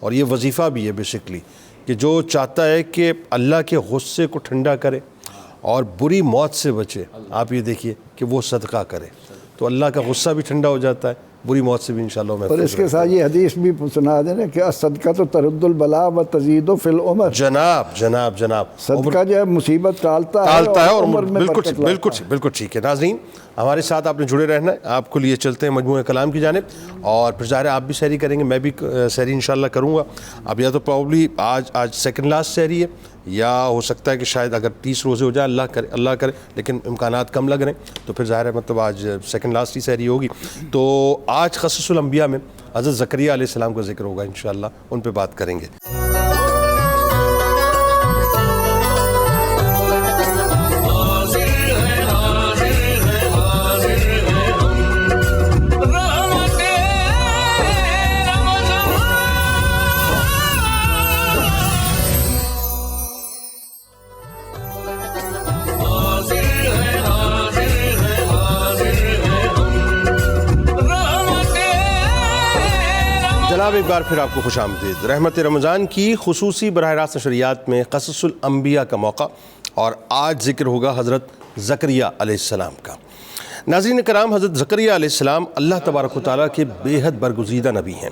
اور یہ وظیفہ بھی ہے بیسکلی کہ جو چاہتا ہے کہ اللہ کے غصے کو ٹھنڈا کرے اور بری موت سے بچے، آپ یہ دیکھیے کہ وہ صدقہ کرے تو اللہ کا غصہ بھی ٹھنڈا ہو جاتا ہے، بری موت سے بھی انشاءاللہ محفوظ۔ اور اس کے ساتھ یہ حدیث بھی سنا دینا کہ صدقہ تو ترد البلا و تزید فی العمر، جناب جناب جناب صدقہ جو ہے مصیبت ٹالتا ہے اور عمر میں برکت لاتا ہے۔ بالکل ٹھیک ہے۔ ناظرین ہمارے ساتھ آپ نے جڑے رہنا ہے، آپ کو لیے چلتے ہیں مجموعہ کلام کی جانب، اور پھر ظاہر ہے آپ بھی سحری کریں گے، میں بھی سحری انشاءاللہ کروں گا۔ اب یا تو پروبلی آج سیکنڈ لاسٹ سحری ہے، یا ہو سکتا ہے کہ شاید اگر 30 روزے ہو جائے اللہ کرے، لیکن امکانات کم لگ رہے ہیں تو پھر ظاہر ہے مطلب آج سیکنڈ لاسٹ ہی سحری ہوگی۔ تو آج قصص الانبیاء میں حضرت زکریا علیہ السلام کا ذکر ہوگا انشاءاللہ، ان پہ بات کریں گے۔ جناب ایک بار پھر آپ کو خوش آمدید۔ رحمت رمضان کی خصوصی براہ راست نشریات میں قصص الانبیاء کا موقع، اور آج ذکر ہوگا حضرت زکریا علیہ السلام کا۔ ناظرین کرام، حضرت زکریا علیہ السلام اللہ تبارک و تعالیٰ کے بے حد برگزیدہ نبی ہیں،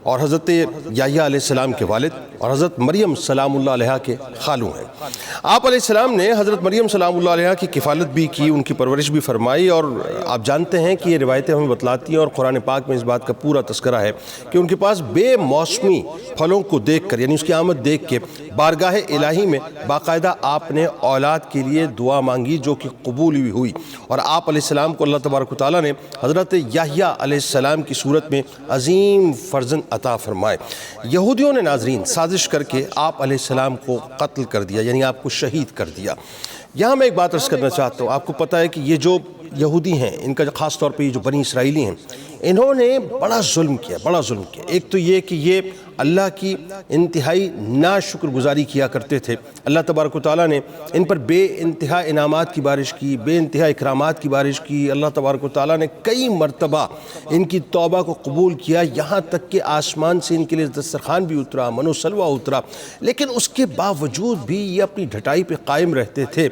اور حضرت یحییٰ علیہ السلام کے والد اور حضرت مریم سلام اللہ علیہا کے خالو ہیں۔ آپ علیہ السلام نے حضرت مریم سلام اللہ علیہا کی کفالت بھی کی، ان کی پرورش بھی فرمائی، اور آپ جانتے ہیں کہ یہ روایتیں ہمیں بتلاتی ہیں اور قرآن پاک میں اس بات کا پورا تذکرہ ہے کہ ان کے پاس بے موسمی پھلوں کو دیکھ کر، یعنی اس کی آمد دیکھ کے بارگاہ الہی میں باقاعدہ آپ نے اولاد کے لیے دعا مانگی، جو کہ قبول بھی ہوئی، اور آپ علیہ السلام کو اللہ تبارک و تعالیٰ نے حضرت یحییٰ علیہ السلام کی صورت میں عظیم فرزند عطا فرمائے۔ یہودیوں نے ناظرین سازش کر کے آپ علیہ السلام کو قتل کر دیا، یعنی آپ کو شہید کر دیا۔ یہاں میں ایک بات عرض کرنا چاہتا ہوں، آپ کو پتہ ہے کہ یہ جو یہودی ہیں، ان کا خاص طور پہ یہ جو بنی اسرائیلی ہیں، انہوں نے بڑا ظلم کیا۔ ایک تو یہ کہ یہ اللہ کی انتہائی ناشکر گزاری کیا کرتے تھے۔ اللہ تبارک و تعالیٰ نے ان پر بے انتہا انعامات کی بارش کی، بے انتہا اکرامات کی بارش کی۔ اللہ تبارک و تعالیٰ نے کئی مرتبہ ان کی توبہ کو قبول کیا، یہاں تک کہ آسمان سے ان کے لیے دسترخوان بھی اترا، من و سلوہ اترا، لیکن اس کے باوجود بھی یہ اپنی ڈھٹائی پہ قائم رہتے تھے۔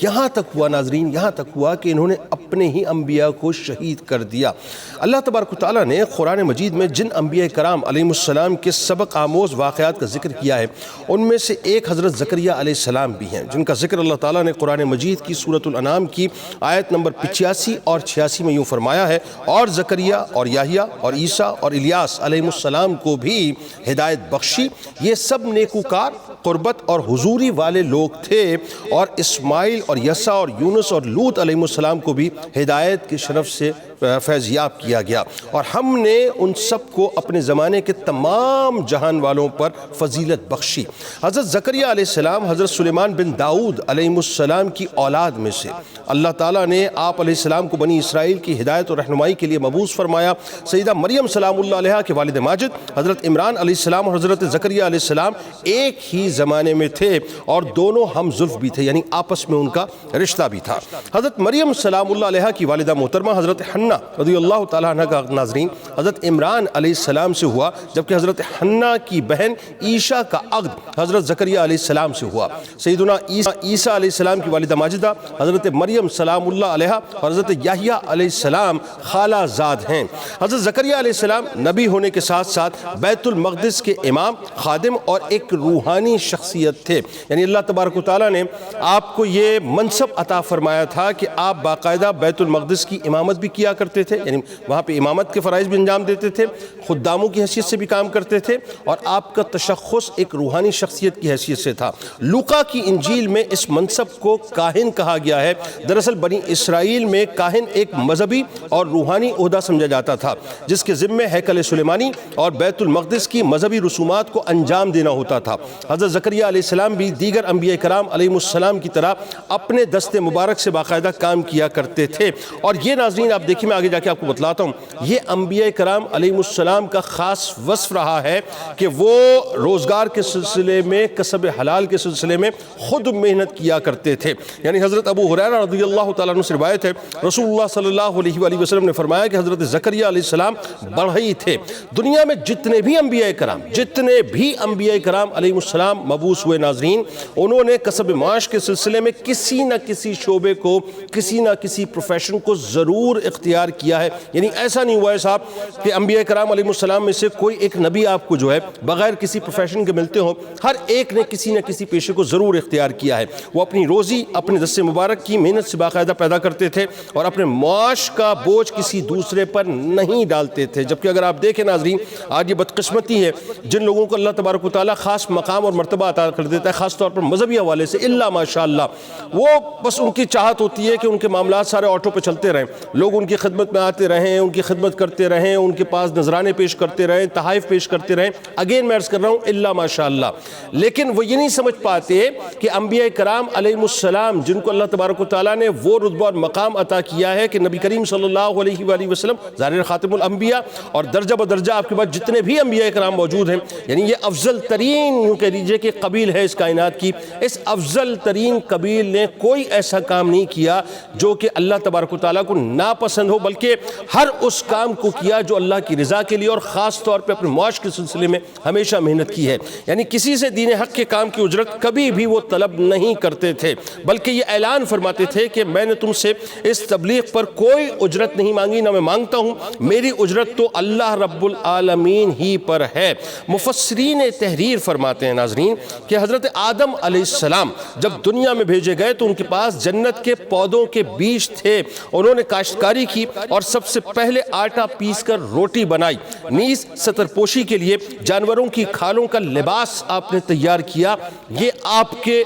یہاں تک ہوا ناظرین، یہاں تک ہوا کہ انہوں نے اپنے ہی انبیاء کو شہید کر دیا۔ اللہ تبارک و تعالیٰ نے قرآن مجید میں جن انبیاء کرام علیہ السلام کے سبق آموز واقعات کا ذکر کیا ہے، ان میں سے ایک حضرت زکریا علیہ السلام بھی ہیں، جن کا ذکر اللہ تعالیٰ نے قرآن مجید کی سورۃ الانعام کی آیت نمبر 85 اور 86 میں یوں فرمایا ہے، اور زکریا اور یحییٰ اور عیسیٰ اور الیاس علیہ السلام کو بھی ہدایت بخشی، یہ سب نیکوکار، قربت اور حضوری والے لوگ تھے، اور اسماعیل اور یسع اور یونس اور لوط علیہ السلام کو بھی ہدایت کے شرف سے فیضیاب کیا گیا، اور ہم نے ان سب کو اپنے زمانے کے تمام جہان والوں پر فضیلت بخشی۔ حضرت زکریا علیہ السلام حضرت سلیمان بن داؤد علیہ السلام کی اولاد میں سے اللہ تعالیٰ نے آپ علیہ السلام کو بنی اسرائیل کی ہدایت اور رہنمائی کے لیے مبعوث فرمایا۔ سیدہ مریم سلام اللہ علیہا کے والد ماجد حضرت عمران علیہ السلام اور حضرت زکریا علیہ السلام ایک ہی زمانے میں تھے، اور دونوں ہم زلف بھی تھے، یعنی آپس میں ان کا رشتہ بھی تھا۔ حضرت مریم سلام اللہ علیہا کی والدہ محترمہ حضرت حنہ رضی اللہ تعالیٰ عنہ کا ناظرین حضرت عمران علیہ السلام سے ہوا، جبکہ حضرت حنہ کی بہن عیشہ کا عقد حضرت زکریا علیہ السلام سے ہوا۔ سیدنا عیسیٰ علیہ السلام کی والدہ ماجدہ حضرت مریم سلام اللہ علیہا اور حضرت یحییٰ علیہ السلام خالہ زاد ہیں۔ حضرت زکریا علیہ السلام نبی ہونے کے ساتھ ساتھ بیت المقدس کے امام، خادم اور ایک روحانی شخصیت تھے، یعنی اللہ تبارک و تعالیٰ نے آپ کو یہ منصب عطا فرمایا تھا کہ آپ باقاعدہ بیت المقدس کی امامت بھی کیا کرتے تھے، یعنی وہاں پہ امامت کے فرائض بھی انجام دیتے تھے، خداموں کی حیثیت سے بھی کام کرتے تھے، اور آپ کا تشخص ایک روحانی شخصیت کی حیثیت سے تھا۔ لوقا کی انجیل میں اس منصب کو کاہن کہا گیا ہے۔ دراصل بنی اسرائیل میں کاہن ایک مذہبی اور روحانی عہدہ سمجھا جاتا تھا، جس کے ذمہ ہیکل سلیمانی اور بیت المقدس کی مذہبی رسومات کو انجام دینا ہوتا تھا۔ حضرت زکریا علیہ السلام بھی دیگر انبیاء کرام علیہ السلام کی طرح اپنے دست مبارک سے باقاعدہ کام کیا کرتے تھے، اور یہ ناظرین آپ دیکھیں، میں آگے جا کے آپ کو بتلاتا ہوں، یہ انبیاء کرام علیہ السلام کا خاص وصف رہا ہے کہ وہ روزگار کے سلسلے میں، کسب حلال کے سلسلے میں خود محنت کیا کرتے تھے۔ یعنی حضرت ابو ہریرہ رضی اللہ تعالیٰ عنہ سے روایت ہے، رسول اللہ صلی اللہ علیہ وآلہ وسلم نے فرمایا کہ حضرت زکریا علیہ السلام بڑھئی تھے۔ دنیا میں جتنے بھی انبیاء کرام علیہ السلام مبعوث ہوئے ناظرین، انہوں نے کسب معاش کے سلسلے میں کسی نہ کسی شعبے کو، کسی نہ کسی پروفیشن کو ضرور اختیار کیا ہے۔ یعنی ایسا نہیں ہوا ہے صاحب کہ انبیاء کرام علیہ السلام میں سے کوئی ایک نبی آپ کو جو ہے بغیر کسی پروفیشن کے ملتے ہوں، ہر ایک نے کسی نہ کسی پیشے کو ضرور اختیار کیا ہے۔ وہ اپنی روزی اپنے دست مبارک کی محنت سے باقاعدہ پیدا کرتے تھے، اور اپنے معاش کا بوجھ کسی دوسرے پر نہیں ڈالتے تھے۔ جبکہ اگر آپ دیکھیں ناظرین، آج یہ بدقسمتی ہے، جن لوگوں کو اللہ تبارک و تعالیٰ خاص مقام اور مرتبہ عطا کر دیتا ہے، خاص طور پر مذہبی حوالے سے، الا ماشاءاللہ، وہ بس ان کی چاہت ہوتی ہے کہ ان کے معاملات سارے آٹو پہ چلتے رہیں، لوگ ان کی خدمت میں آتے رہیں، ان کی خدمت کرتے رہیں، ان کے پاس نذرانے پیش کرتے رہیں، تحائف پیش کرتے رہیں۔ اگین میں عرض کر رہا ہوں، الا ماشاءاللہ، لیکن وہ یہ نہیں سمجھ پاتے کہ انبیاء کرام علیہ السلام، جن کو اللہ تبارک و تعالیٰ نے وہ رتبہ اور مقام عطا کیا ہے کہ نبی کریم صلی اللہ علیہ وآلہ وسلم ظاہر خاتم الانبیاء، اور درجہ بدرجہ آپ کے بعد جتنے بھی انبیاء کرام موجود ہیں، یعنی یہ افضل ترین یوں کہہ لیجئے کہ قبیل ہے اس کائنات کی، اس افضل ترین قبیل نے کوئی ایسا کام نہیں کیا جو کہ اللہ تبارک و تعالیٰ کو ناپسند ہو ہو، بلکہ ہر اس کام کو کیا جو اللہ کی رضا کے لیے اور خاص طور پہ اپنے معاش کے سلسلے میں ہمیشہ محنت کی ہے. یعنی کسی سے دین حق کے کام کی اجرت کبھی بھی وہ طلب نہیں کرتے تھے، بلکہ یہ اعلان فرماتے تھے کہ میں نے تم سے اس تبلیغ پر کوئی اجرت نہیں مانگی، نہ میں مانگتا ہوں، میری اجرت تو اللہ رب العالمین ہی پر ہے. مفسرین تحریر فرماتے ہیں ناظرین کہ حضرت آدم علیہ السلام جب دنیا میں بھیجے گئے تو ان کے پاس جنت کے پودوں کے بیج تھے. انہوں نے کاشتکاری کی اور سب سے پہلے آٹا پیس کر روٹی بنائی. نیز ستر پوشی کے لیے جانوروں کی کھالوں کا لباس آپ نے تیار کیا. یہ آپ کے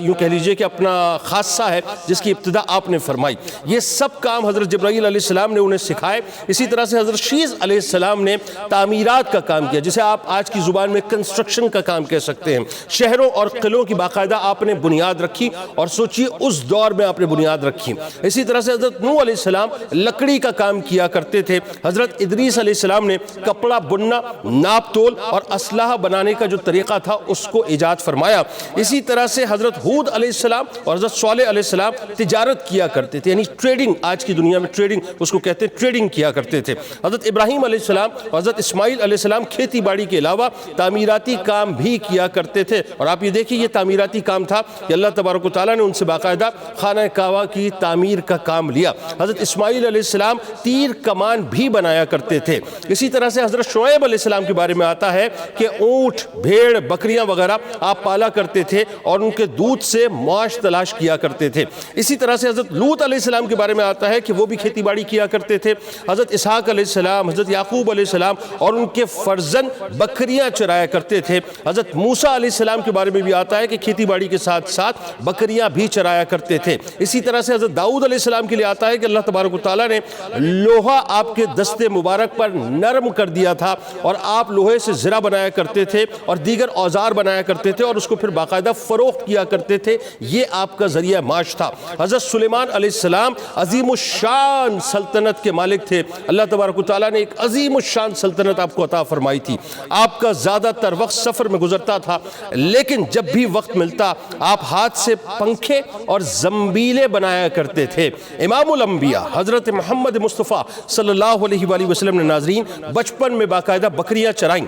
یوں کہہ لیجئے کہ اپنا خاصہ ہے جس کی ابتدا آپ نے فرمائی. یہ سب کام حضرت جبرائیل علیہ السلام نے انہیں سکھائے. اسی طرح سے حضرت شیز علیہ السلام نے تعمیرات کا کام کیا، جسے آپ آج کی زبان میں کنسٹرکشن کا کام کہہ سکتے ہیں. شہروں اور قلعوں کی باقاعدہ آپ نے بنیاد رکھی، اور سوچئے اس دور میں آپ نے بنیاد رکھی. اسی طرح سے حضرت نوح علیہ السلام لکڑی کا کام کیا کرتے تھے. حضرت ادریس علیہ السلام نے کپڑا بننا، ناپ تول اور اسلحہ بنانے کا جو طریقہ تھا اس کو ایجاد فرمایا. اسی طرح سے حضرت ہود علیہ السلام اور حضرت صالح علیہ السلام تجارت کیا کرتے تھے، یعنی ٹریڈنگ، آج کی دنیا میں ٹریڈنگ اس کو کہتے ہیں، ٹریڈنگ کیا کرتے تھے. حضرت ابراہیم علیہ السلام اور حضرت اسماعیل علیہ السلام کھیتی باڑی کے علاوہ تعمیراتی کام بھی کیا کرتے تھے. اور آپ یہ دیکھیں یہ تعمیراتی کام تھا کہ اللہ تبارک و تعالیٰ نے ان سے باقاعدہ خانہ کعبہ کی تعمیر کا کام لیا. حضرت اسماعیل علیہ السلام تیر کمان بھی بنایا کرتے تھے. اسی طرح سے حضرت شعیب علیہ السلام کے بارے میں آتا ہے کہ اونٹ، بھیڑ، بکریاں وغیرہ آپ پالا کرتے تھے اور ان کے دودھ سے معاش تلاش کیا کرتے تھے. اسی طرح سے حضرت لوط علیہ السلام کے بارے میں آتا ہے کہ وہ بھی کھیتی باڑی کیا کرتے تھے. حضرت اسحاق علیہ السلام، حضرت یعقوب علیہ السلام اور ان کے فرزند بکریاں چرایا کرتے تھے. حضرت موسیٰ علیہ السلام کے بارے میں بھی آتا ہے کہ کھیتی باڑی کے ساتھ ساتھ بکریاں بھی چرایا کرتے تھے. اسی طرح سے حضرت داؤد علیہ السلام کے لیے آتا ہے کہ اللہ تبارک و تعالیٰ نے لوہا آپ کے دستے مبارک پر نرم کر دیا تھا اور آپ لوہے سے زرہ بنایا کرتے تھے اور دیگر اوزار بنایا کرتے تھے اور اس کو پھر باقاعدہ فروخت کیا کرتے تھے. یہ آپ کا ذریعہ معاش تھا. حضرت سلیمان علیہ السلام عظیم الشان سلطنت کے مالک تھے. اللہ تبارک و تعالیٰ نے ایک عظیم الشان سلطنت آپ کو عطا فرمائی تھی. آپ کا زیادہ تر وقت سفر میں گزرتا تھا، لیکن جب بھی وقت ملتا آپ ہاتھ سے پنکھے اور زنبیلیں بنایا کرتے تھے. امام الانبیاء حضرت محمد مصطفیٰ صلی اللہ علیہ وآلہ وسلم نے ناظرین بچپن میں باقاعدہ بکریاں چرائیں.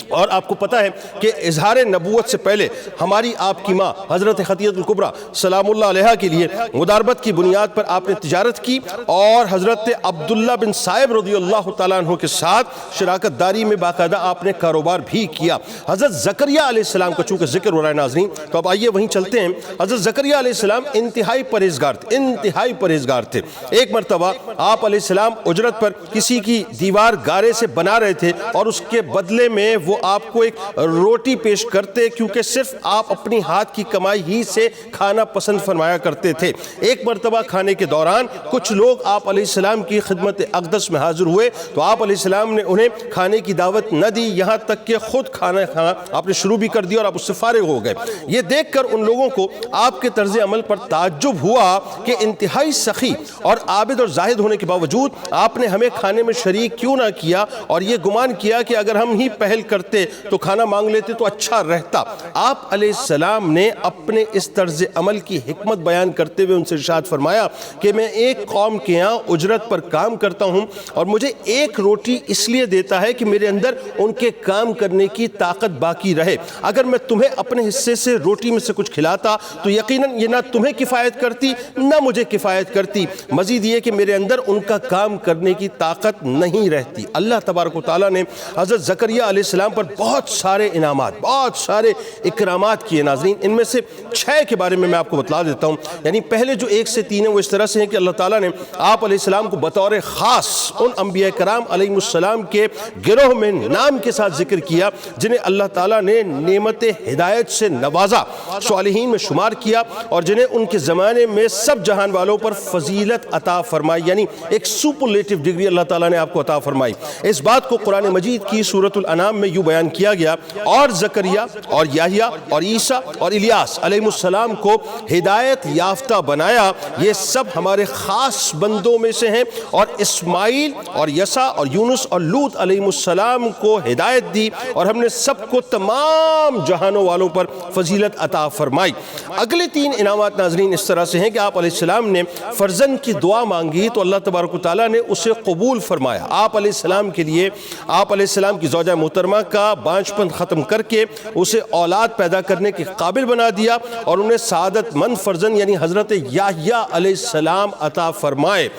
اور آپ کو پتہ ہے کہ اظہار نبوت سے پہلے ہماری آپ کی ماں حضرت خدیجہ الکبریٰ سلام اللہ علیہا کے لیے مداربت کی بنیاد پر آپ نے تجارت کی اور حضرت عبداللہ بن صائب رضی اللہ تعالیٰ عنہ کے ساتھ شراکت داری میں باقاعدہ آپ نے کاروبار بھی کیا. حضرت زکریا علیہ السلام کا چونکہ ذکر ہو رہا ہے ناظرین تو اب آئیے وہیں چلتے ہیں. حضرت زکریا علیہ السلام انتہائی پرہیزگار تھے. ایک مرتبہ آپ علیہ السلام اجرت پر کسی کی دیوار گارے سے بنا رہے تھے اور اس کے بدلے میں وہ آپ کو ایک روٹی پیش کرتے کیونکہ صرف آپ اپنی ہاتھ کی کمائی ہی سے کھانا پسند فرمایا کرتے تھے. ایک مرتبہ کھانے کے دوران کچھ لوگ آپ علیہ السلام کی خدمت اقدس میں حاضر ہوئے تو آپ علیہ السلام نے انہیں کھانے کی دعوت نہ دی، یہاں تک کہ خود کھانا آپ نے شروع بھی کر دیا اور آپ اس سے فارغ ہو گئے. یہ دیکھ کر ان لوگوں کو آپ کے طرز عمل پر تعجب ہوا کہ انتہائی سخی اور عابد اور زاہد ہونے کے باوجود آپ نے ہمیں کھانے میں شریک کیوں نہ کیا، اور یہ گمان کیا کہ اگر ہم ہی پہل کرتے تو کھانا مانگ لیتے تو اچھا رہتا. آپ علیہ السلام نے اپنے اس طرز عمل کی حکمت بیان کرتے ہوئے ان سے ارشاد فرمایا کہ میں ایک قوم کے یہاں اجرت پر کام کرتا ہوں اور مجھے ایک روٹی اس لیے دیتا ہے کہ میرے اندر ان کے کام کرنے کی طاقت باقی رہے. اگر میں تمہیں اپنے حصے سے روٹی میں سے کچھ کھلاتا تو یقیناً یہ نہ تمہیں کفایت کرتی نہ مجھے کفایت کرتی، مزید یہ کہ میرے اندر ان کا کام کرنے کی طاقت نہیں رہتی. اللہ تبارک و تعالیٰ نے حضرت زکریا علیہ السلام پر بہت سارے انعامات، بہت سارے اکرامات کیے ناظرین. ان میں سے 6 کے بارے میں آپ کو بتلا دیتا ہوں. یعنی پہلے جو 1 سے 3 ہیں وہ اس طرح سے ہیں کہ اللہ تعالیٰ نے آپ علیہ السلام کو بطور خاص ان انبیاء کرام علیہ السلام کے گروہ میں نام کے ساتھ ذکر کیا جنہیں اللہ تعالیٰ نے نعمت ہدایت سے نوازا، صالحین میں شمار کیا اور جنہیں ان کے زمانے میں سب جہان والوں پر فضیلت عطا فرمائی. یعنی ایک سپرلیٹو ڈگری اللہ تعالیٰ نے آپ کو عطا فرمائی. اس بات کو قرآن مجید کی سورۃ الانعام میں یوں بیان کیا گیا، اور زکریا اور یحییٰ اور عیسیٰ اور الیاس علیہ السلام کو ہدایت یافتہ بنایا، یہ سب ہمارے خاص بندوں میں سے ہیں، اور اسماعیل اور یسع اور یونس اور لوط علیہ السلام کو ہدایت دی اور ہم نے سب کو تمام جہانوں والوں پر فضیلت عطا فرمائی. اگلے 3 انعامات ناظرین اس طرح سے ہیں کہ آپ علیہ السلام نے فرزند کی دعا مانگی تو تو اللہ تبارک و تعالیٰ نے اسے قبول فرمایا. آپ علیہ السلام کے لیے آپ علیہ السلام کی زوجہ محترمہ کا بانجھپن ختم کر کے اسے اولاد پیدا کرنے کے قابل بنا دیا اور انہیں سعادت مند فرزند یعنی حضرت یحییٰ علیہ السلام عطا فرمائے.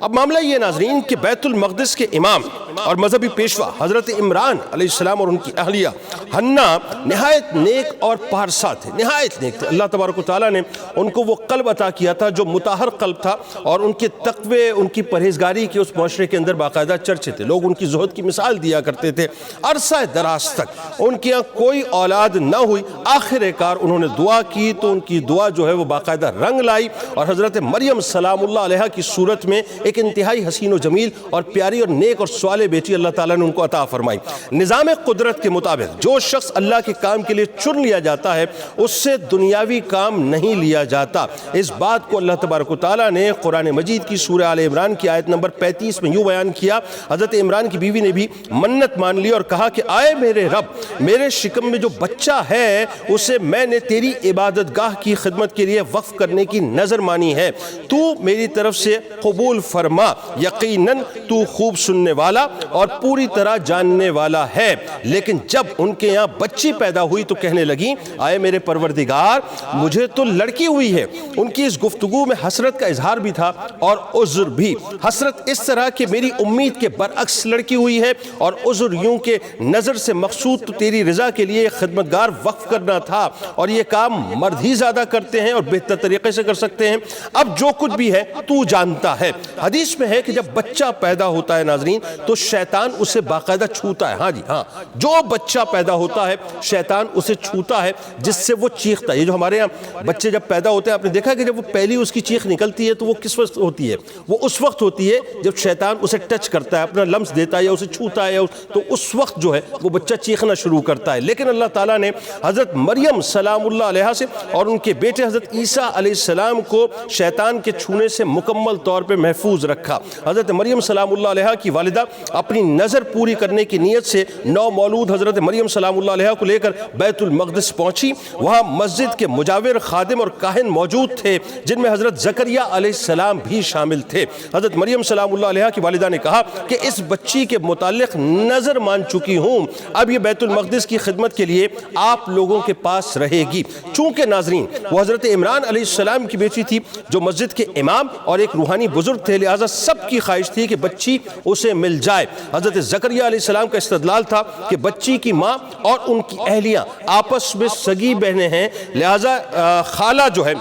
اب معاملہ یہ ناظرین کہ بیت المقدس کے امام اور مذہبی پیشوا حضرت عمران علیہ السلام اور ان کی اہلیہ حنا نہایت نیک اور پارسا تھے, نہایت نیک تھے. اللہ تبارک و تعالیٰ نے ان کو وہ قلب عطا کیا تھا جو مطہر قلب تھا, اور ان کے تقوی, ان کی پرہیزگاری کے اس معاشرے کے اندر باقاعدہ چرچے تھے. لوگ ان کی زہد کی مثال دیا کرتے تھے. عرصہ دراز تک ان کے یہاں کوئی اولاد نہ ہوئی. آخر کار انہوں نے دعا کی تو ان کی دعا جو ہے وہ باقاعدہ رنگ لائی, اور حضرت مریم سلام اللہ علیہ کی صورت میں ایک انتہائی حسین و جمیل اور پیاری اور نیک اور صالح بیٹی اللہ تعالیٰ نے ان کو عطا فرمائی. نظام قدرت کے مطابق جو شخص اللہ کے کام کے لیے چن لیا جاتا ہے اس سے دنیاوی کام نہیں لیا جاتا. اس بات کو اللہ تبارک و تعالیٰ نے قرآن مجید کی سورہ آل عمران کی آیت نمبر 35 میں یوں بیان کیا. حضرت عمران کی بیوی نے بھی منت مان لی اور کہا کہ آئے میرے رب, میرے شکم میں جو بچہ ہے اسے میں نے تیری عبادت گاہ کی خدمت کے لیے وقف کرنے کی نظر مانی ہے, تو میری طرف سے قبول فرما. یقیناً تو خوب سننے والا اور پوری طرح جاننے والا ہے. لیکن جب ان کے یہاں بچی پیدا ہوئی تو کہنے لگیں آئے میرے پروردگار مجھے تو لڑکی ہوئی ہے. ان کی اس گفتگو میں حسرت کا اظہار بھی تھا اور عذر بھی. حسرت اس طرح کہ میری امید کے برعکس لڑکی ہوئی ہے, اور عذر یوں کہ نظر سے مقصود تو تیری رضا کے لیے خدمتگار وقف کرنا تھا, اور یہ کام مرد ہی زیادہ کرتے ہیں اور بہتر طریقے سے کر سکتے ہیں. اب جو کچھ بھی ہے تو جانتا ہے. حدیث میں ہے کہ جب بچہ پیدا ہوتا ہے ناظرین تو شیطان اسے باقاعدہ چھوتا ہے. ہاں جی ہاں, جو بچہ پیدا ہوتا ہے شیطان اسے چھوتا ہے جس سے وہ چیختا ہے. یہ جو ہمارے یہاں بچے جب پیدا ہوتے ہیں آپ نے دیکھا کہ جب وہ پہلی اس کی چیخ نکلتی ہے تو وہ کس وقت ہوتی ہے؟ وہ اس وقت ہوتی ہے جب شیطان اسے ٹچ کرتا ہے, اپنا لمس دیتا ہے یا اسے چھوتا ہے, تو اس وقت جو ہے وہ بچہ چیخنا شروع کرتا ہے. لیکن اللہ تعالیٰ نے حضرت مریم سلام اللہ علیہ سے اور ان کے بیٹے حضرت عیسیٰ علیہ السلام کو شیطان کے چھونے سے مکمل طور پہ محفوظ رکھا. حضرت مریم سلام اللہ علیہ کی والدہ اپنی نظر پوری کرنے کی نیت سے نو مولود حضرت مریم سلام اللہ علیہ کو لے کر بیت المقدس پہنچی. وہاں مسجد کے مجاور خادم اور کاہن موجود تھے جن میں حضرت زکریا علیہ السلام بھی شامل تھے. حضرت مریم سلام اللہ علیہ کی والدہ نے کہا کہ اس بچی کے متعلق نظر مان چکی ہوں, اب یہ بیت المقدس کی خدمت کے لیے آپ لوگوں کے پاس رہے گی. چونکہ ناظرین وہ حضرت عمران علیہ السلام کی بیٹی تھی جو مسجد کے امام اور ایک روحانی بزرگ تھے, لہٰذا سب کی خواہش تھی کہ بچی اسے مل جائے. حضرت زکریا علیہ السلام کا استدلال تھا کہ بچی کی ماں اور ان کی اہلیاں آپس میں سگی بہنیں ہیں, لہٰذا خالہ جو ہے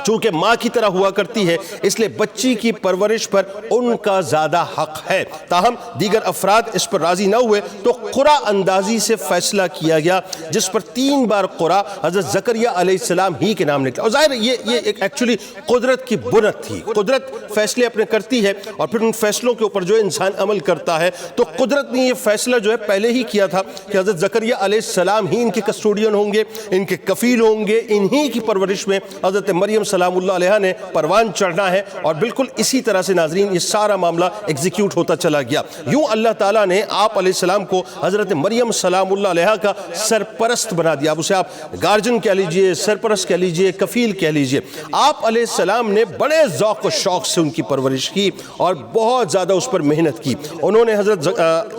چونکہ ماں کی طرح ہوا کرتی ہے اس لیے بچی کی پرورش پر ان کا زیادہ حق ہے. تاہم دیگر افراد اس پر راضی نہ ہوئے تو قرعہ اندازی سے فیصلہ کیا گیا جس پر 3 بار قرعہ حضرت زکریا علیہ السلام ہی کے نام نکلا. اور ظاہر یہ ایک ایکچولی قدرت کی بنت تھی. قدرت فیصلے اپنے کرتی ہے اور پھر ان فیصلوں کے اوپر جو انسان عمل کرتا ہے, تو قدرت نے یہ فیصلہ جو ہے پہلے ہی کیا تھا کہ حضرت زکریا علیہ السلام ہی ان کے کسٹوڈین ہوں گے, ان کے کفیل ہوں گے, انہی کی پرورش میں حضرت مریم سلام اللہ علیہ نے پروان چڑھنا ہے. اور بالکل اسی طرح سے ناظرین یہ سارا معاملہ ایگزیکیوٹ ہوتا چلا گیا. یوں اللہ تعالیٰ نے آپ علیہ السلام کو حضرت مریم سلام اللہ علیہ کا سرپرست بنا دیا. اب اسے آپ گارجن کہہ لیجئے, سرپرست کہہ لیجئے, کفیل کہہ لیجئے. آپ علیہ السلام نے بڑے ذوق و شوق سے ان کی پرورش کی اور بہت زیادہ اس پر محنت کی. انہوں نے حضرت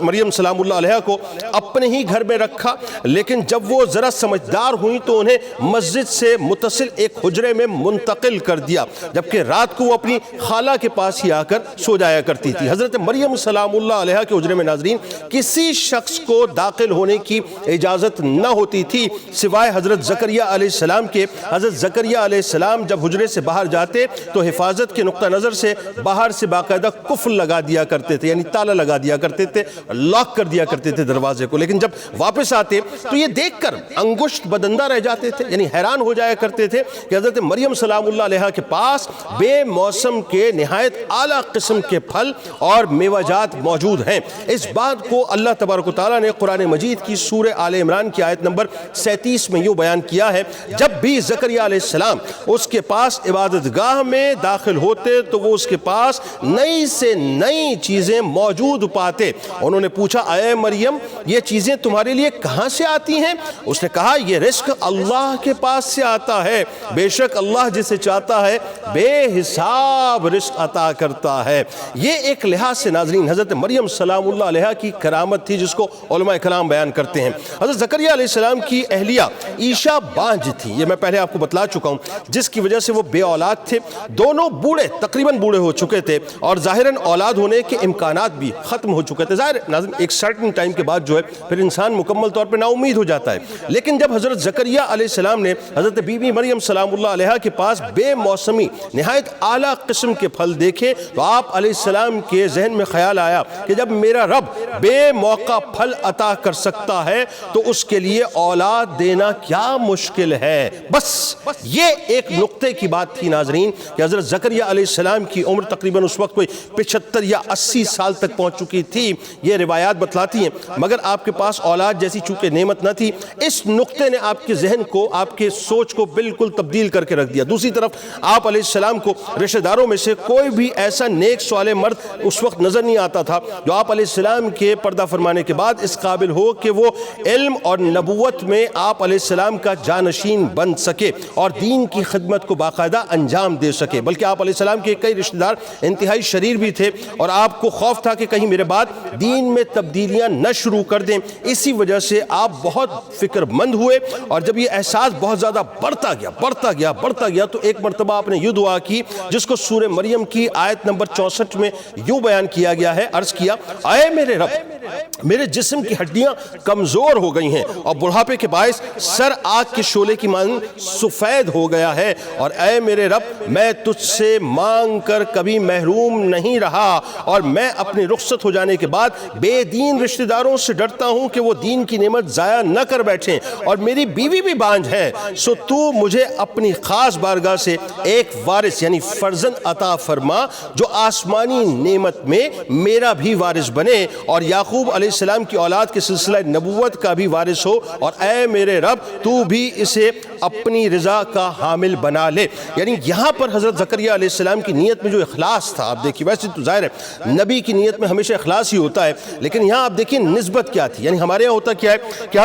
مریم سلام اللہ علیہ کو اپنے ہی گھر میں رکھا, لیکن جب وہ ذرا سمجھدار ہوئی تو انہیں مسجد سے متصل ایک حجرے میں منتقل کر دیا, جبکہ رات کو وہ اپنی خالہ کے پاس ہی آ کر سو جایا کرتی تھی. حضرت مریم سلام اللہ علیہ کے حجرے میں ناظرین کسی شخص کو داخل ہونے کی اجازت نہ ہوتی تھی سوائے حضرت زکریا علیہ السلام کے. حضرت زکریا علیہ السلام جب حجرے سے باہر جاتے تو حفاظت کے نقطہ نظر سے باہر سے باقاعدہ قفل لگا دیا کرتے تھے, یعنی تالا لگا دیا کرتے تھے, لاک کر دیا کرتے تھے دروازے کو. لیکن جب واپس آتے تو یہ دیکھ کر انگشت بدندہ رہ جاتے تھے, یعنی حیران ہو جایا کرتے تھے کہ حضرت مریم سلام اللہ علیہ کے پاس بے موسم کے نہایت اعلیٰ قسم کے پھل اور میوہ جات موجود ہیں. اس بات کو اللہ تبارک و تعالیٰ نے قرآن مجید کی سورہ آل عمران کی آیت نمبر 37 میں یوں بیان کیا ہے, جب بھی زکریا علیہ السلام اس کے پاس عبادت گاہ میں داخل ہوتے تو وہ اس کے پاس نئی سے نئی چیزیں موجود پاتے. انہوں نے پوچھا اے مریم یہ چیزیں تمہارے لیے کہاں سے آتی ہیں؟ اس نے کہا یہ رزق اللہ کے پاس سے آتا ہے, بے شک اللہ جسے چاہتا ہے بے حساب رزق عطا کرتا ہے۔ یہ ایک لحاظ سے ناظرین حضرت مریم سلام اللہ علیہا کی کرامت تھی جس کو علماء کلام بیان کرتے ہیں۔ حضرت زکریہ علیہ السلام کی اہلیہ عیشا بانجھ تھی، یہ میں پہلے آپ کو بتلا چکا ہوں، جس کی وجہ سے وہ بے اولاد تھے۔ دونوں بوڑھے تقریباً بوڑھے ہو چکے تھے اور ظاہراً اولاد ہونے کے امکانات بھی ختم ہو چکے تھے۔ ظاہر ناظرین ایک سرٹن ٹائم کے بعد جو ہے پھر انسان مکمل طور پہ نا امید ہو جاتا ہے، لیکن جب حضرت زکریہ علیہ السلام نے حضرت بی بی مریم سلام اللہ علیہا کے پاس بے موسمی نہایت اعلیٰ قسم کے پھل دیکھے تو آپ علیہ السلام کے ذہن میں خیال آیا کہ جب میرا رب بے موقع پھل عطا کر سکتا ہے تو اس کے لیے اولاد دینا کیا مشکل ہے۔ بس یہ ایک نقطے کی بات تھی ناظرین کہ حضرت زکریہ علیہ السلام کی عمر تقریباً اس وقت کوئی 75 یا 80 سال تک پہنچ چکی تھی، یہ روایات بتلاتی ہیں، مگر آپ کے پاس اولاد جیسی چونکہ نعمت نہ تھی، اس نقطے نے آپ کے ذہن کو، آپ کے سوچ کو بالکل تبدیل کر کے رکھ دیا۔ دوسری طرف آپ علیہ السلام کو رشتہ داروں میں سے کوئی بھی ایسا نیک صالح مرد اس وقت نظر نہیں آتا تھا جو آپ علیہ السلام کے پردہ فرمانے کے بعد اس قابل ہو کہ وہ علم اور نبوت میں آپ علیہ السلام کا جانشین بن سکے اور دین کی خدمت کو باقاعدہ انجام دے سکے۔ بلکہ آپ علیہ السلام کے کئی رشتہ دار انتہائی شریر بھی تھے اور آپ کو خوف تھا کہ کہیں میرے بعد دین میں تبدیلیاں نہ شروع کر دیں، اسی وجہ سے آپ بہت فکر مند ہوئے اور جب یہ احساس بہت زیادہ بڑھتا گیا تو ایک مرتبہ آپ نے یہ دعا کی جس کو سورہ مریم کی آیت نمبر 64 میں یوں بیان کیا گیا ہے، عرض کیا، اے میرے رب، میرے جسم کی ہڈیاں کمزور ہو گئی ہیں اور بڑھاپے کے باعث سر آگ کے شعلے کی مانند سفید ہو گیا ہے، اور اے میرے رب میں تجھ سے مانگ کر کبھی محروم نہیں رہا اور میں اپنے رخصت ہو جانے کے بعد بے دین رشتہ داروں سے ڈرتا ہوں کہ وہ دین کی نعمت ضائع نہ کر بیٹھیں، اور میری بیوی بھی بانجھ ہے، سو تو مجھے اپنی خاص بارگاہ سے ایک وارث یعنی فرزند عطا فرما جو آسمانی نعمت میں میرا بھی وارث بنے اور یعقوب علیہ السلام کی اولاد کے سلسلہ نبوت کا بھی وارث ہو، اور اے میرے رب تو بھی اسے اپنی رضا کا حامل بنا لے۔ یعنی یہاں پر حضرت زکریہ علیہ السلام کی نیت میں جو اخلاص تھا، آپ دیکھیے ویسے تو ظاہر ہے نبی کی نیت میں ہمیشہ اخلاص ہی ہوتا ہے، لیکن یہاں آپ دیکھیں نسبت کیا تھی۔ یعنی ہمارے یہاں ہوتا کیا ہے کہ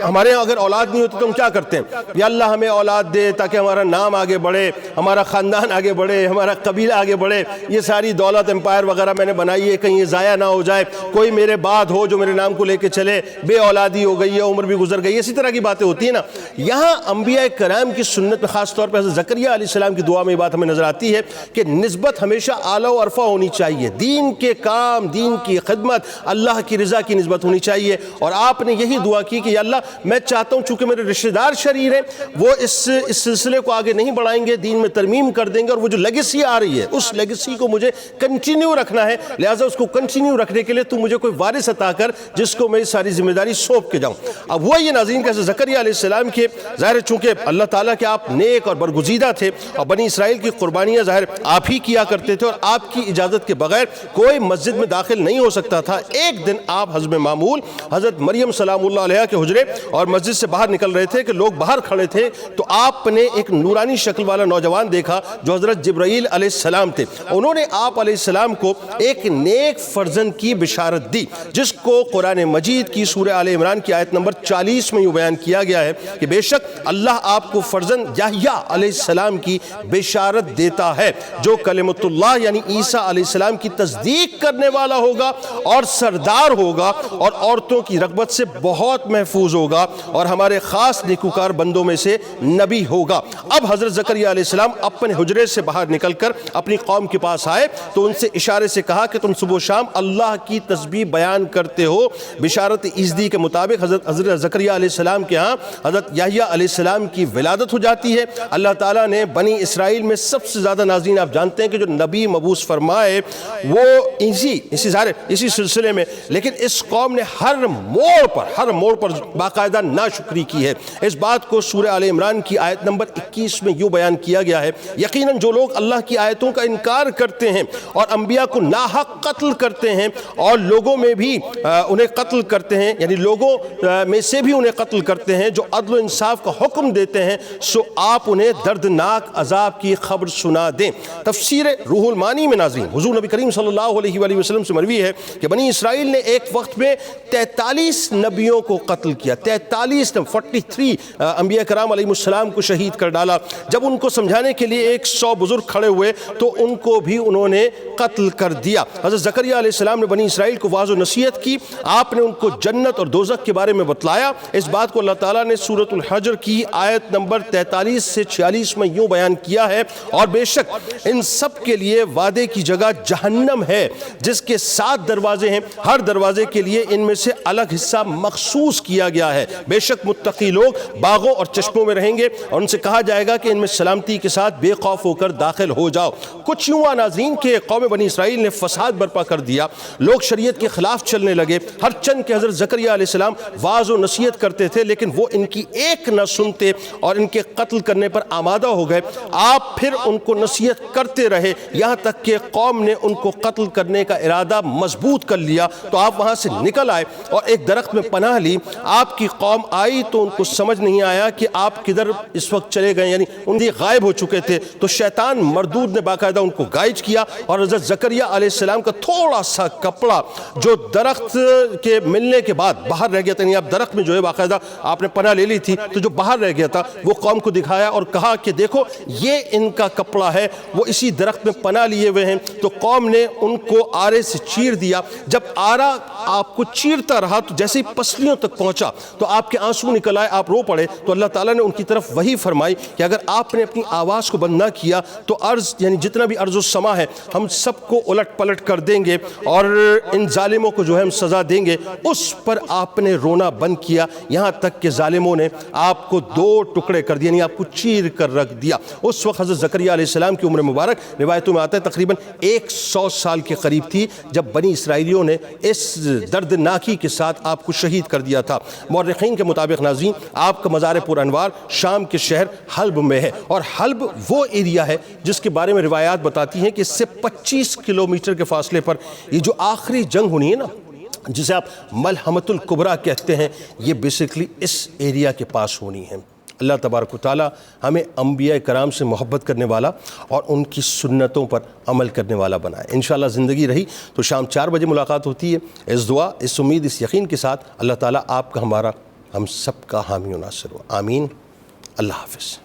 ہمارے یہاں اگر اولاد نہیں ہوتی تو ہم کیا کرتے ہیں، یا اللہ ہمیں اولاد دے تاکہ ہمارا نام آگے بڑھے، ہمارا خاندان آگے بڑھے، ہمارا قبیلہ آگے بڑھے، یہ ساری دولت امپائر وغیرہ میں نے بنائی ہے کہیں یہ ضائع نہ ہو جائے، کوئی میرے بعد ہو جو میرے نام کو لے کے چلے، بے اولادی ہو گئی ہے، عمر بھی گزر گئی، اسی طرح کی باتیں ہوتی ہیں نا۔ یہاں انبیاء کرام کی سنت میں خاص طور پر حضرت زکریہ علیہ السلام کی دعا میں یہ بات ہمیں نظر آتی ہے کہ نسبت ہمیشہ اعلیٰ و ارفع ہونی چاہیے، دین کے کام، دین کی خدمت، اللہ کی رضا کی نسبت ہونی چاہیے، اور آپ نے یہی دعا کی کہ یا اللہ میں چاہتا ہوں چونکہ میرے رشتہ دار شریر ہیں وہ اس سلسلے کو آگے نہیں بڑھائیں گے، دین میں ترمیم کر دیں گے، اور وہ جو لیگیسی آ رہی ہے اس لیگیسی کو مجھے کنٹینیو رکھنا ہے، لہٰذا اس کو کنٹینیو رکھنے کے لیے تو مجھے کوئی وارث عطا کر جس کو میں ساری ذمہ داری سونپ کے جاؤں۔ اب وہ یہ ناظرین کہ زکریہ علیہ السلام کے ظاہر چونکہ اللہ تعالیٰ کے آپ نیک اور برگزیدہ تھے اور بنی اسرائیل کی قربانیاں ظاہر آپ ہی کیا کرتے تھے اور آپ کی اجازت کے بغیر کوئی مسجد میں داخل نہیں ہو سکتا تھا۔ ایک دن آپ حسب معمول حضرت مریم سلام اللہ علیہ کے حجرے اور مسجد سے باہر نکل رہے تھے کہ لوگ باہر کھڑے تھے تو آپ نے ایک نورانی شکل والا نوجوان دیکھا جو حضرت جبرائیل علیہ السلام تھے۔ انہوں نے آپ علیہ السلام کو ایک نیک فرزند کی بشارت دی جس کو قرآن مجید کی سورہ آل عمران کی آیت نمبر 40 میں یوں بیان کیا گیا ہے کہ بے شک اللہ آپ کو فرزند یحییٰ علیہ السلام کی بشارت دیتا ہے جو کلمۃ اللہ یعنی عیسیٰ علیہ السلام کی تصدیق کرنے والا ہوگا اور سردار ہوگا اور عورتوں کی رغبت سے بہت محفوظ ہوگا اور ہمارے خاص نیکوکار بندوں میں سے نبی ہوگا۔ اب حضرت زکریہ علیہ السلام اپنے حجرے سے باہر نکل کر اپنی قوم کے پاس آئے تو ان سے اشارے سے کہا کہ تم صبح و شام اللہ کی تسبیح بیان کرتے ہو۔ بشارت ایزدی کے مطابق حضرت زکریہ علیہ السلام کے ہاں حضرت یحییٰ علیہ السلام کی ولادت ہو جاتی ہے۔ اللہ تعالیٰ نے بنی اسرائیل میں سب سے زیادہ ناظرین آپ جانتے ہیں کہ جو نبی مبعوث فرمائے وہ اسی سلسلے میں، لیکن اس قوم نے ہر موڑ پر باقاعدہ ناشکری کی ہے۔ اس بات کو سورہ آل عمران کی آیت نمبر 21 میں یوں بیان کیا گیا ہے، یقیناً جو لوگ اللہ کی آیتوں کا انکار کرتے ہیں اور انبیاء کو ناحق قتل کرتے ہیں اور لوگوں میں بھی انہیں قتل کرتے ہیں، یعنی لوگوں میں سے بھی انہیں قتل کرتے ہیں جو عدل و انصاف کا حکم دیتے ہیں سو آپ انہیں دردناک عذاب کی خبر سنا دیں۔ تفسیر روح المعانی میں ناظرین حضور نبی کریم صلی اللہ علیہ وآلہ وسلم سے مروی ہے کہ بنی اسرائیل نے ایک وقت میں 43 نبیوں کو قتل کیا، 43 انبیاء کرام علیہ السلام کو شہید کر ڈالا۔ جب ان کو سمجھانے کے لیے 100 بزرگ کھڑے ہوئے تو ان کو بھی انہوں نے قتل کر دیا۔ حضرت زکریا علیہ السلام نے بنی اسرائیل کو واضح نصیحت کی، آپ نے ان کو جنت اور دوزخ کے بارے میں بتلایا۔ اس بات کو اللہ تعالیٰ نے سورۃ الحجر کی آیت نمبر 43 سے 46 میں یوں بیان کیا ہے، اور بے شک ان سب کے لیے وعدے کی جگہ جہنم ہے جس کے 7 دروازے ہیں، ہر دروازے کے لیے ان میں سے الگ حصہ مخصوص کیا گیا ہے۔ بے شک متقی لوگ باغوں اور چشموں میں رہیں گے اور ان سے کہا جائے گا کہ ان میں سلامتی کے ساتھ بے خوف ہو کر داخل ہو جاؤ۔ کچھ یوں ناظرین کہ قوم بنی اسرائیل نے فساد برپا کر دیا، لوگ شریعت کے خلاف چلنے لگے، ہر چند کہ حضرت زکریا علیہ السلام واعظ و نصیحت کرتے تھے لیکن وہ ان کی ایک نہ سنتے اور ان کے قتل کرنے پر آمادہ ہو گئے۔ آپ پھر ان کو نصیحت کرتے رہے یہاں تک کہ قوم نے ان کو قتل کرنے کا ارادہ مضبوط کر لیا، تو آپ وہاں سے نکل آئے اور ایک درخت میں پناہ لی۔ آپ کی قوم آئی تو ان کو سمجھ نہیں آیا کہ آپ کدھر اس وقت چلے گئے، یعنی ان سے غائب ہو چکے تھے، تو شیطان مردود نے باقاعدہ ان کو گائیڈ کیا اور حضرت زکریا علیہ السلام کا تھوڑا سا کپڑا جو درخت کے ملنے کے بعد باہر رہ گیا تھا، یعنی آپ درخت میں جو ہے باقاعدہ آپ نے پناہ لے لی تھی تو جو باہر رہ گیا تھا وہ قوم کو دکھایا اور کہا کہ دیکھو یہ ان کا کپڑا ہے، وہ اسی درخت میں پناہ لیے ہوئے ہیں۔ تو قوم نے ان کو آرے سے چیر دیا۔ جب آرا آپ کو چیرتا رہا تو جیسے ہی پسلیوں تک پہنچا تو آپ کے آنسو نکل آئے، آپ رو پڑے، تو اللہ تعالیٰ نے ان کی طرف وحی فرمائی کہ اگر آپ نے اپنی آواز کو بند نہ کیا تو ارض یعنی جتنا بھی ارض و سما ہے ہم سب کو الٹ پلٹ کر دیں گے اور ان ظالموں کو جو ہے ہم سزا دیں گے۔ اس پر آپ نے رونا بند کیا یہاں تک کہ ظالموں نے آپ کو 2 ٹکڑے کر دیا، یعنی آپ کو چیر کر رکھ دیا۔ اس وقت حضرت زکریا علیہ السلام کی عمر مبارک روایتوں میں آتا ہے تقریباً 100 سال کے قریب تھی جب بنی اسرائیلیوں نے اس دردناکی کے ساتھ آپ کو شہید کر دیا تھا۔ مورخین کے مطابق ناظرین آپ کا مزار پر انوار شام کے شہر حلب میں ہے، اور حلب وہ ایریا ہے جس کے بارے میں روایات بتاتی ہیں کہ اس سے 25 کلومیٹر کے فاصلے پر یہ جو آخری جنگ ہونی ہے نا، جسے آپ ملحمۃ الکبریٰ کہتے ہیں، یہ بیسیکلی اس ایریا کے پاس ہونی ہے۔ اللہ تبارک و تعالی ہمیں انبیاء کرام سے محبت کرنے والا اور ان کی سنتوں پر عمل کرنے والا بنائے۔ انشاءاللہ زندگی رہی تو شام 4 بجے ملاقات ہوتی ہے۔ اس دعا، اس امید، اس یقین کے ساتھ اللہ تعالیٰ آپ کا، ہمارا، ہم سب کا حامی و ناصر ہو، آمین۔ اللہ حافظ۔